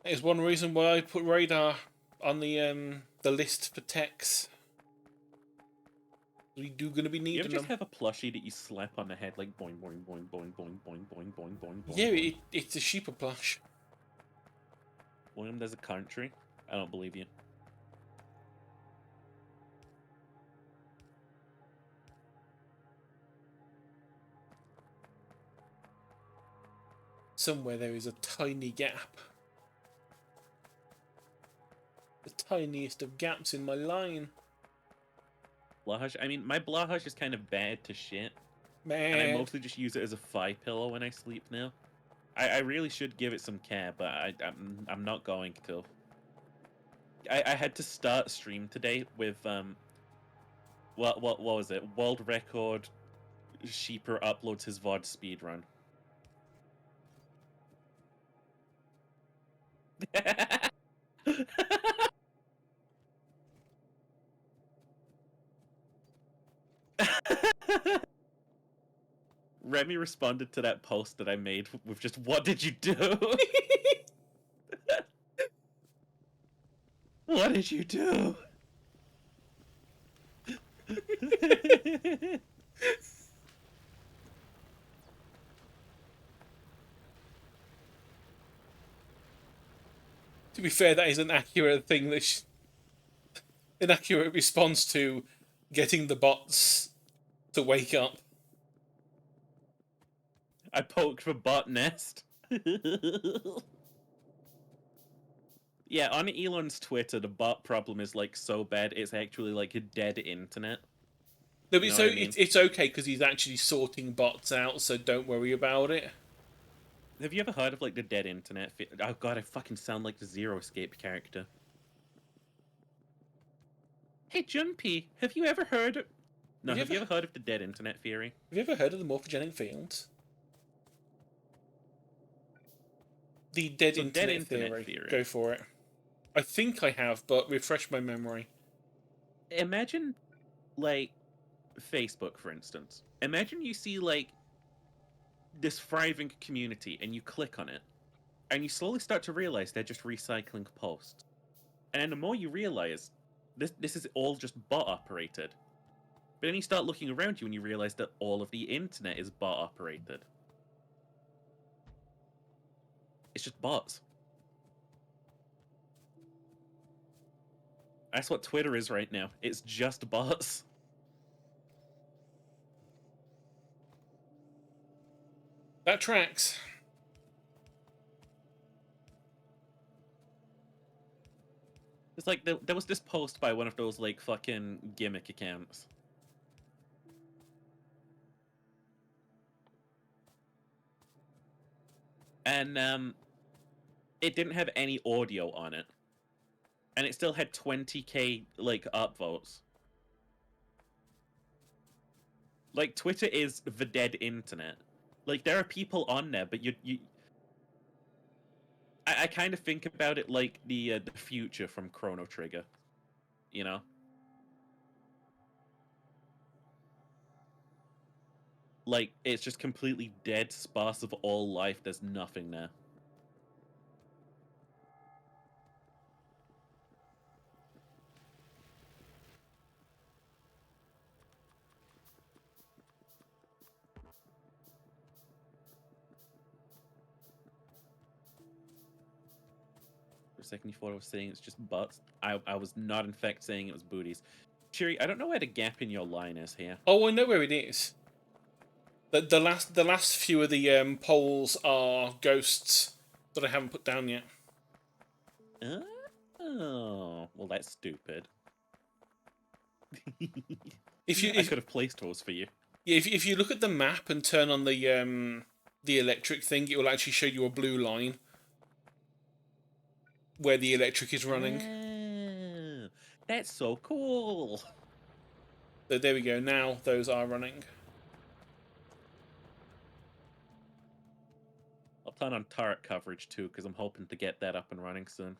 It's one reason why I put radar on the list for techs. We do gonna be You needing ever just them. have a plushie that you slap on the head like boing boing boing boing boing boing boing boing boing boing? Yeah, it's a sheeper plush. William, there's a country. I don't believe you. Somewhere there is a tiny gap. tiniest of gaps in my line. Blahaj. I mean, my Blahaj is kind of bad to shit, and I Man. mostly just use it as a thigh pillow when I sleep now. I really should give it some care, but I'm not going to. I had to start stream today with what was it? World record Sheeper uploads his VOD speedrun. Remy responded to that post that I made with just, "What did you do? What did you do?" To be fair, that is an accurate thing. An accurate response to getting the bots to wake up. I poked for bot nest. Yeah, on Elon's Twitter, the bot problem is like so bad it's actually like a dead internet. No, but You know so what I mean? it's okay because he's actually sorting bots out, so don't worry about it. Have you ever heard of like the dead internet? Oh god, I fucking sound like the Zero Escape character. Hey Junpei, have you ever heard? No, have you ever heard of the dead internet theory? Have you ever heard of the morphogenic fields? The dead internet theory. Go for it. I think I have, but refresh my memory. Imagine, like, Facebook, for instance. Imagine you see, like, this thriving community and you click on it, and you slowly start to realize they're just recycling posts. And then the more you realize, this is all just bot operated. But then you start looking around you and you realize that all of the internet is bot operated. It's just bots. That's what Twitter is right now. It's just bots. That tracks. It's like there was this post by one of those like fucking gimmick accounts. And it didn't have any audio on it. And it still had 20k like upvotes. Like Twitter is the dead internet. Like there are people on there, but I kind of think about it like the future from Chrono Trigger, you know? Like it's just completely dead, sparse of all life. There's nothing there. For a second, you thought I was saying it's just butts. I was not, in fact, saying it was booties. Cheery, I don't know where the gap in your line is here. Oh, I know where it is. The last few of the polls are ghosts that I haven't put down yet. Oh, well, that's stupid. I could have placed those for you. Yeah, if you look at the map and turn on the electric thing, it will actually show you a blue line where the electric is running. Oh, that's so cool. So there we go. Now those are running. I'll turn on turret coverage too, because I'm hoping to get that up and running soon.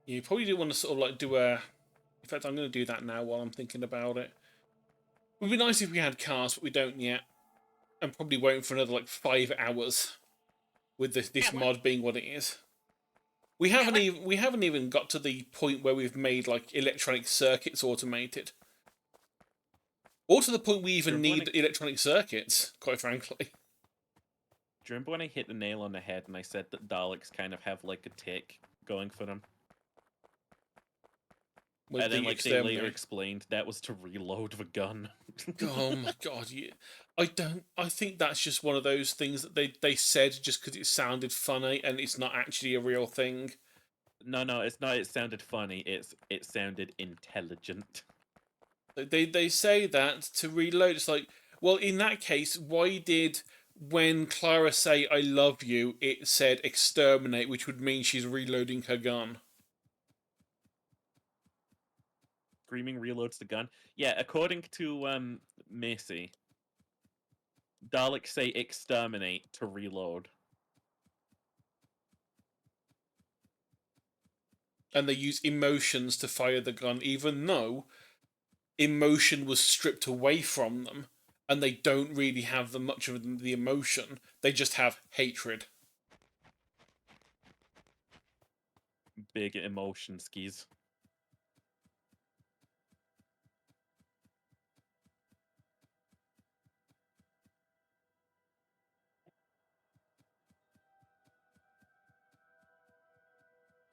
You probably do want to sort of like do a... In fact, I'm going to do that now while I'm thinking about it. It would be nice if we had cars, but we don't yet. And probably won't for another like 5 hours with this mod being what it is. We haven't even got to the point where we've made like electronic circuits automated. Or to the point we even need electronic circuits, quite frankly. Do you remember when I hit the nail on the head and I said that Daleks kind of have like a tick going for them? with And then, the like, they later exterminate. explained that was to reload the gun. Oh my god! Yeah. I think that's just one of those things that they said just because it sounded funny and it's not actually a real thing. No, it's not. It sounded funny. It sounded intelligent. They say that to reload. It's like, well, in that case, why did when Clara say "I love you," it said "exterminate," which would mean she's reloading her gun. Screaming reloads the gun. Yeah, according to Macy, Daleks say exterminate to reload. And they use emotions to fire the gun, even though emotion was stripped away from them, and they don't really have much of the emotion. They just have hatred. Big emotion skis.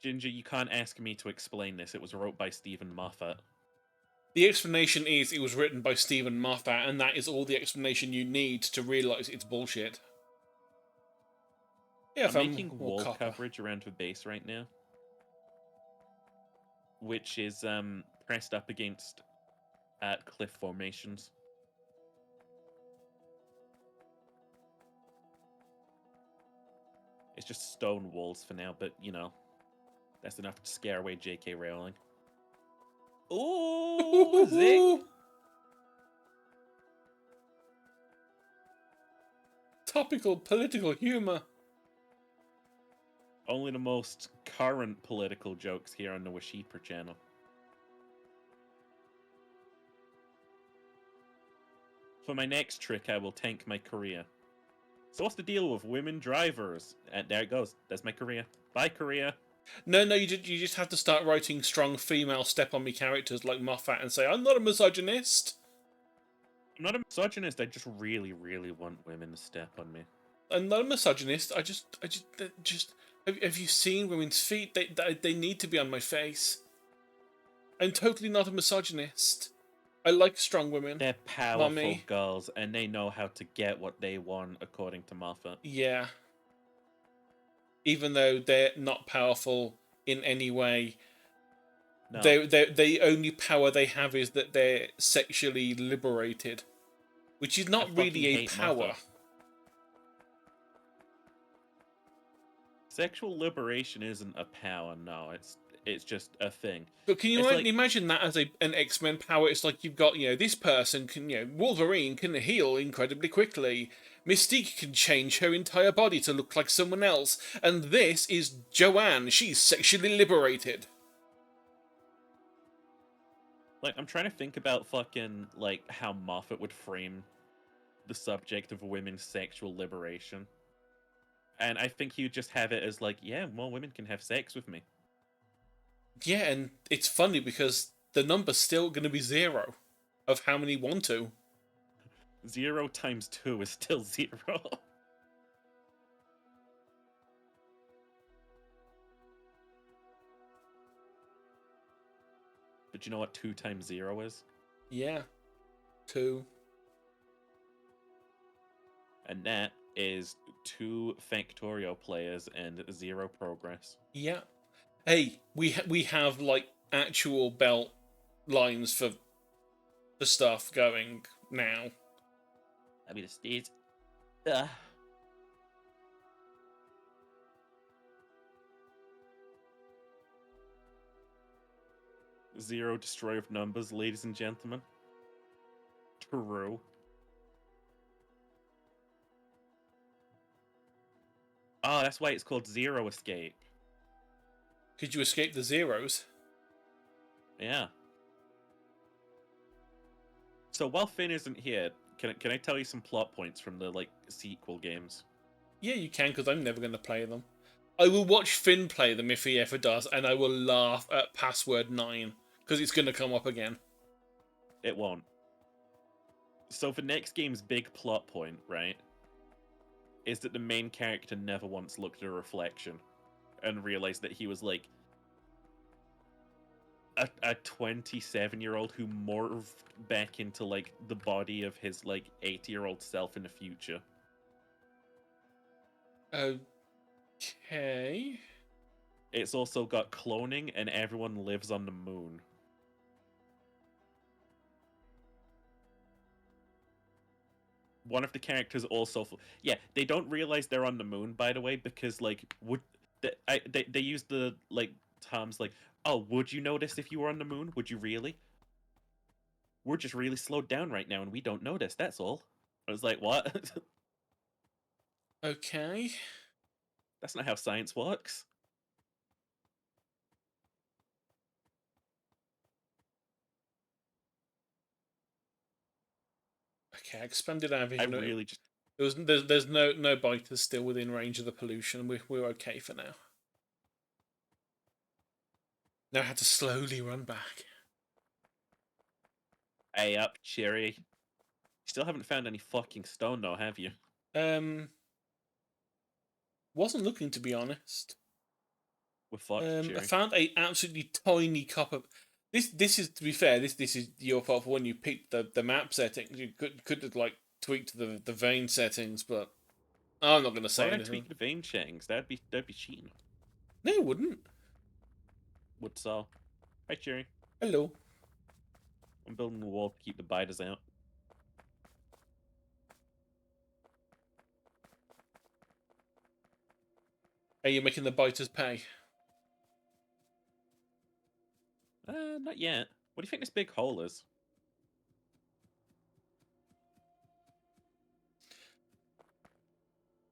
Ginger, you can't ask me to explain this. It was wrote by Stephen Moffat. The explanation is it was written by Stephen Moffat, and that is all the explanation you need to realise it's bullshit. Yeah, I'm making more wall copper. coverage around the base right now, which is pressed up against cliff formations. It's just stone walls for now, but you know, that's enough to scare away J.K. Rowling. Ooh, zing! Topical political humour. Only the most current political jokes here on the Washiper channel. For my next trick, I will tank my career. So what's the deal with women drivers? And there it goes. That's my career. Bye, Korea. No, you just have to start writing strong female step-on-me characters like Moffat and say, I'm not a misogynist. I'm not a misogynist. I just really, really want women to step on me. I'm not a misogynist. I just have you seen women's feet? They need to be on my face. I'm totally not a misogynist. I like strong women. They're powerful Mommy. girls, and they know how to get what they want, according to Moffat. Yeah. Even though they're not powerful in any way, No. the only power they have is that they're sexually liberated, which is not really a power. Moffat. Sexual liberation isn't a power. No, it's just a thing. But can you It's imagine that as an X-Men power? It's like you've got, this person can, Wolverine can heal incredibly quickly. Mystique can change her entire body to look like someone else. And this is Joanne. She's sexually liberated. like, I'm trying to think about fucking, like, how Moffat would frame the subject of women's sexual liberation. And I think he would just have it as like, yeah, more women can have sex with me. Yeah, and it's funny because the number's still going to be 0 of how many want to. 0 times 2 is still 0. But you know what 2 times 0 is? Yeah. 2. And that is 2 Factorio players and 0 progress. Yeah. Hey, we have like actual belt lines for the stuff going now. I mean, it's 0 destroyer of numbers, ladies and gentlemen. True. Oh, that's why it's called Zero Escape. Could you escape the zeros? Yeah. So while Finn isn't here, can I tell you some plot points from the like sequel games? Yeah, you can, because I'm never going to play them. I will watch Finn play them if he ever does, and I will laugh at Password 9, because it's going to come up again. It won't. So the next game's big plot point, right, is that the main character never once looked at a reflection and realized that he was like a 27-year-old who morphed back into like the body of his like 80-year-old self in the future. Okay. It's also got cloning, and everyone lives on the moon. One of the characters also, yeah, they don't realize they're on the moon, by the way, because like they use the like terms like, oh, would you notice if you were on the moon? Would you really? We're just really slowed down right now, and we don't notice. That's all. I was like, what? Okay. That's not how science works. Okay, expanded our I vision. really just There's no biters still within range of the pollution. We're okay for now. Now I had to slowly run back. hey up, Cherry. Still haven't found any fucking stone though, have you? Wasn't looking, to be honest. We're fucked, I Cherry. found a absolutely tiny copper. This is, to be fair, this is your fault for when you picked the map settings. You could have like tweaked the vein settings, but I'm not going to Why say would I anything. tweak the vein settings? That'd be cheating. No, it wouldn't. Would so. Hi, Cherry. Hello. I'm building a wall to keep the biters out. Are you making the biters pay? Not yet. What do you think this big hole is?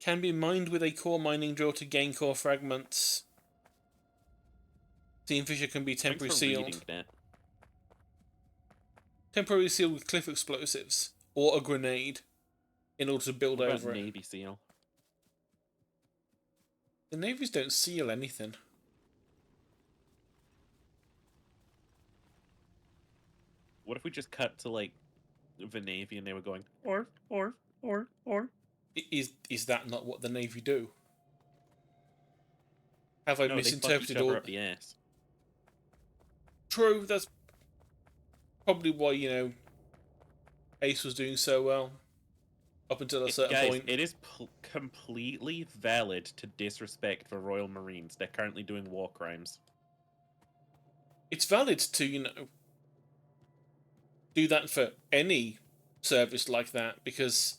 Can be mined with a core mining drill to gain core fragments. Steam fissure can be Thanks temporarily for sealed. reading that. Temporarily sealed with cliff explosives or a grenade in order to build What about over it. Navy SEAL? The navies don't seal anything. What if we just cut to like the Navy and they were going or? Is that not what the navy do? Have I No, they fuck each misinterpreted other all? up the ass. True, that's probably why, Ace was doing so well up until a certain Guys, point. it is completely valid to disrespect the Royal Marines. They're currently doing war crimes. It's valid to, do that for any service like that, because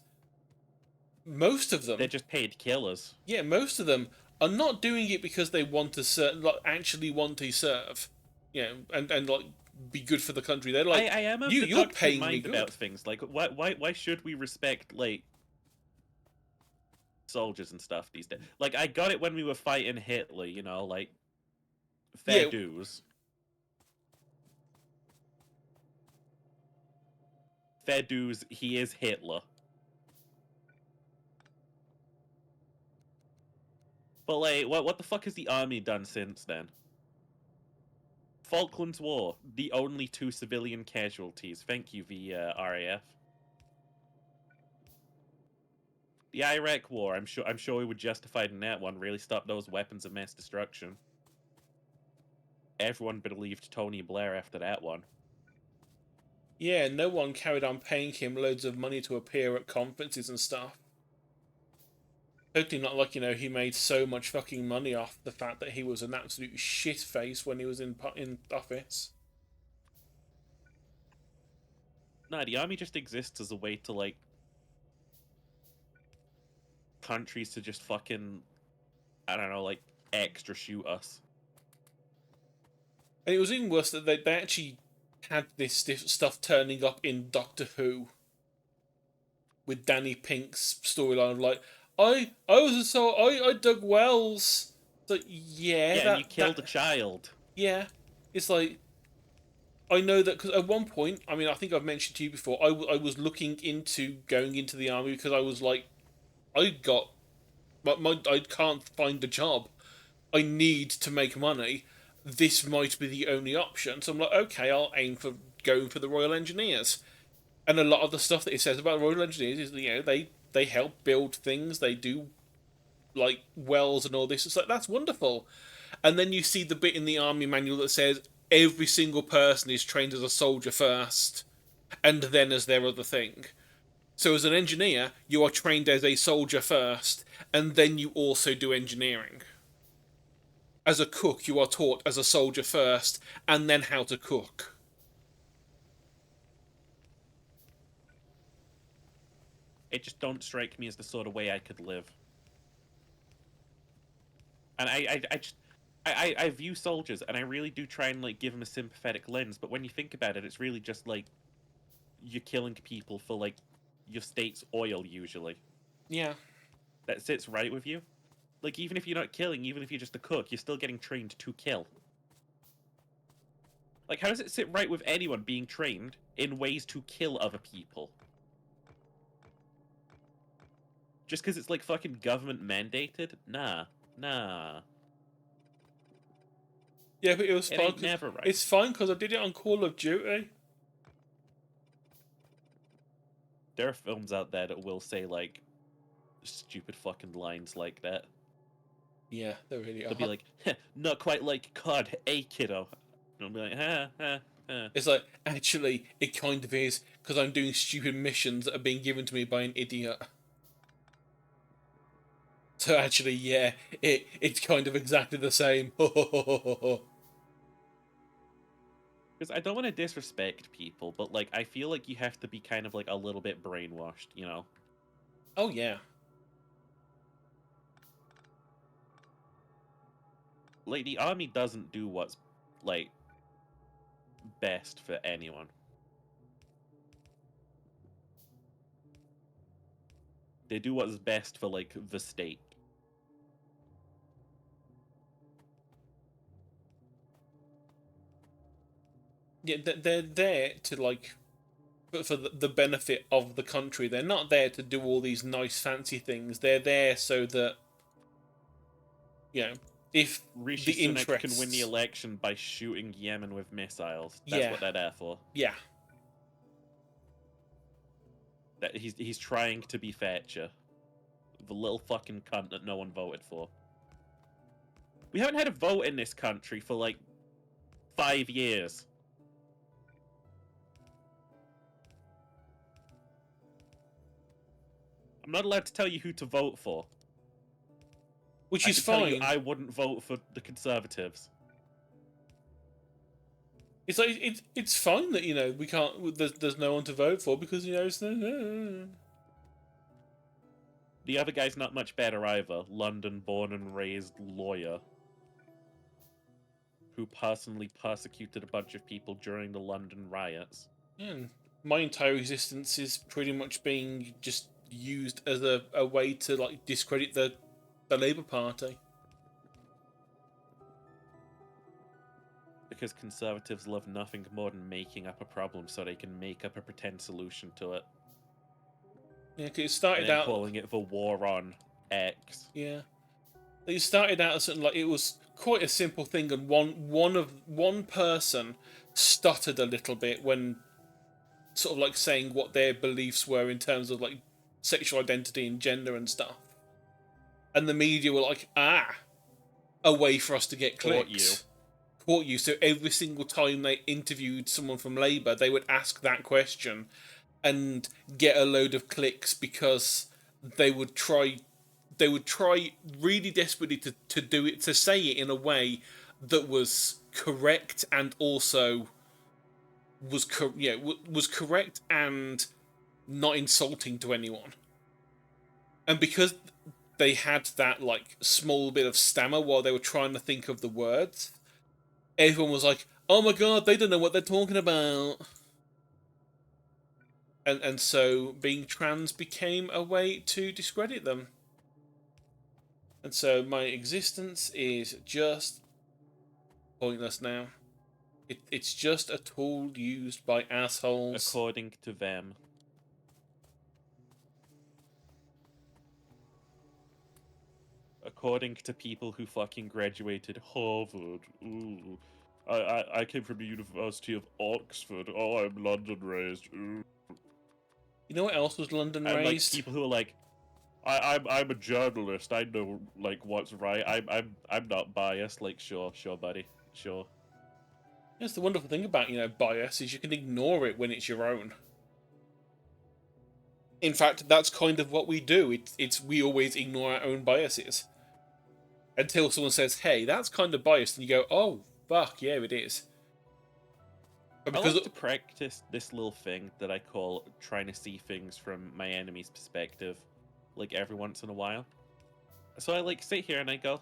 most of them, They're just paid killers. yeah, most of them are not doing it because they want to serve, like, actually want to serve, and like be good for the country. They're like, I am of you're the paying me mind good. about things. Like, why should we respect like soldiers and stuff these days? Like, I got it when we were fighting Hitler. Like fair Yeah. dues. Fair dues. He is Hitler. But like, what the fuck has the army done since then? Falklands War, the only 2 civilian casualties. Thank you, the RAF. The Iraq War, I'm sure we were justified in that one. Really stopped those weapons of mass destruction. Everyone believed Tony Blair after that one. Yeah, no one carried on paying him loads of money to appear at conferences and stuff. Totally not like, he made so much fucking money off the fact that he was an absolute shit face when he was in office. No, the army just exists as a way to, like, countries to just fucking, I don't know, like, extra shoot us. And it was even worse that they actually had this stuff turning up in Doctor Who with Danny Pink's storyline of like, I dug wells. So Yeah, and you killed a child. Yeah, it's like, I know that because at one point, I mean, I think I've mentioned to you before, I was looking into going into the army because I was like, I can't find a job. I need to make money. This might be the only option. So I'm like, okay, I'll aim for going for the Royal Engineers. And a lot of the stuff that it says about the Royal Engineers is, they help build things. They do like wells and all this. It's like, that's wonderful. And then you see the bit in the army manual that says every single person is trained as a soldier first, and then as their other thing. So as an engineer, you are trained as a soldier first, and then you also do engineering. As a cook, you are taught as a soldier first, and then how to cook. It just don't strike me as the sort of way I could live. And I view soldiers, and I really do try and like give them a sympathetic lens. But when you think about it, it's really just like you're killing people for like your state's oil usually. Yeah. That sits right with you. Like even if you're not killing, even if you're just a cook, you're still getting trained to kill. Like how does it sit right with anyone being trained in ways to kill other people? Just because it's like fucking government mandated? Nah. Yeah, but it was It fun. ain't never right. It's fine because I did it on Call of Duty. There are films out there that will say like stupid fucking lines like that. Yeah, they really are. They'll be like, not quite like COD, kiddo. And I'll be like, ha. It's like, actually, it kind of is, because I'm doing stupid missions that are being given to me by an idiot. So actually, yeah, it's kind of exactly the same. Because I don't want to disrespect people, but like I feel like you have to be kind of like a little bit brainwashed, you know? Oh, yeah. Like the army doesn't do what's like best for anyone. They do what's best for like the state. Yeah, they're there to, like, for the benefit of the country. They're not there to do all these nice, fancy things. They're there so that, you know, if Rishi the Sunak can win the interests... election by shooting Yemen with missiles. That's Yeah. what they're there for. Yeah. That he's trying to be Thatcher. The little fucking cunt that no one voted for. We haven't had a vote in this country for like 5 years. I'm not allowed to tell you who to vote for. Which I is can tell fine. you I wouldn't vote for the Conservatives. It's like it's fine that, you know, we can't. There's no one to vote for because, you know, it's no. The other guy's not much better either. London born and raised lawyer who personally persecuted a bunch of people during the London riots. Yeah, my entire existence is pretty much being just used as a way to, like, discredit the Labour Party. Because Conservatives love nothing more than making up a problem so they can make up a pretend solution to it. Yeah, 'cause it And started then out calling it the war on X. Yeah, it started out as something like, it was quite a simple thing, and one person stuttered a little bit when sort of like saying what their beliefs were in terms of like sexual identity and gender and stuff, and the media were like, a way for us to get clicks. Caught you. So every single time they interviewed someone from Labour, they would ask that question and get a load of clicks because they would try really desperately to do it, to say it in a way that was correct and also was correct and not insulting to anyone. And because they had that, like, small bit of stammer while they were trying to think of the words, everyone was like, oh my god, they don't know what they're talking about. And so being trans became a way to discredit them. And so my existence is just pointless now. It's just a tool used by assholes. According to them. According to people who fucking graduated Harvard. Ooh. I came from the University of Oxford. Oh, I'm London raised. Ooh. You know what else was London And like raised? people who are like, I'm a journalist. I know like what's right. I'm not biased. Like sure, buddy, sure. That's the wonderful thing about, bias, is you can ignore it when it's your own. In fact, that's kind of what we do. We always ignore our own biases. Until someone says, hey, that's kind of biased, and you go, oh, fuck, yeah, it is. But I because like to practice this little thing that I call trying to see things from my enemy's perspective, like every once in a while. So I like sit here and I go,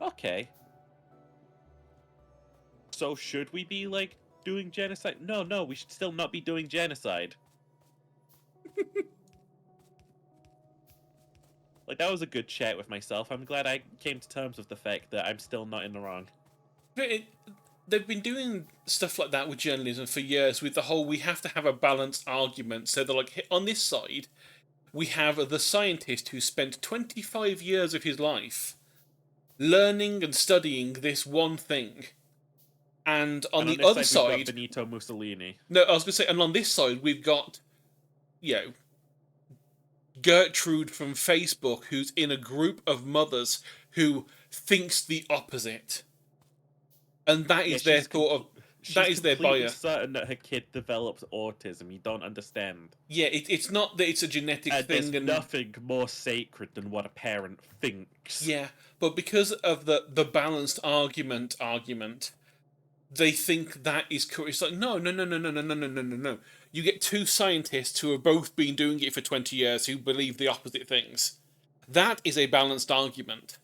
okay. So should we be like doing genocide? No, we should still not be doing genocide. Like that was a good chat with myself. I'm glad I came to terms with the fact that I'm still not in the wrong. they've been doing stuff like that with journalism for years, with the whole we have to have a balanced argument. So they're like, on this side, we have the scientist who spent 25 years of his life learning and studying this one thing. And on the other side, we've side, got Benito Mussolini. no, I was going to say, and on this side, we've got, Gertrude from Facebook, who's in a group of mothers who thinks the opposite. And that is their thought of. That is their bias. Certain that her kid develops autism. You don't understand. Yeah, it's not that it's a genetic thing. There's nothing more sacred than what a parent thinks. Yeah, but because of the balanced argument, they think that is correct. It's like no. You get two scientists who have both been doing it for 20 years who believe the opposite things. That is a balanced argument.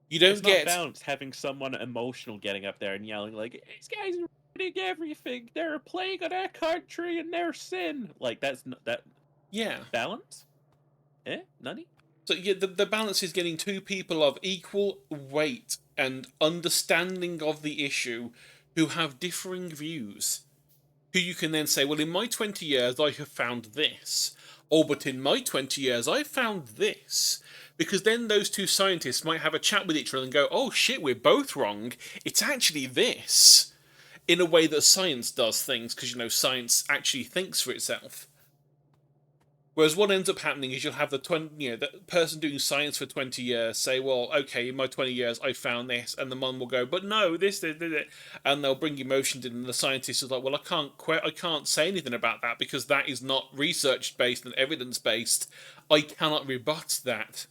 You don't get balanced having someone emotional getting up there and yelling like, "These guys are ruining everything. They're a plague on our country and their sin." Like that's not that. Yeah. Balance. Nutty. So yeah, the balance is getting two people of equal weight and understanding of the issue who have differing views. Who you can then say, well, in my 20 years, I have found this. Oh, but in my 20 years, I found this. Because then those two scientists might have a chat with each other and go, oh shit, we're both wrong. It's actually this. In a way that science does things, because, science actually thinks for itself. Whereas what ends up happening is you'll have the person doing science for 20 years say, well, okay, in my 20 years I found this, and the mum will go, but no, this, and they'll bring emotions in, and the scientist is like, well, I can't say anything about that because that is not research based and evidence based. I cannot rebut that.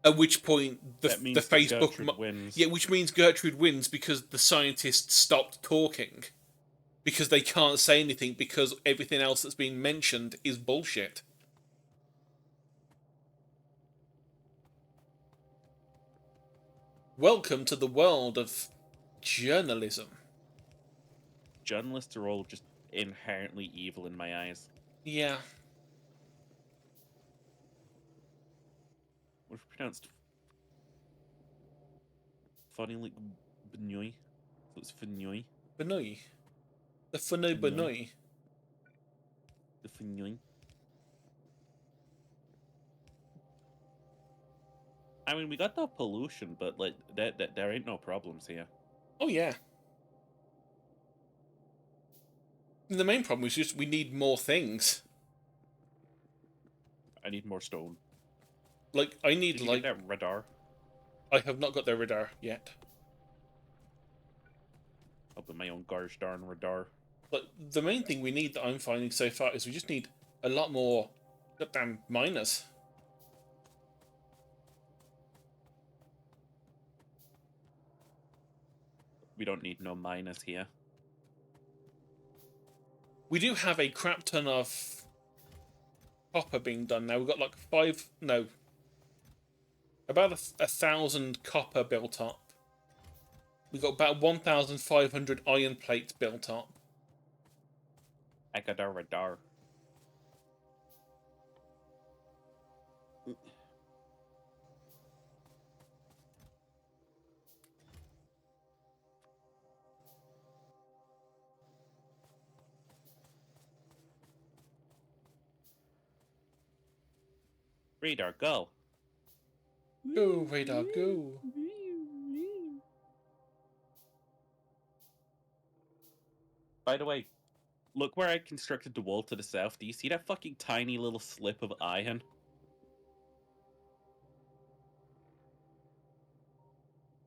At which point the Facebook wins. Yeah, which means Gertrude wins because the scientists stopped talking. Because they can't say anything because everything else that's been mentioned is bullshit. Welcome to the world of journalism. Journalists are all just inherently evil in my eyes. Yeah. What if pronounced funny like Benoy? So it's Fenoy. Benoy. The Funny Benoy. The Fenoy. I mean, we got the pollution, but like that there ain't no problems here. Oh yeah. The main problem is just we need more things. I need more stone. Like I need Did you get that radar. I have not got the radar yet. I'll put my own gosh darn radar. But the main thing we need that I'm finding so far is we just need a lot more goddamn miners. We don't need no miners here. We do have a crap ton of copper being done now. We've got like about 1,000 copper built up. We've got about 1,500 iron plates built up. I got a radar. Radar, go. Go, radar, go. By the way, look where I constructed the wall to the south. Do you see that fucking tiny little slip of iron?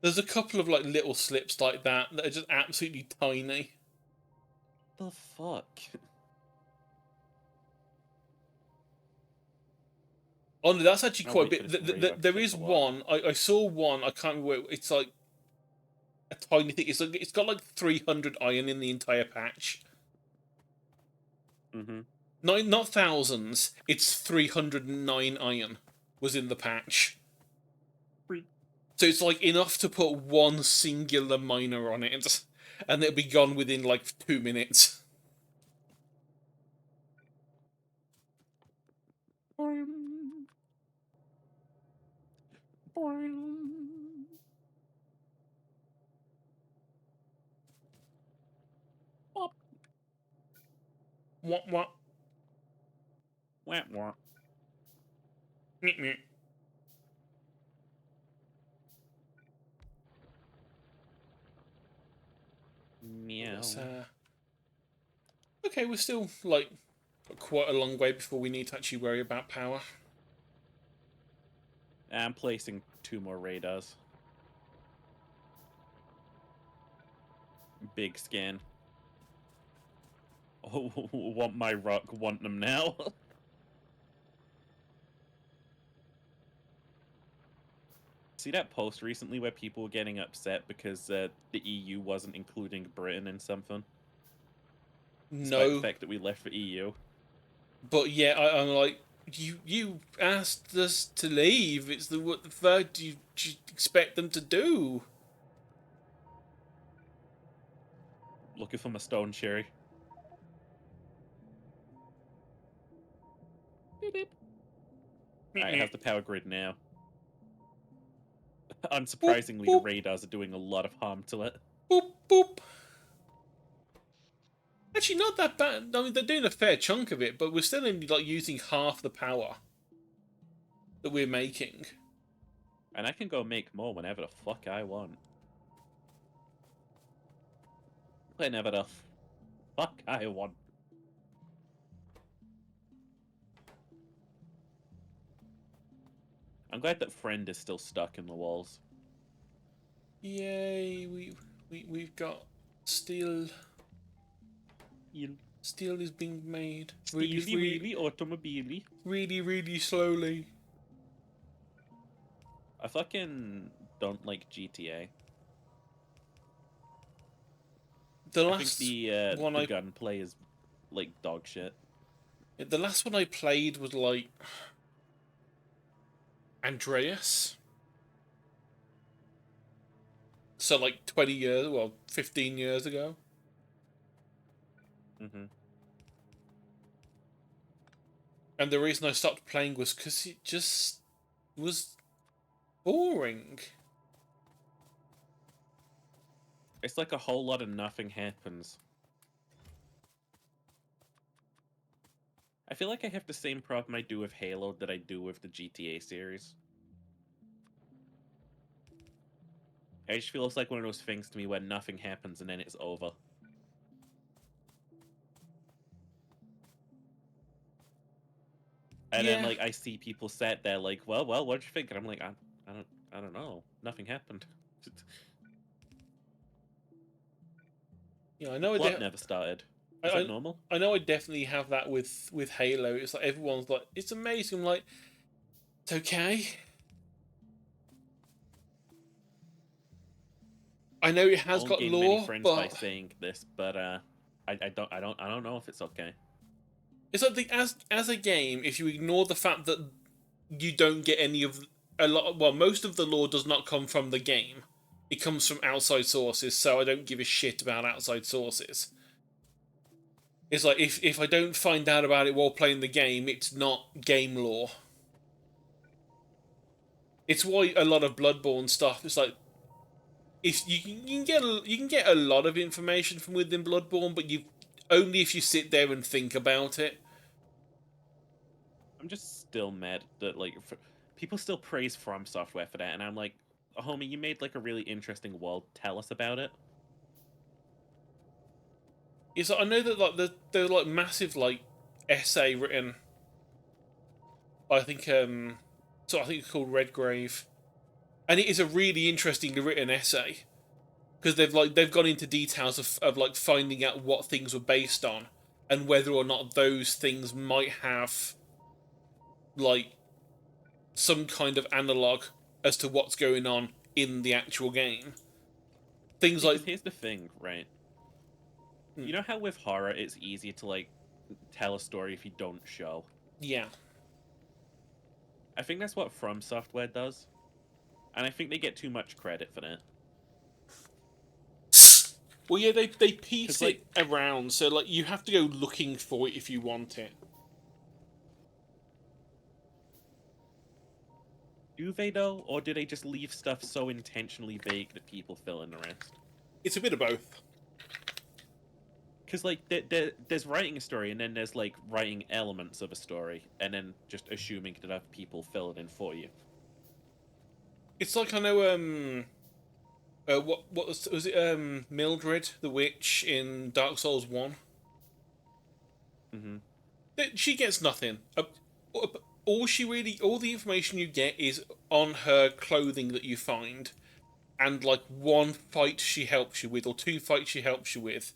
There's a couple of like little slips like that are just absolutely tiny. The fuck? Honestly, that's actually I'll quite a wait for bit. this radar There clip is to load. one. I saw one. I can't remember. It's like a tiny thing. It's got like 300 iron in the entire patch. Mm-hmm. Not thousands. It's 309 iron was in the patch. So it's like enough to put one singular miner on it, and it'll be gone within like 2 minutes. Boing. Boing. Bop. What? What? Wah, wah. Meh, meh. Meow. Let's, okay, we're still like quite a long way before we need to actually worry about power. I'm placing 2 more radars. Big scan. Oh, want my rock, want them now. See that post recently where people were getting upset because the EU wasn't including Britain in something? Despite the No, fact that we left for EU. but yeah, I'm like, you asked us to leave. It's what the fuck do you expect them to do? Looking for my stone cherry. Beep, beep. Alright, how's the power grid now? Unsurprisingly, the boop. radars are doing a lot of harm to it. Boop boop. Actually, not that bad. I mean, they're doing a fair chunk of it, but we're still only like using half the power that we're making. And I can go make more whenever the fuck I want. Whenever the fuck I want. I'm glad that friend is still stuck in the walls. Yay! We've got steel. Steel is being made Really automobile. really slowly. I fucking don't like GTA. The I last think one the gunplay is like dog shit. the last one I played was like Andreas. So like 20 years, well, 15 years ago. Mm-hmm. And the reason I stopped playing was because it just was boring. It's like a whole lot of nothing happens. I feel like I have the same problem I do with Halo that I do with the GTA series. It just feels like one of those things to me where nothing happens and then it's over. And then like I see people sat there like, well, what'd you think? And I'm like, I don't know. Nothing happened. Yeah, I know. Plot never started. Is that normal? I know. I definitely have that with Halo. It's like everyone's like, it's amazing. I'm like, it's okay. I know it has got gained lore, many friends but by saying this, but I don't know if it's okay. it's like as a game, if you ignore the fact that you don't get any of most of the lore does not come from the game. It comes from outside sources, so I don't give a shit about outside sources. It's like if I don't find out about it while playing the game, it's not game lore. It's why a lot of Bloodborne stuff is like, if you can get a lot of information from within Bloodborne, but you only if you sit there and think about it. I'm just still mad that like people still praise From Software for that, and I'm like, oh, homie, you made like a really interesting world. Tell us about it. It's like, I know that like there's like massive like essay written. I think so I think it's called Redgrave, and it is a really interestingly written essay because they've gone into details of like finding out what things were based on and whether or not those things might have like some kind of analog as to what's going on in the actual game. Things Because like here's the thing, right? You know how with horror it's easier to like tell a story if you don't show. yeah. I think that's what From Software does, and I think they get too much credit for that. Well, yeah, they piece 'Cause, like- it around, so like you have to go looking for it if you want it. Do they though, or do they just leave stuff so intentionally vague that people fill in the rest? It's a bit of both. Because like there's writing a story, and then there's like writing elements of a story, and then just assuming that other people fill it in for you. It's like I know what was it Mildred the witch in Dark Souls 1? Mm-hmm. She gets nothing. All the information you get is on her clothing that you find, and like one fight she helps you with, or two fights she helps you with.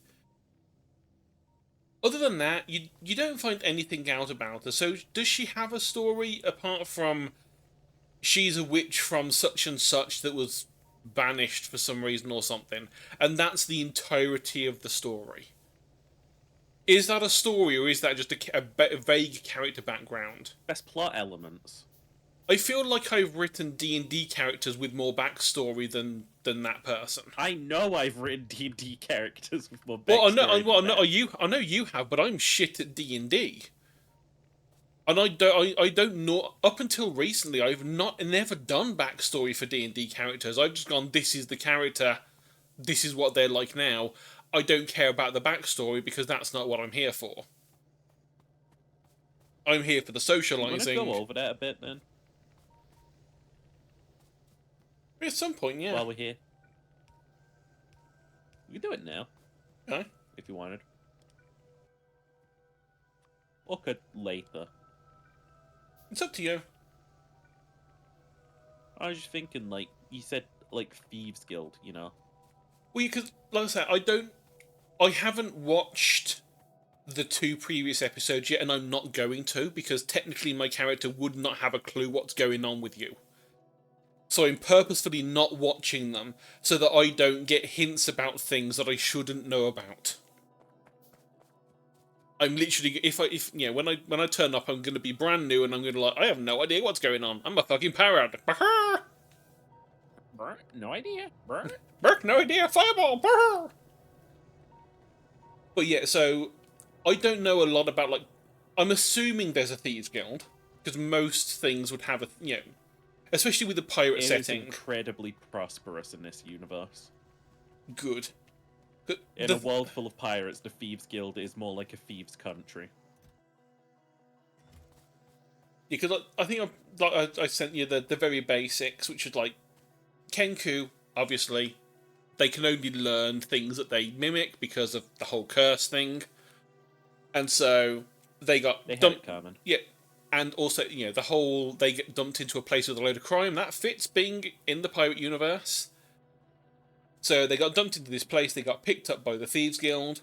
Other than that, you don't find anything out about her. So does she have a story apart from she's a witch from such and such that was banished for some reason or something, and that's the entirety of the story? Is that a story, or is that just a vague character background? Best plot elements. I feel like I've written D&D characters with more backstory than that person. I know I've written D&D characters with more Well, backstory. I know you have, but I'm shit at D&D. And I don't know. Up until recently, I've never done backstory for D&D characters. I've just gone, this is the character, this is what they're like now. I don't care about the backstory because that's not what I'm here for. I'm here for the socializing. You want to go over that a bit then? At some point, yeah. While we're here, we can do it now. Okay. If you wanted, or could later. It's up to you. I was just thinking, like you said, like Thieves Guild, you know. Well, because like I said, I haven't watched the 2 previous episodes yet, and I'm not going to because technically my character would not have a clue what's going on with you. So I'm purposefully not watching them so that I don't get hints about things that I shouldn't know about. I'm literally when I turn up, I'm gonna be brand new and I'm gonna I have no idea what's going on. I'm a fucking power addict. No idea. No idea. Fireball. But yeah, so I don't know a lot about I'm assuming there's a thieves guild because most things would have especially with the pirate It is setting. incredibly prosperous in this universe. Good. But In a world full of pirates, the Thieves Guild is more like a thieves' country. Because I think I sent you the very basics, which is like Kenku, obviously, they can only learn things that they mimic because of the whole curse thing, and so they have it common. Yeah, and also the whole they get dumped into a place with a load of crime that fits being in the pirate universe. So they got dumped into this place. They got picked up by the Thieves Guild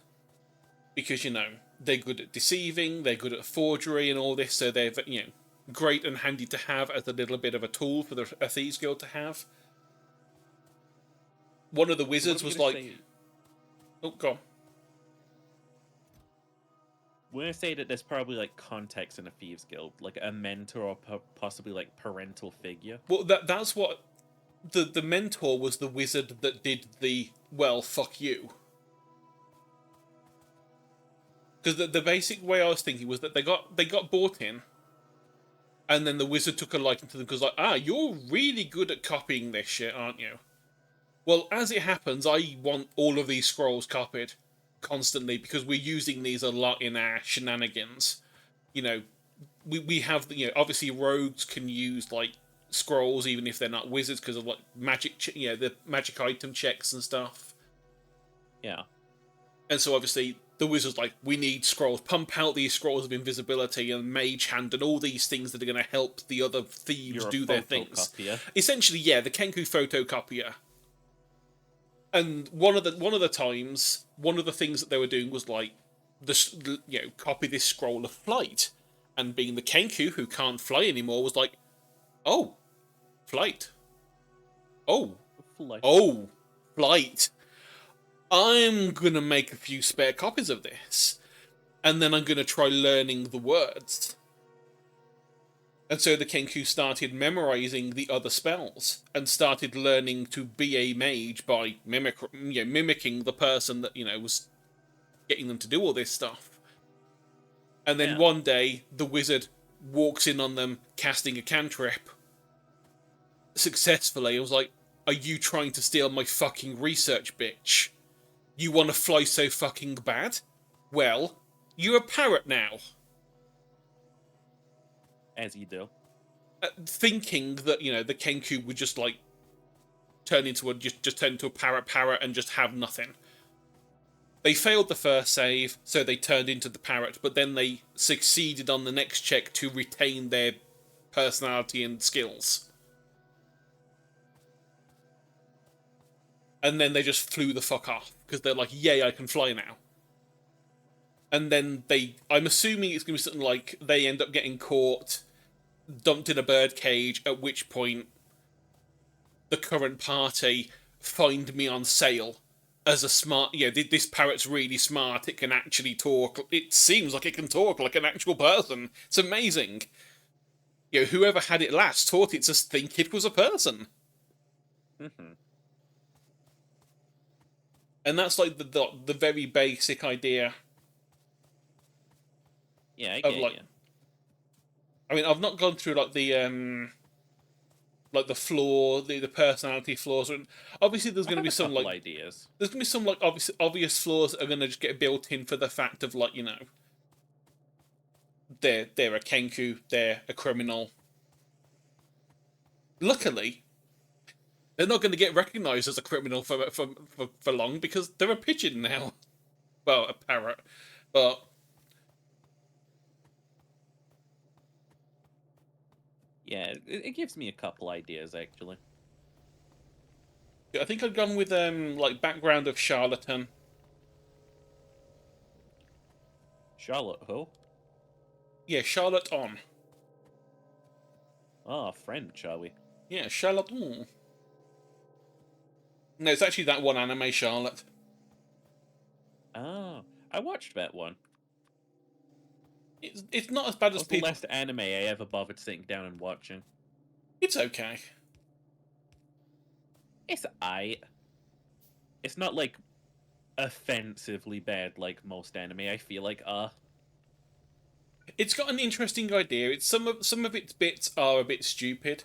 because they're good at deceiving, they're good at forgery and all this. So they're great and handy to have as a little bit of a tool for a Thieves Guild to have. One of the wizards was like, "Oh, go on." We're gonna say that there's probably like context in a Thieves Guild, like a mentor or possibly like parental figure. Well, that's what the mentor was, the wizard that did the fuck you. Because the basic way I was thinking was that they got bought in, and then the wizard took a liking to them because you're really good at copying this shit, aren't you? Well, as it happens, I want all of these scrolls copied constantly because we're using these a lot in our shenanigans. We have obviously rogues can use scrolls even if they're not wizards because of magic, the magic item checks and stuff. Yeah. And so obviously the wizard's like, we need scrolls, pump out these scrolls of invisibility and mage hand and all these things that are going to help the other thieves You're a do their things. photocopier. Essentially, yeah, the Kenku photocopier. And one of the times, one of the things that they were doing was like, copy this scroll of flight. And being the Kenku, who can't fly anymore, was like, oh, flight. Oh, flight. I'm gonna make a few spare copies of this, and then I'm gonna try learning the words. And so the Kenku started memorizing the other spells and started learning to be a mage by mimicking the person that was getting them to do all this stuff. And then one day the wizard walks in on them casting a cantrip successfully. I was like, "Are you trying to steal my fucking research, bitch? You want to fly so fucking bad? Well, you're a parrot now." As you do. Thinking that, the Kenku would just, like, turn into a parrot and just have nothing. They failed the first save, so they turned into the parrot, but then they succeeded on the next check to retain their personality and skills. And then they just flew the fuck off, because they're like, yay, I can fly now. And then I'm assuming it's going to be something like they end up getting caught, dumped in a bird cage, at which point the current party find me on sale as a smart, this parrot's really smart, it can actually talk, it seems like it can talk like an actual person. It's amazing. Whoever had it last taught it to think it was a person. Mm-hmm. And that's like the very basic idea. Yeah, I get you. I mean, I've not gone through like the flaw, the personality flaws. Obviously, there's going to be some like ideas. There's going to be some like obvious flaws that are going to just get built in for the fact of like they're a Kenku, they're a criminal. Luckily, they're not going to get recognised as a criminal for long because they're a pigeon now. Well, a parrot, but. Yeah, it gives me a couple ideas, actually. I think I've gone with like background of charlatan. Charlotte who? Yeah, charlatan. Ah, French, shall we? Yeah, charlatan. No, it's actually that one anime, Charlotte. Oh, I watched that one. It's not as bad as people. The last anime I ever bothered sitting down and watching. It's okay. It's aight. It's not like offensively bad like most anime. I feel like It's got an interesting idea. It's some of its bits are a bit stupid,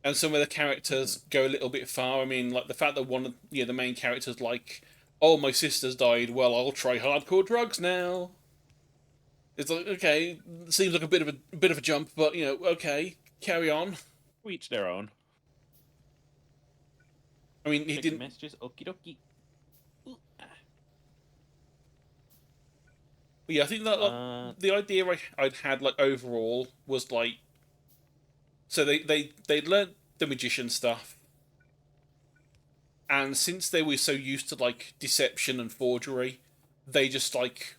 and some of the characters go a little bit far. I mean, like the fact that one of the main characters like, "Oh, my sister's died. Well, I'll try hardcore drugs now." It's like, okay, seems like a bit of a jump, but okay, carry on. To each their own. I mean, he didn't. Messages, okie dokie. Yeah, I think that the idea I'd had like overall was like, so they'd learnt the magician stuff, and since they were so used to like deception and forgery, they just like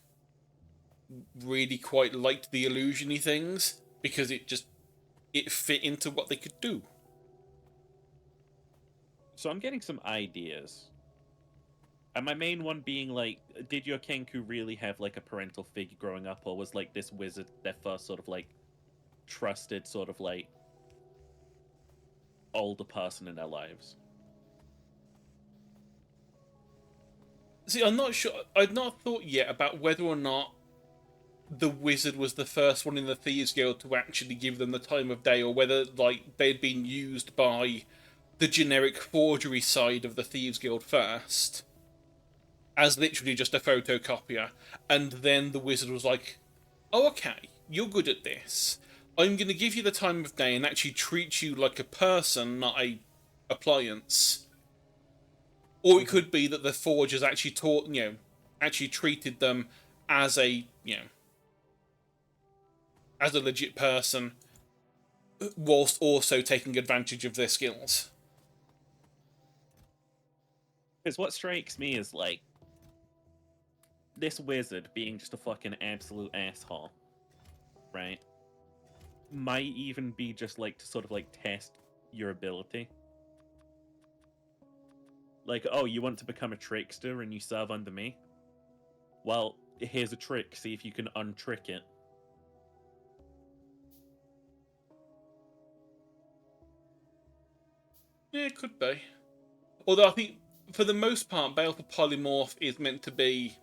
really quite liked the illusion-y things because it fit into what they could do. So I'm getting some ideas. And my main one being like, did your Kenku really have like a parental figure growing up, or was like this wizard their first sort of like trusted sort of like older person in their lives? See, I'm not sure. I've not thought yet about whether or not the wizard was the first one in the Thieves Guild to actually give them the time of day, or whether like they'd been used by the generic forgery side of the Thieves Guild first, as literally just a photocopier, and then the wizard was like, "Oh, okay, you're good at this. I'm going to give you the time of day and actually treat you like a person, not a appliance." Or it could be that the forgers actually taught, actually treated them as a, as a legit person, whilst also taking advantage of their skills. Because what strikes me is like this wizard being just a fucking absolute asshole, right? Might even be just like to sort of like test your ability. Like, oh, you want to become a trickster and you serve under me? Well, here's a trick. See if you can untrick it. Yeah, it could be. Although I think, for the most part, Baleful Polymorph is meant to be,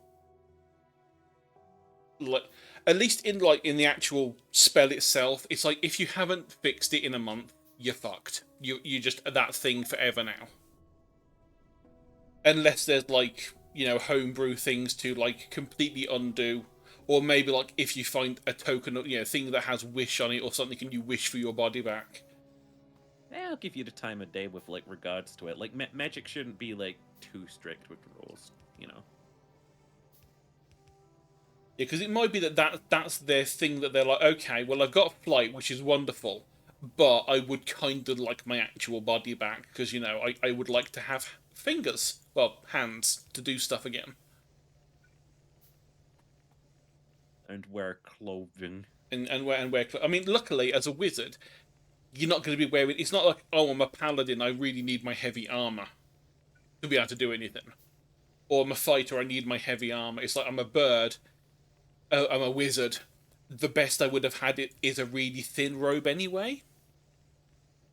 like, at least in the actual spell itself, it's like if you haven't fixed it in a month, you're fucked. You just that thing forever now. Unless there's like, homebrew things to like completely undo, or maybe like if you find a token, thing that has wish on it or something, and you wish for your body back. I'll give you the time of day with like regards to it. Like magic shouldn't be like too strict with the rules, you know. Yeah, because it might be that's their thing, that they're like, okay, well, I've got flight, which is wonderful, but I would kind of like my actual body back, because, I would like to have fingers, well, hands, to do stuff again. And wear clothing. And wear. I mean, luckily, as a wizard, you're not going to be wearing. It's not like, oh, I'm a paladin, I really need my heavy armor to be able to do anything. Or I'm a fighter, I need my heavy armor. It's like I'm a bird, I'm a wizard. The best I would have had it is a really thin robe anyway.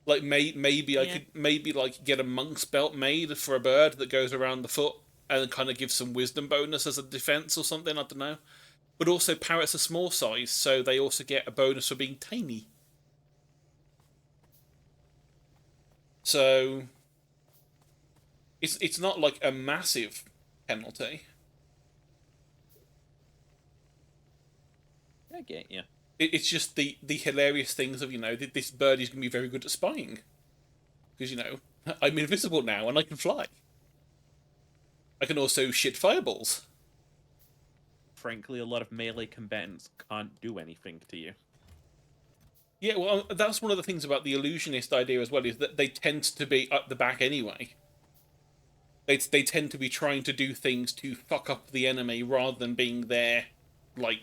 Like maybe I could like get a monk's belt made for a bird that goes around the foot and kind of gives some wisdom bonus as a defense or something. I don't know. But also parrots are small size, so they also get a bonus for being tiny. So it's not like a massive penalty. I get you. It's just the hilarious things of, this bird is going to be very good at spying. Because, I'm invisible now and I can fly. I can also shit fireballs. Frankly, a lot of melee combatants can't do anything to you. Yeah, well, that's one of the things about the illusionist idea as well, is that they tend to be at the back anyway. They tend to be trying to do things to fuck up the enemy rather than being there, like,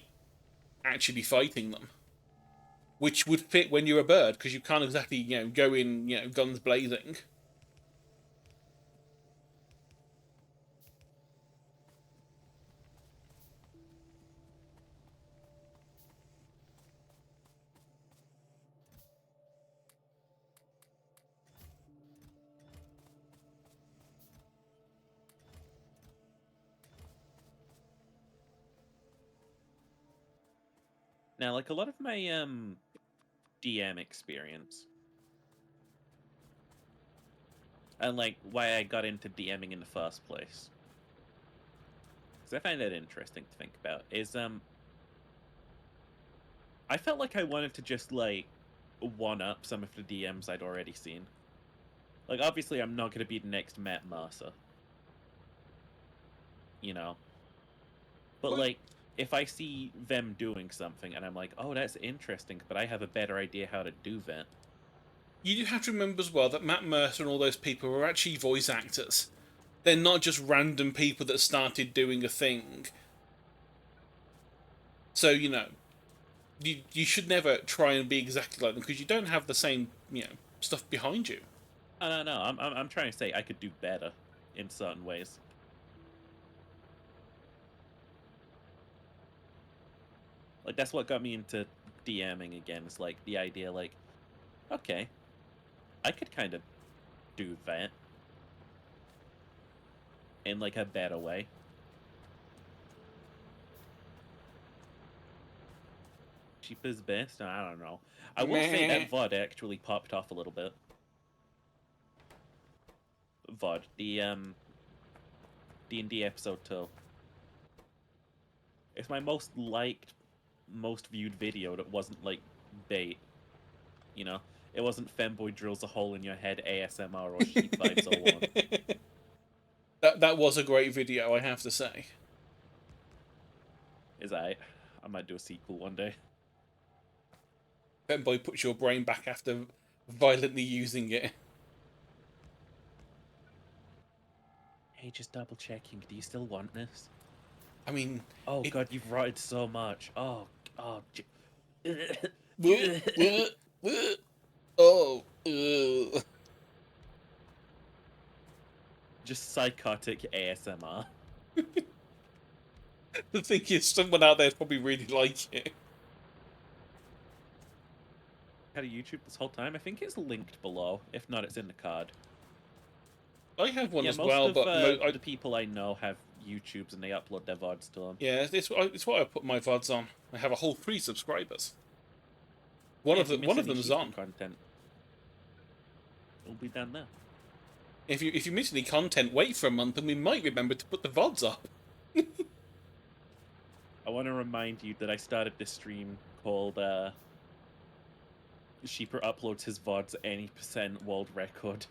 actually fighting them. Which would fit when you're a bird, because you can't exactly, go in, guns blazing. Now, like a lot of my DM experience, and like why I got into DMing in the first place, because I find that interesting to think about, is I felt like I wanted to just like one up some of the DMs I'd already seen. Like obviously I'm not gonna be the next Matt Mercer, you know, but Well, like if I see them doing something and I'm like, oh, that's interesting, but I have a better idea how to do that. you do have to remember as well that Matt Mercer and all those people are actually voice actors. They're not just random people that started doing a thing. So, you should never try and be exactly like them, because you don't have the same, stuff behind you. No, I'm trying to say I could do better in certain ways. Like that's what got me into DMing again. Is like the idea, like, okay, I could kind of do that in like a better way. Cheap is best. I don't know. I will say Meh. that VOD actually popped off a little bit. VOD, the D&D episode 2. It's my most liked, most viewed video that wasn't like bait. You know, it wasn't Femboy drills a hole in your head ASMR or Sheep 501. That was a great video, I have to say. Is I might do a sequel one day. Femboy puts your brain back after violently using it. Hey, just double checking. Do you still want this? I mean, Oh it. god, you've rotted so much. Oh. Oh. Ugh. Just psychotic ASMR. The thing is, someone out there's probably really like it. Had a YouTube this whole time. I think it's linked below. If not, it's in the card. I have one Yeah, as most well, of but the people I know have YouTubes and they upload their VODs to them. yeah, it's what I put my VODs on. I have a whole 3 subscribers. Yeah, if you One miss of any them's Sheeple on. content, it'll be down there. If you miss any content, wait for a month, and we might remember to put the VODs up. I want to remind you that I started this stream called Sheeper uploads his VODs any percent world record.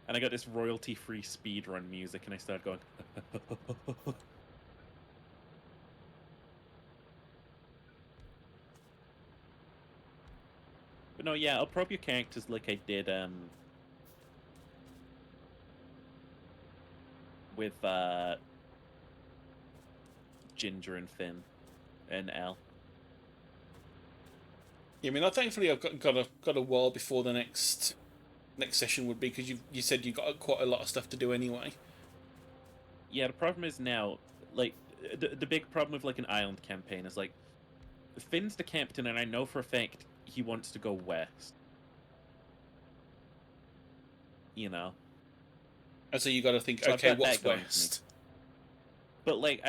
And I got this royalty-free speedrun music, and I started going. But no, yeah, I'll prop your characters like I did with Ginger and Finn and Al. Yeah, I mean, thankfully I've got a while before the next session would be, because you said you got quite a lot of stuff to do anyway. Yeah, the problem is now, like, the big problem with like an island campaign is like, Finn's the captain, and I know for a fact he wants to go west. You know. And so you got to think, So I've okay, got what's that going for me. west? But like,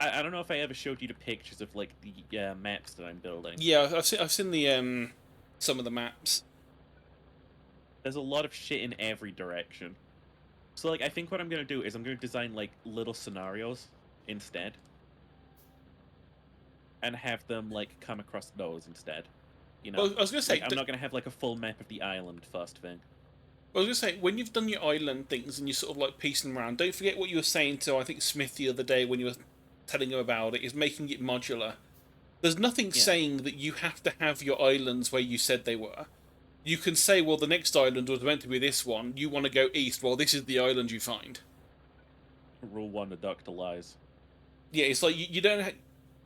I don't know if I ever showed you the pictures of like the maps that I'm building. Yeah, I've seen the some of the maps. There's a lot of shit in every direction. So like, I think what I'm gonna do is I'm gonna design like little scenarios instead, and have them like come across those instead. You know, Well, I was gonna say, like I'm not gonna have like a full map of the island first thing. I was gonna say, when you've done your island things and you're sort of like piecing around, don't forget what you were saying to, I think, Smith the other day when you were telling him about it, is making it modular. There's nothing Yeah. saying that you have to have your islands where you said they were. You can say, well, the next island was meant to be this one. You want to go east. Well, this is the island you find. Rule 1: the doctor lies. Yeah, it's like you don't.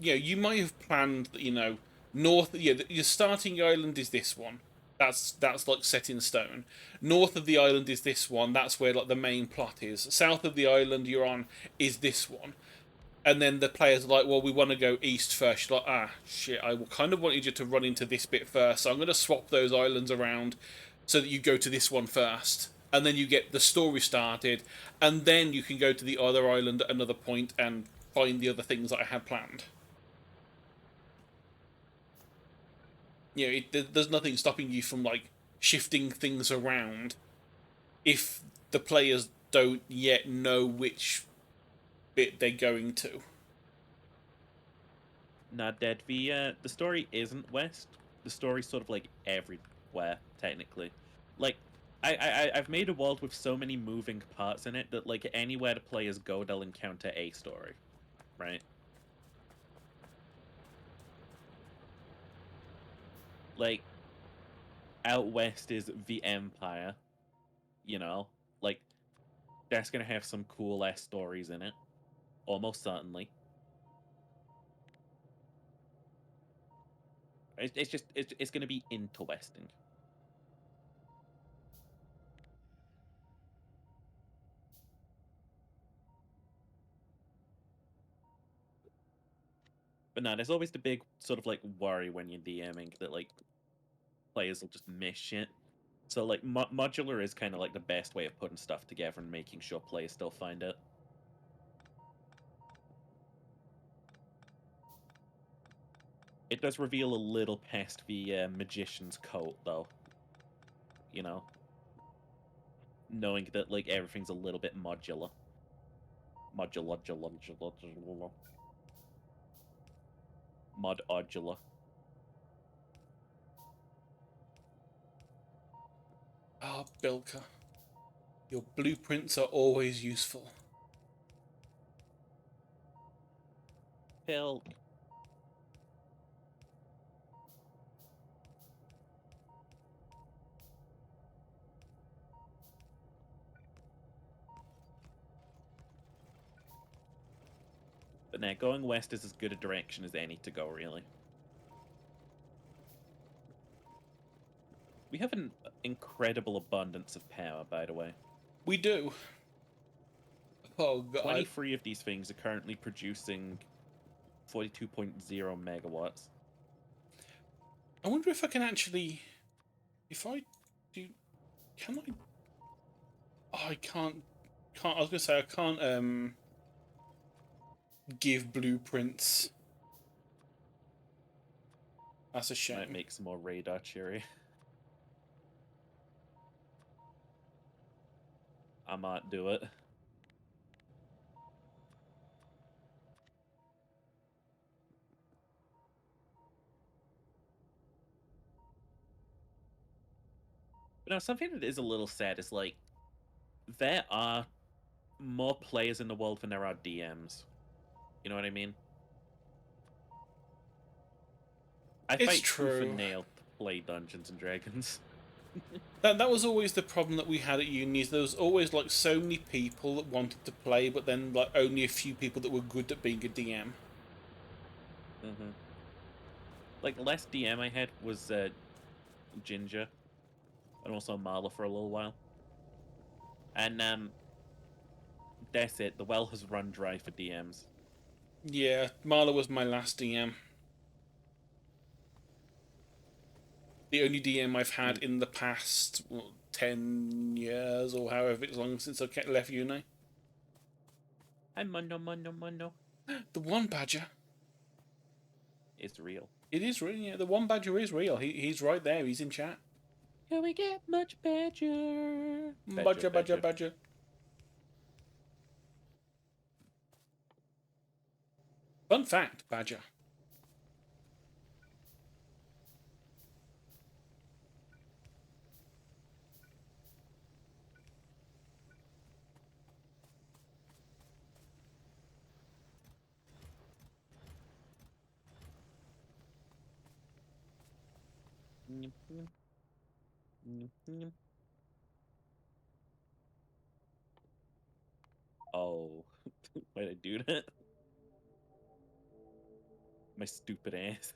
You know, you might have planned that, north. Yeah, your starting island is this one. That's like set in stone. North of the island is this one. That's where like the main plot is. South of the island you're on is this one. And then the players are like, well, we want to go east first. You're like, shit, I kind of wanted you to run into this bit first, so I'm going to swap those islands around so that you go to this one first. And then you get the story started, and then you can go to the other island at another point and find the other things that I had planned. There's nothing stopping you from, like, shifting things around if the players don't yet know which bit they're going to. Not dead. The story isn't west. The story's sort of like everywhere technically. Like I've made a world with so many moving parts in it that like anywhere the players go, they'll encounter a story, right? Like out west is the Empire, you know, like that's gonna have some cool ass stories in it, almost certainly. It's gonna be interesting. But no, there's always the big sort of like worry when you're DMing that like players will just miss shit. So like modular is kind of like the best way of putting stuff together and making sure players still find it. It does reveal a little past the magician's coat though. You know, knowing that like everything's a little bit modular. Modular. Ah, Bilka. Your blueprints are always useful. Pilk. But now, going west is as good a direction as any to go, really. We have an incredible abundance of power, by the way. We do. Oh god. 23 of these things are currently producing 42.0 megawatts. I wonder if I can actually... If I do... Can I... Oh, I can't... I was going to say, I can't, give blueprints. That's a shame. Might make some more radar cherry. I might do it. But now, something that is a little sad is like, there are more players in the world than there are DMs. You know what I mean? I It's fight tooth true. and nail to play Dungeons and Dragons. That was always the problem that we had at uni. Is there was always like so many people that wanted to play, but then like only a few people that were good at being a DM. Mm-hmm. Like, the last DM I had was Ginger, and also Marla for a little while. And that's it. The well has run dry for DMs. Yeah, Marla was my last DM. The only DM I've had in the past 10 years or however it's long since I left uni. I'm Mundo. The one badger. It's real. It is real. Yeah, the one badger is real. He's right there. He's in chat. Can we get much badger? Badger. Fun fact, badger. Oh, why'd I do that? My stupid ass.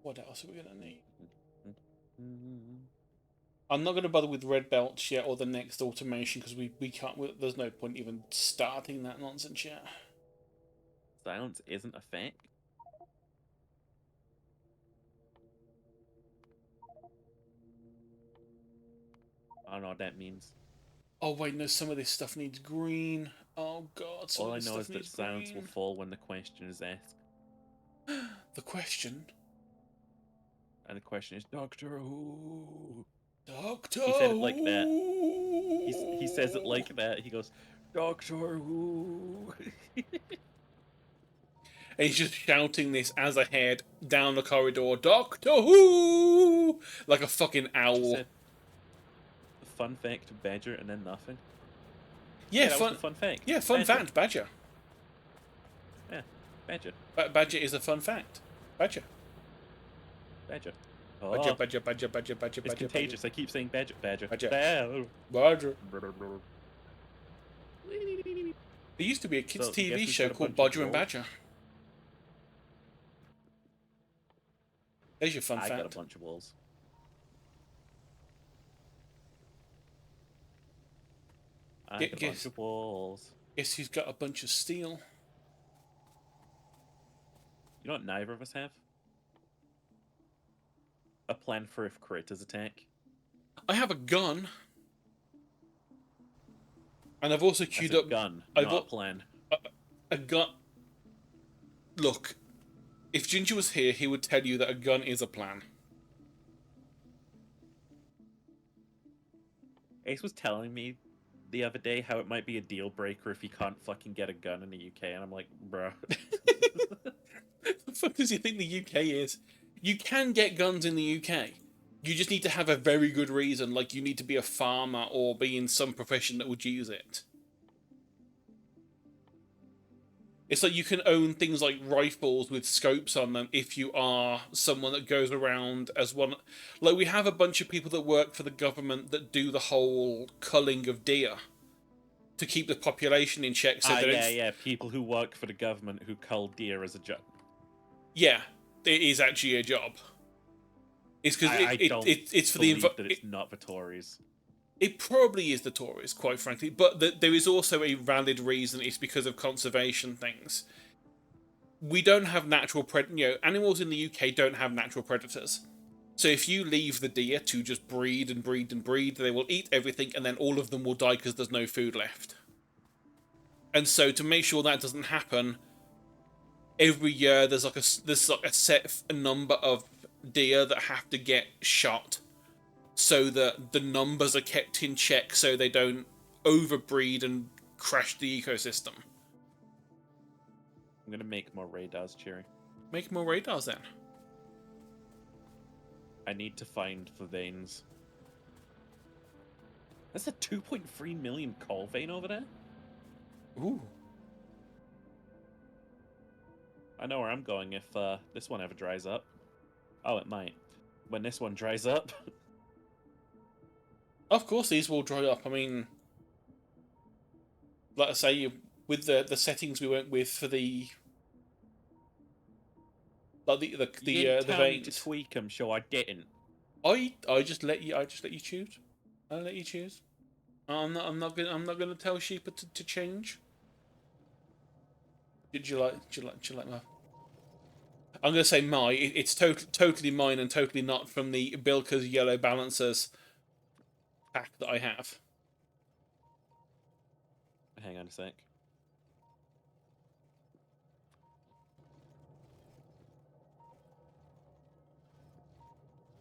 What else are we gonna need? I'm not going to bother with red belts yet or the next automation because we can't. There's no point even starting that nonsense yet. Silence isn't a fact. I don't know what that means. Oh wait, no. Some of this stuff needs green. Oh god. Some All of I this know stuff is that needs silence will green. fall when the question is asked. The question. And the question is, Doctor Who? Doctor He said it like that. Who? He says it like that. He goes, Doctor Who? And he's just shouting this as I head down the corridor. Doctor Who! Like a fucking owl. Said, fun fact, Badger, and then nothing. Yeah, that fun. was the fun fact. Yeah, fun Badger. fact. Badger. Yeah, Badger. Badger is a fun fact. Badger. Badger. Badger. It's contagious. I keep saying Badger. Badger. Badger. Badger. Badger. There used to be a kids' So, guess TV who's show got a called bunch of Bodger and gold? Badger. There's your fun I fact. got a bunch of walls. I got a bunch of walls. Guess who's got a bunch of steel? You know what neither of us have? A plan for if critters attack. I have a gun. And I've also queued That's a up gun, I've not al- a plan. a gun. Look, if Ginger was here, he would tell you that a gun is a plan. Ace was telling me the other day how it might be a deal breaker if you can't fucking get a gun in the UK, and I'm like, bruh. The fuck does he think the UK is? You can get guns in the UK. You just need to have a very good reason, like you need to be a farmer or be in some profession that would use it. It's like you can own things like rifles with scopes on them if you are someone that goes around as one. Like, we have a bunch of people that work for the government that do the whole culling of deer to keep the population in check so they don't. Yeah. People who work for the government who cull deer as a job. Yeah, it is actually a job. It's because it's for the believe that it's not the Tories. It probably is the Tories, quite frankly, but there is also a valid reason. It's because of conservation things. We don't have natural animals in the UK don't have natural predators. So if you leave the deer to just breed and breed and breed, they will eat everything, and then all of them will die because there's no food left. And so to make sure that doesn't happen, every year there's like a set number of deer that have to get shot, so that the numbers are kept in check, so they don't overbreed and crash the ecosystem. I'm gonna make more radars, Cherry. Make more radars then. I need to find the veins. That's a 2.3 million coal vein over there? Ooh. I know where I'm going if this one ever dries up. Oh, it might. When this one dries up. Of course these will dry up. I mean, like I say, with the settings we went with for the the veins. To tweak them, so I didn't. I just let you choose. I let you choose. I'm not gonna tell Sheepa to change. Did you like my? I'm gonna say it's totally mine and totally not from the Bilka's Yellow Balancers pack that I have. Hang on a sec.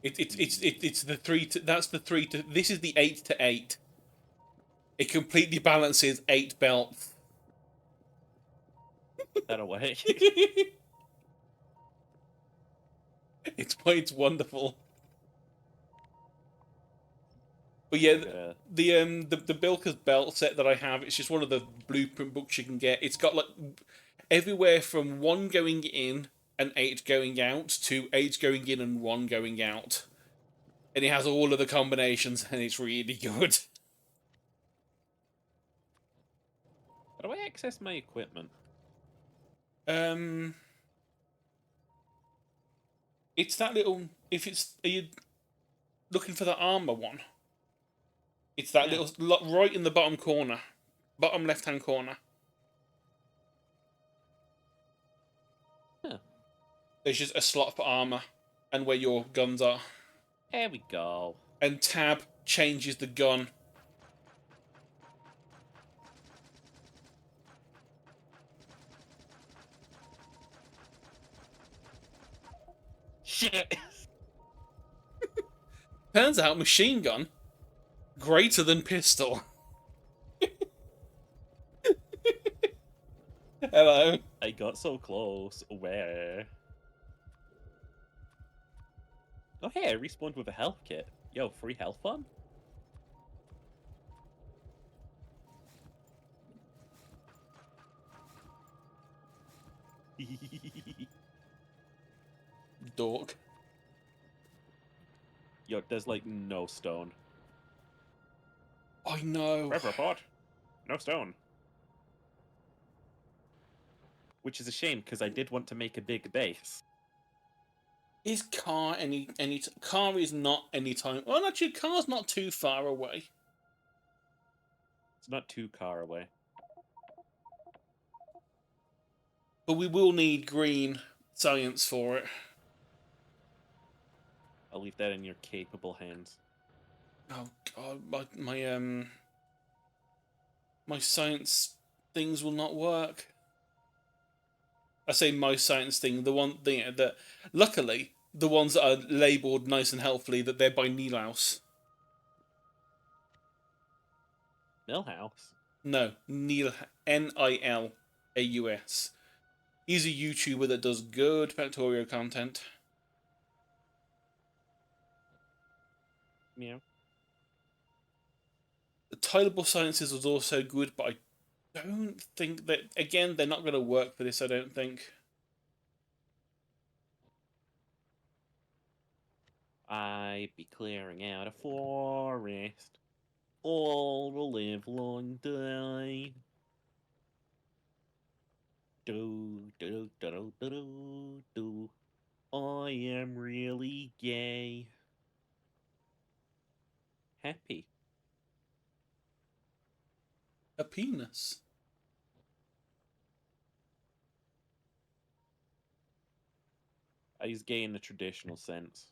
It's the 3 to, that's the 3 to, this is the 8 to 8. It completely balances 8 belts. That away. It's wonderful. But yeah, the Bilka's belt set that I have, it's just one of the blueprint books you can get. It's got like everywhere from 1 going in and 8 going out to 8 going in and 1 going out. And it has all of the combinations and it's really good. How do I access my equipment? It's that little, are you looking for the armor one? It's that little, right in the bottom corner. Bottom left-hand corner. Huh. There's just a slot for armor and where your guns are. There we go. And tab changes the gun. Shit! Turns out machine gun greater than pistol. Hello. I got so close. Where? Oh hey, I respawned with a health kit. Yo, free health fun? Dork. Yo, there's like no stone. I know. Rev report. No stone. Which is a shame, because I did want to make a big base. Is car car is not any time. Well, actually, car's not too far away. It's not too far away. But we will need green science for it. I'll leave that in your capable hands. Oh god, my science things will not work. I say my science thing, the one thing that luckily the ones that are labelled nice and helpfully that they're by Nilaus. Millhouse? No, Nil Nilaus. He's a YouTuber that does good Factorio content. Meow. The Tileable Sciences was also good, but I don't think that, again, they're not going to work for this, I don't think. I be clearing out a forest all the live long day. Do do do do do do do. I am really gay. Happy. A penis. I use gay in the traditional sense.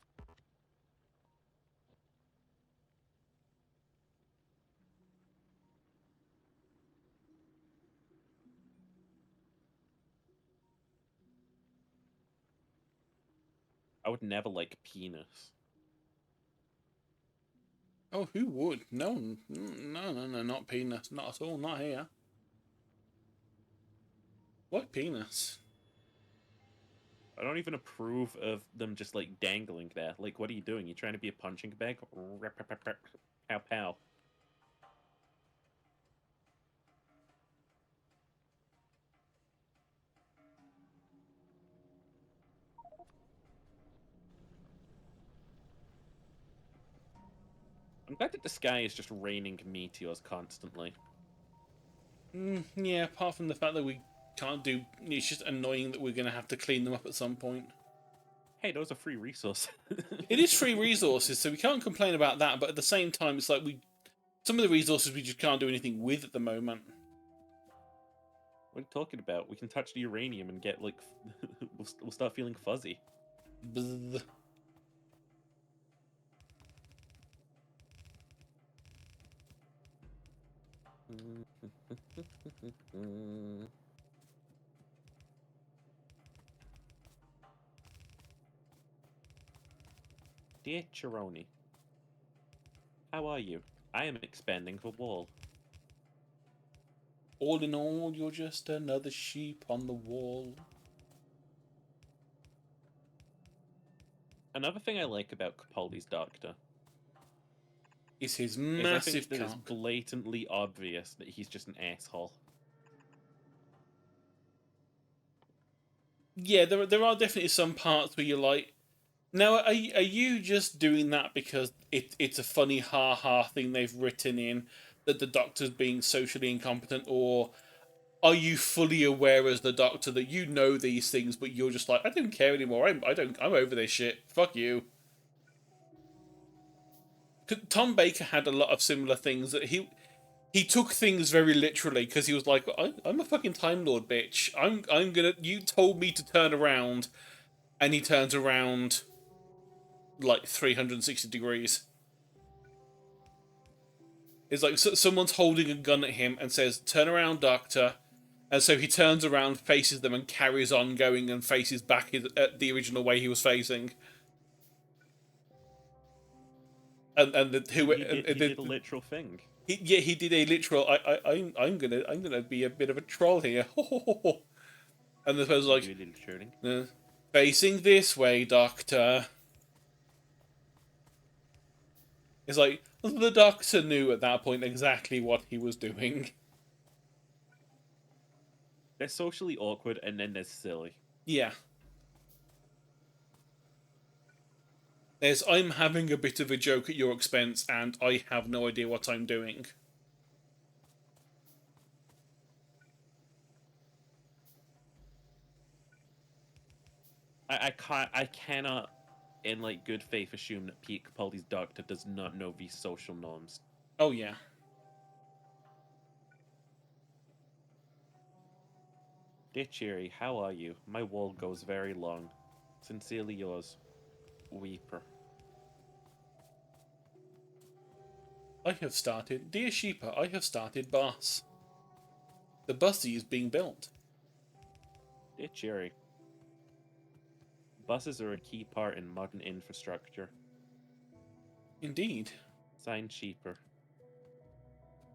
I would never like penis. Oh, who would? No, no, not penis. Not at all, not here. What penis? I don't even approve of them just like dangling there. Like, what are you doing? You trying to be a punching bag? Pow pow. I'm glad that the sky is just raining meteors constantly. Yeah, apart from the fact that we can't do... It's just annoying that we're going to have to clean them up at some point. Hey, those are free resources. It is free resources, so we can't complain about that, but at the same time, it's like some of the resources we just can't do anything with at the moment. What are you talking about? We can touch the uranium and get, like, we'll start feeling fuzzy. Bzz. Dear Chironi, how are you? I am expanding the wall. All in all, you're just another sheep on the wall. Another thing I like about Capaldi's Doctor Is his is I massive think that it's cock. blatantly obvious that he's just an asshole. Yeah, there are definitely some parts where you're like, now are you just doing that because it's a funny ha ha thing they've written in that the Doctor's being socially incompetent, or are you fully aware as the Doctor that you know these things, but you're just like, I don't care anymore. I'm over this shit. Fuck you. 'Cause Tom Baker had a lot of similar things that he took things very literally because he was like, I'm a fucking Time Lord, bitch. I'm gonna. You told me to turn around, and he turns around like 360 degrees. It's like someone's holding a gun at him and says, "Turn around, Doctor." And so he turns around, faces them, and carries on going and faces back at the original way he was facing. And the who He did a literal thing. he did a literal. I'm gonna be a bit of a troll here. And the person's You like, do a little churning. facing this way, Doctor. It's like the Doctor knew at that point exactly what he was doing. They're socially awkward and then they're silly. Yeah. There's I'm having a bit of a joke at your expense and I have no idea what I'm doing. I cannot, in like good faith, assume that Pete Capaldi's Doctor does not know these social norms. Oh yeah. Dear Cheery, how are you? My wall goes very long. Sincerely yours, Weeper. I have started, dear Sheeper, I have started bus. The bussy is being built. Dear Cheery, buses are a key part in modern infrastructure. Indeed. Signed, Sheeper.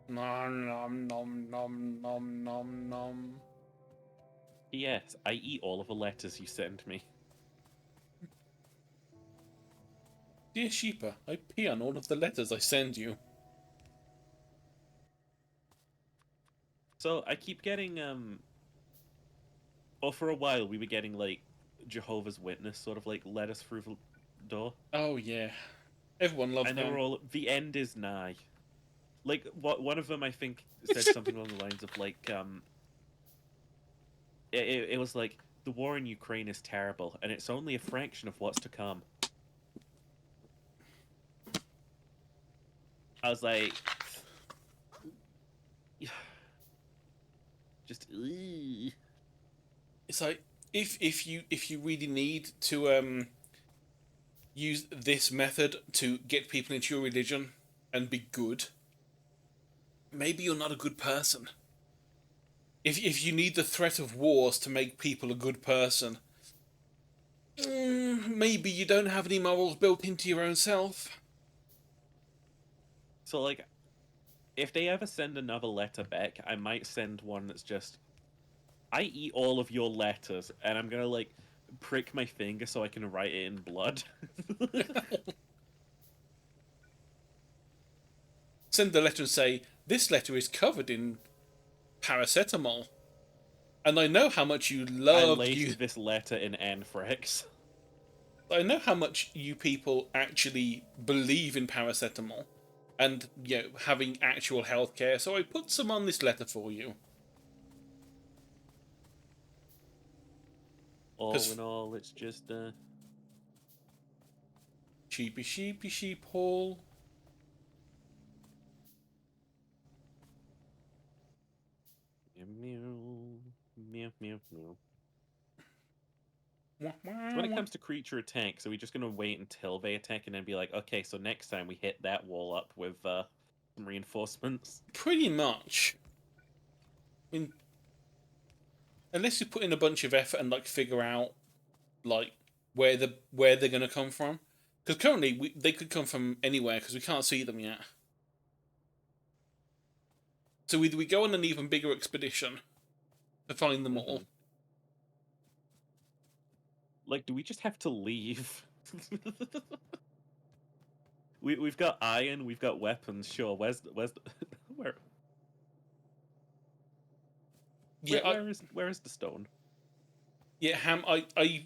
Nom nom nom nom nom nom nom. P.S. I eat all of the letters you send me. Dear Sheeper, I pee on all of the letters I send you. So I keep getting well, for a while we were getting like Jehovah's Witness sort of like let us through the door, Oh yeah. Everyone loves and they them. were all the end is nigh. Like what one of them I think said something along the lines of like it was like the war in Ukraine is terrible and it's only a fraction of what's to come. I was like, just It's like if you really need to use this method to get people into your religion and be good, maybe you're not a good person. If you need the threat of wars to make people a good person, maybe you don't have any morals built into your own self. so like if they ever send another letter back, I might send one that's just I eat all of your letters and I'm gonna like prick my finger so I can write it in blood. Send a letter and say, this letter is covered in paracetamol. And I know how much you I love laced this letter in anthrax. I know how much you people actually believe in paracetamol and, having actual healthcare, so I put some on this letter for you. All 'Cause in all, it's just sheepy sheepy sheep hall. meow meow meow meow. Wah, So wah, when it wah. comes to creature attacks, are we just gonna wait until they attack and then be like, okay, so next time we hit that wall up with some reinforcements? Pretty much. I mean, unless you put in a bunch of effort and figure out like where they're gonna come from, because currently they could come from anywhere because we can't see them yet. So either we go on an even bigger expedition to find them all. Like, do we just have to leave? We've got iron, we've got weapons. Sure, where's where Yeah, where is the stone? yeah, Ham. I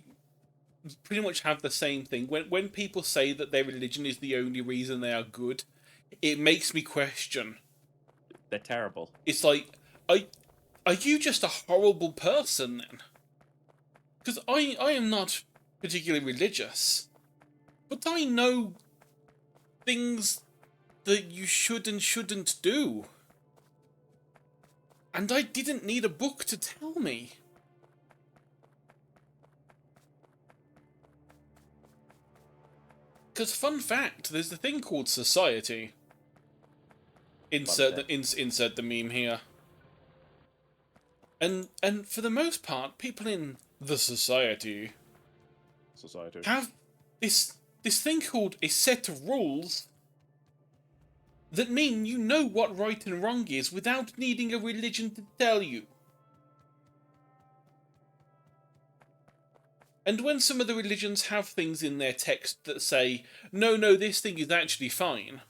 pretty much have the same thing. When people say that their religion is the only reason they are good, it makes me question. They're terrible. It's like, are are you just a horrible person then? Because I am not particularly religious, but I know things that you should and shouldn't do, and I didn't need a book to tell me. Because fun fact, there's a thing called society. Insert the meme here. And for the most part, people in the society have this thing called a set of rules that mean you know what right and wrong is without needing a religion to tell you. And when some of the religions have things in their text that say, no, this thing is actually fine,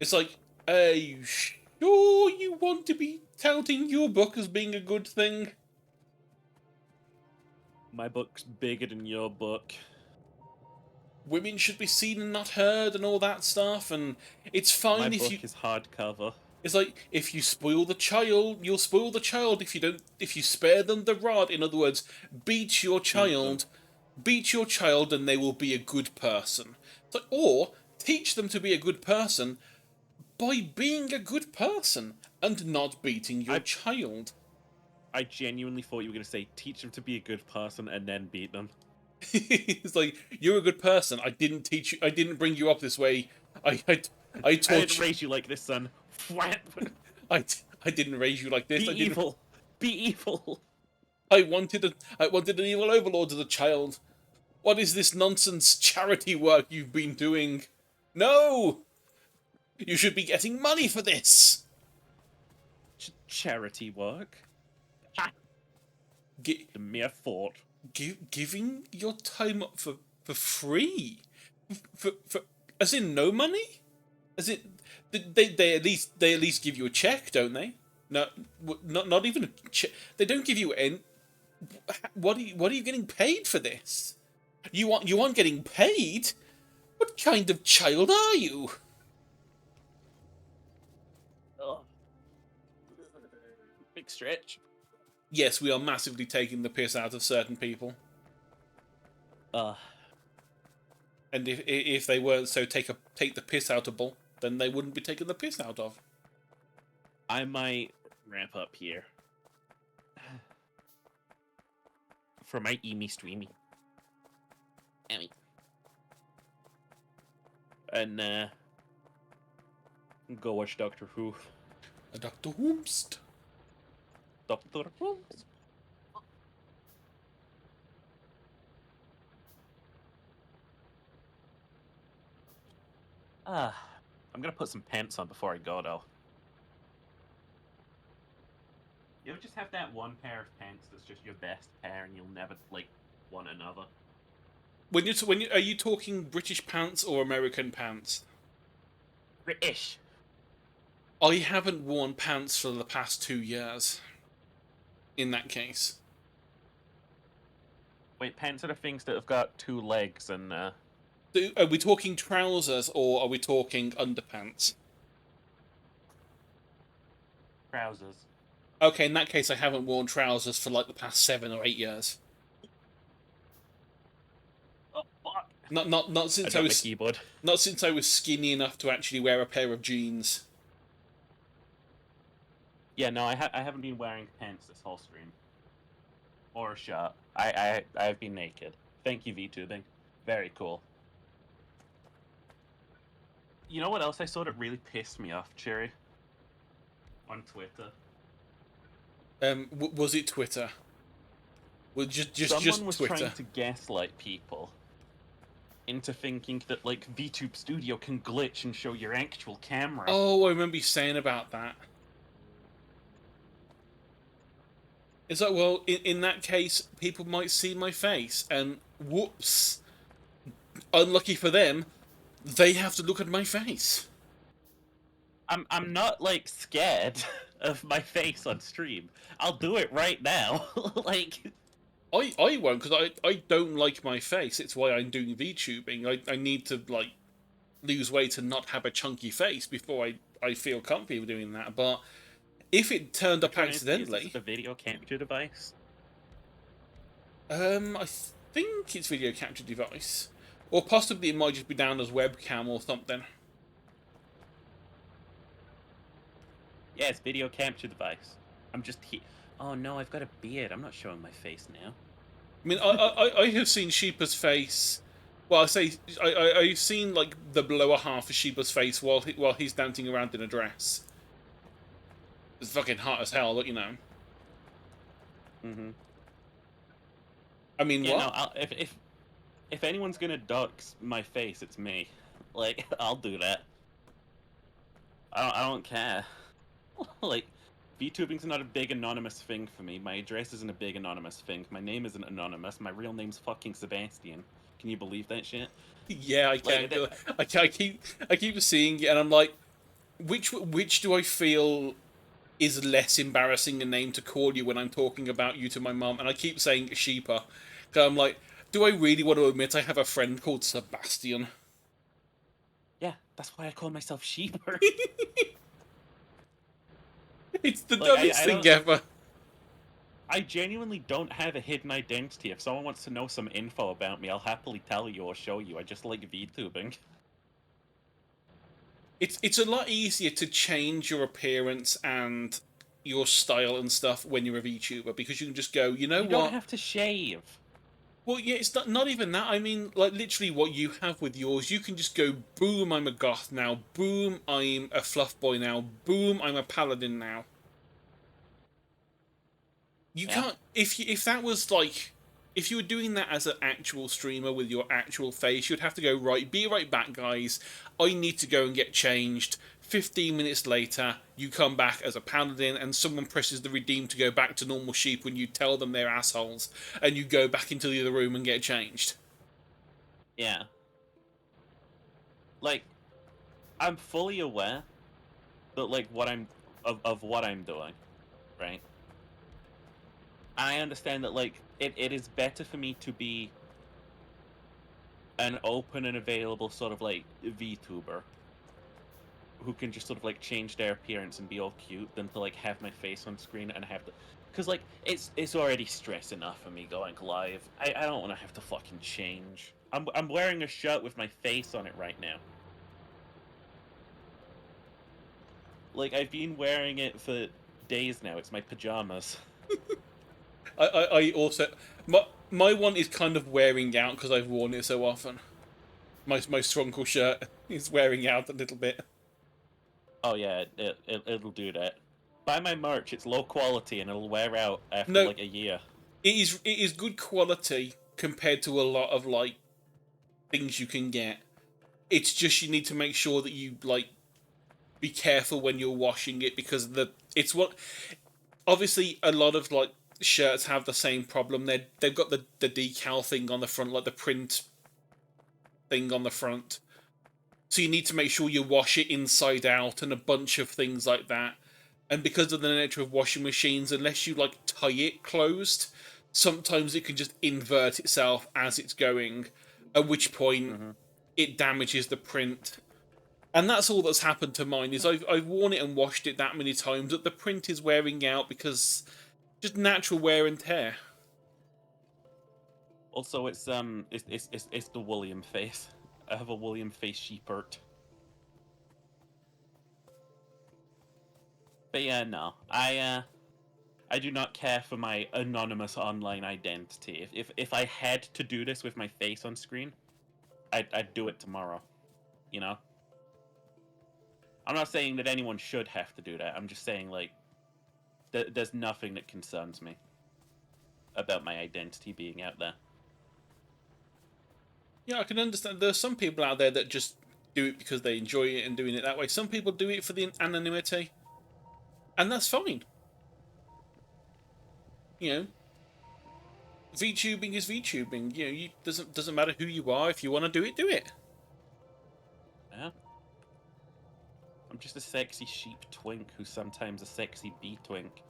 it's like, are you sure you want to be touting your book as being a good thing? My book's bigger than your book. Women should be seen and not heard and all that stuff, and it's My fine if you... book is hardcover. It's like, if you spoil the child, you'll spoil the child if you spare them the rod. In other words, beat your child, and they will be a good person. Or teach them to be a good person by being a good person and not beating your child. I genuinely thought you were going to say teach them to be a good person and then beat them. It's like, you're a good person. I didn't teach you. I didn't bring you up this way. I taught I didn't you. raise you like this, son. I didn't raise you like this. Be evil. Be evil. I wanted an evil overlord as a child. What is this nonsense charity work you've been doing? No! You should be getting money for this! Charity work? Gi- The mere thought. giving your time up for free? For as in no money? As in they at least give you a check, don't they? No, not even a check. They don't give you any. What are you getting paid for this? You aren't getting paid? What kind of child are you? Oh. Big stretch. Yes, we are massively taking the piss out of certain people. And if they weren't so take the piss outable, then they wouldn't be taking the piss out of. I might ramp up here for my Emi streamy. Emmy. And go watch Doctor Who. Dr. Whoomst. Doctor Who. I'm gonna put some pants on before I go, though. You ever just have that one pair of pants that's just your best pair, and you'll never like want another? Are you talking British pants or American pants? British. I haven't worn pants for the past 2 years. In that case. Wait, pants are the things that have got two legs and Are we talking trousers or are we talking underpants? trousers. Okay, in that case, I haven't worn trousers for like the past 7 or 8 years. Oh fuck! Not since I dropped my was keyboard. not since I was skinny enough to actually wear a pair of jeans. Yeah, no, I haven't been wearing pants this whole stream. Or a shirt. I've been naked. Thank you, VTubing. Very cool. You know what else I saw that really pissed me off, Cherry? On Twitter. Was it Twitter? Well, Someone was Twitter. trying to gaslight people into thinking that like VTube Studio can glitch and show your actual camera. Oh, I remember you saying about that. It's like, well, in that case, people might see my face, and whoops. Unlucky for them, they have to look at my face. I'm not like scared of my face on stream. I'll do it right now. Like I won't, because I don't like my face. It's why I'm doing VTubing. I need to, like, lose weight and not have a chunky face before I feel comfy with doing that. But if it turned up accidentally... Is the video capture device? I think it's video capture device. Or possibly it might just be down as webcam or something. Yeah, it's video capture device. I'm just Oh no, I've got a beard. I'm not showing my face now. I mean, I have seen Sheepa's face. Well, I've seen like the lower half of Sheepa's face while he's dancing around in a dress. It's fucking hot as hell, but you know. Mm-hmm. I mean, yeah, what? No, if anyone's gonna dox my face, it's me. Like, I'll do that. I don't care. Like, VTubing's not a big anonymous thing for me. My address isn't a big anonymous thing. My name isn't anonymous. My real name's fucking Sebastian. Can you believe that shit? Yeah, I can. Like, I keep seeing it, and I'm like, which do I feel is less embarrassing a name to call you when I'm talking about you to my mum? And I keep saying Sheepa, because I'm like, do I really want to admit I have a friend called Sebastian? Yeah, that's why I call myself Sheeper. It's the dumbest thing ever. I genuinely don't have a hidden identity. If someone wants to know some info about me, I'll happily tell you or show you. I just like VTubing. It's a lot easier to change your appearance and your style and stuff when you're a VTuber, because you can just go, you know what? You don't have to shave. Well, yeah, it's not even that. I mean, like, literally what you have with yours, you can just go, boom, I'm a goth now. Boom, I'm a fluff boy now. Boom, I'm a paladin now. You can't... If that was, like... If you were doing that as an actual streamer with your actual face, you'd have to go, right, be right back, guys. I need to go and get changed. 15 minutes later, you come back as a paladin, and someone presses the redeem to go back to normal sheep when you tell them they're assholes, and you go back into the other room and get changed. Yeah. like, I'm fully aware that like what I'm of what I'm doing, right? I understand that like it is better for me to be an open and available sort of like VTuber who can just sort of like change their appearance and be all cute than to like have my face on screen and have to, because like it's already stress enough for me going live. I don't want to have to fucking change. I'm wearing a shirt with my face on it right now. Like I've been wearing it for days now. It's my pajamas. I also my one is kind of wearing out because I've worn it so often. My Strunkle shirt is wearing out a little bit. Oh yeah, it'll do that. Buy my merch. It's low quality and it'll wear out after No, like a year. it is good quality compared to a lot of like things you can get. It's just you need to make sure that you like be careful when you're washing it because it's what obviously a lot of like shirts have the same problem. They've got the decal thing on the front, like the print thing on the front. So you need to make sure you wash it inside out and a bunch of things like that. And because of the nature of washing machines, unless you like tie it closed, sometimes it can just invert itself as it's going, at which point it damages the print. And that's all that's happened to mine is I've worn it and washed it that many times that the print is wearing out because just natural wear and tear. Also, it's the William face. I have a William face sheepert. But yeah, no, I do not care for my anonymous online identity. If I had to do this with my face on screen, I'd do it tomorrow. You know. I'm not saying that anyone should have to do that. I'm just saying like, there's nothing that concerns me about my identity being out there. Yeah, I can understand. There's some people out there that just do it because they enjoy it and doing it that way. Some people do it for the anonymity, and that's fine. You know, VTubing is VTubing. You know, doesn't matter who you are. If you want to do it, do it. Yeah. I'm just a sexy sheep twink who's sometimes a sexy bee twink.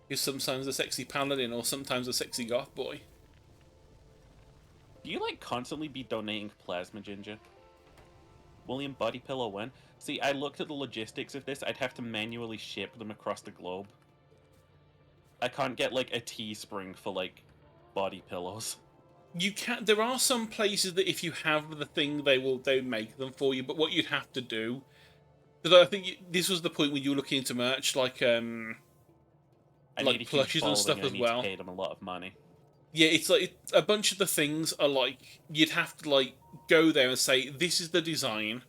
You're sometimes a sexy paladin or sometimes a sexy goth boy. Do you like constantly be donating plasma, Ginger? William Body Pillow when? See, I looked at the logistics of this. I'd have to manually ship them across the globe. I can't get like a Teespring for like body pillows. You can. There are some places that if you have the thing, they make them for you. But what you'd have to do, because I think this was the point when you were looking into merch, like I need like a huge plushes and following stuff and I as need to well. pay them a lot of money. Yeah, it's like a bunch of the things are like you'd have to like go there and say this is the design.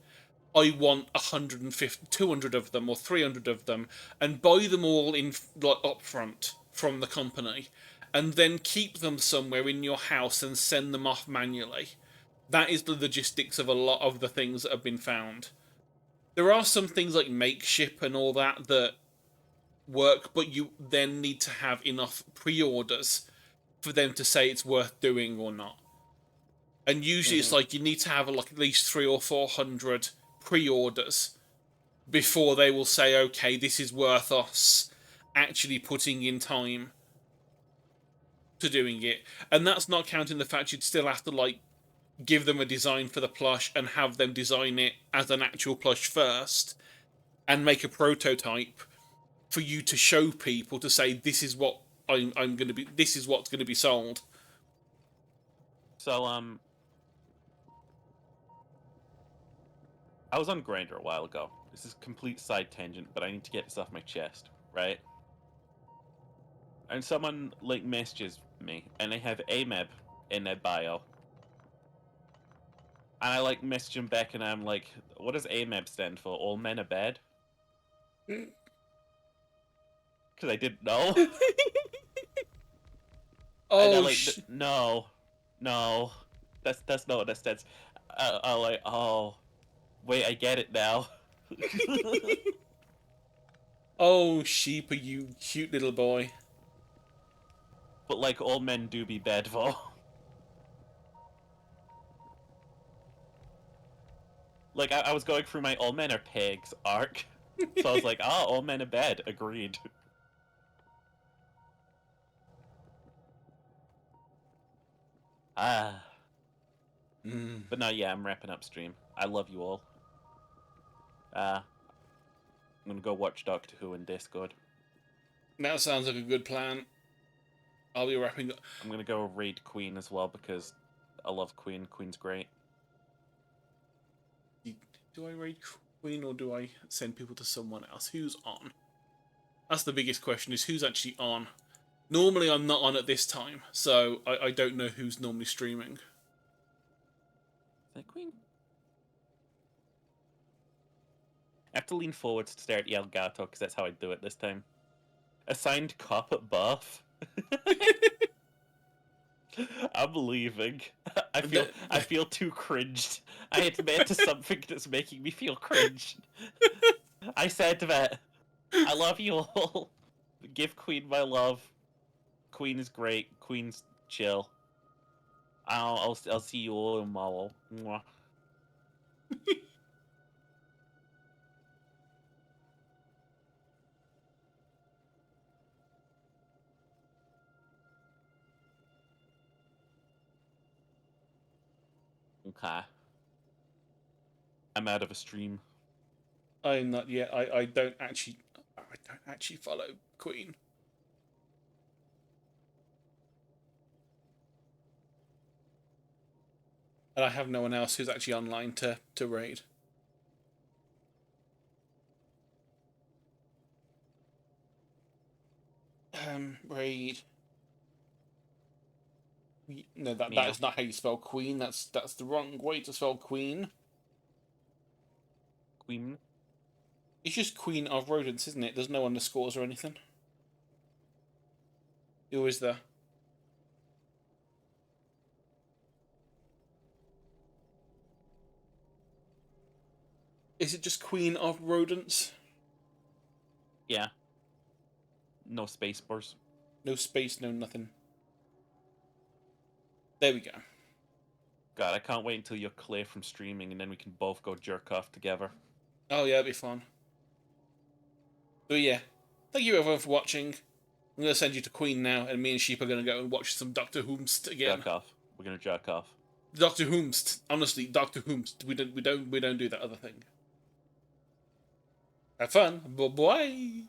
I want 150, 200 of them or 300 of them, and buy them all in like upfront from the company, and then keep them somewhere in your house and send them off manually. That is the logistics of a lot of the things that have been found. There are some things like Makeship and all that that work, but you then need to have enough pre-orders for them to say it's worth doing or not. And usually it's like you need to have like at least 300 or 400 pre-orders before they will say, okay, this is worth us actually putting in time to doing it. And that's not counting the fact you'd still have to like give them a design for the plush and have them design it as an actual plush first and make a prototype for you to show people to say this is what I'm going to be, this is what's going to be sold. So I was on Grindr a while ago. This is a complete side tangent, but I need to get this off my chest, right? And someone like messages me, and they have AMEB in their bio. And I like message them back, and I'm like, "What does AMEB stand for? All men are bad?" Because I didn't know. And they're Oh, like, "No, no, that's not what that stands." I'm like, "Oh, wait, I get it now." oh, Sheeper, you cute little boy. But like, all men do be bad for. Like, I was going through my all men are pigs arc. So I was like, all men are bad. Agreed. Ah. Mm. But no, yeah, I'm wrapping up stream. I love you all. I'm gonna go watch Doctor Who in Discord. That sounds like a good plan. I'll be wrapping up. I'm gonna go raid Queen as well because I love Queen. Queen's great. Do I raid Queen or do I send people to someone else? Who's on? That's the biggest question, is who's actually on. Normally I'm not on at this time, so I don't know who's normally streaming. Is that Queen? I have to lean forward to stare at the Elgato because that's how I do it this time. Assigned cop at Bath. I'm leaving. I feel too cringed. I admit to something that's making me feel cringed. I said that. I love you all. Give Queen my love. Queen is great. Queen's chill. I'll see you all tomorrow. Mwah. Okay. I'm out of a stream. I'm not yet. I don't actually follow Queen. And I have no one else who's actually online to raid. Raid. No, that Meow. is not how you spell Queen. That's the wrong way to spell Queen. Queen. It's just Queen of Rodents, isn't it? There's no underscores or anything. Who is there? Is it just Queen of Rodents? Yeah. No space bars. No space, no nothing. There we go. God, I can't wait until you're clear from streaming and then we can both go jerk off together. Oh yeah, it'll be fun. But yeah, thank you everyone for watching. I'm gonna send you to Queen now, and me and Sheep are gonna go and watch some Doctor Whomst again. Jerk off. We're gonna jerk off. Doctor Whomst. Honestly, Doctor Whomst. We don't do that other thing. Have fun. Bye bye.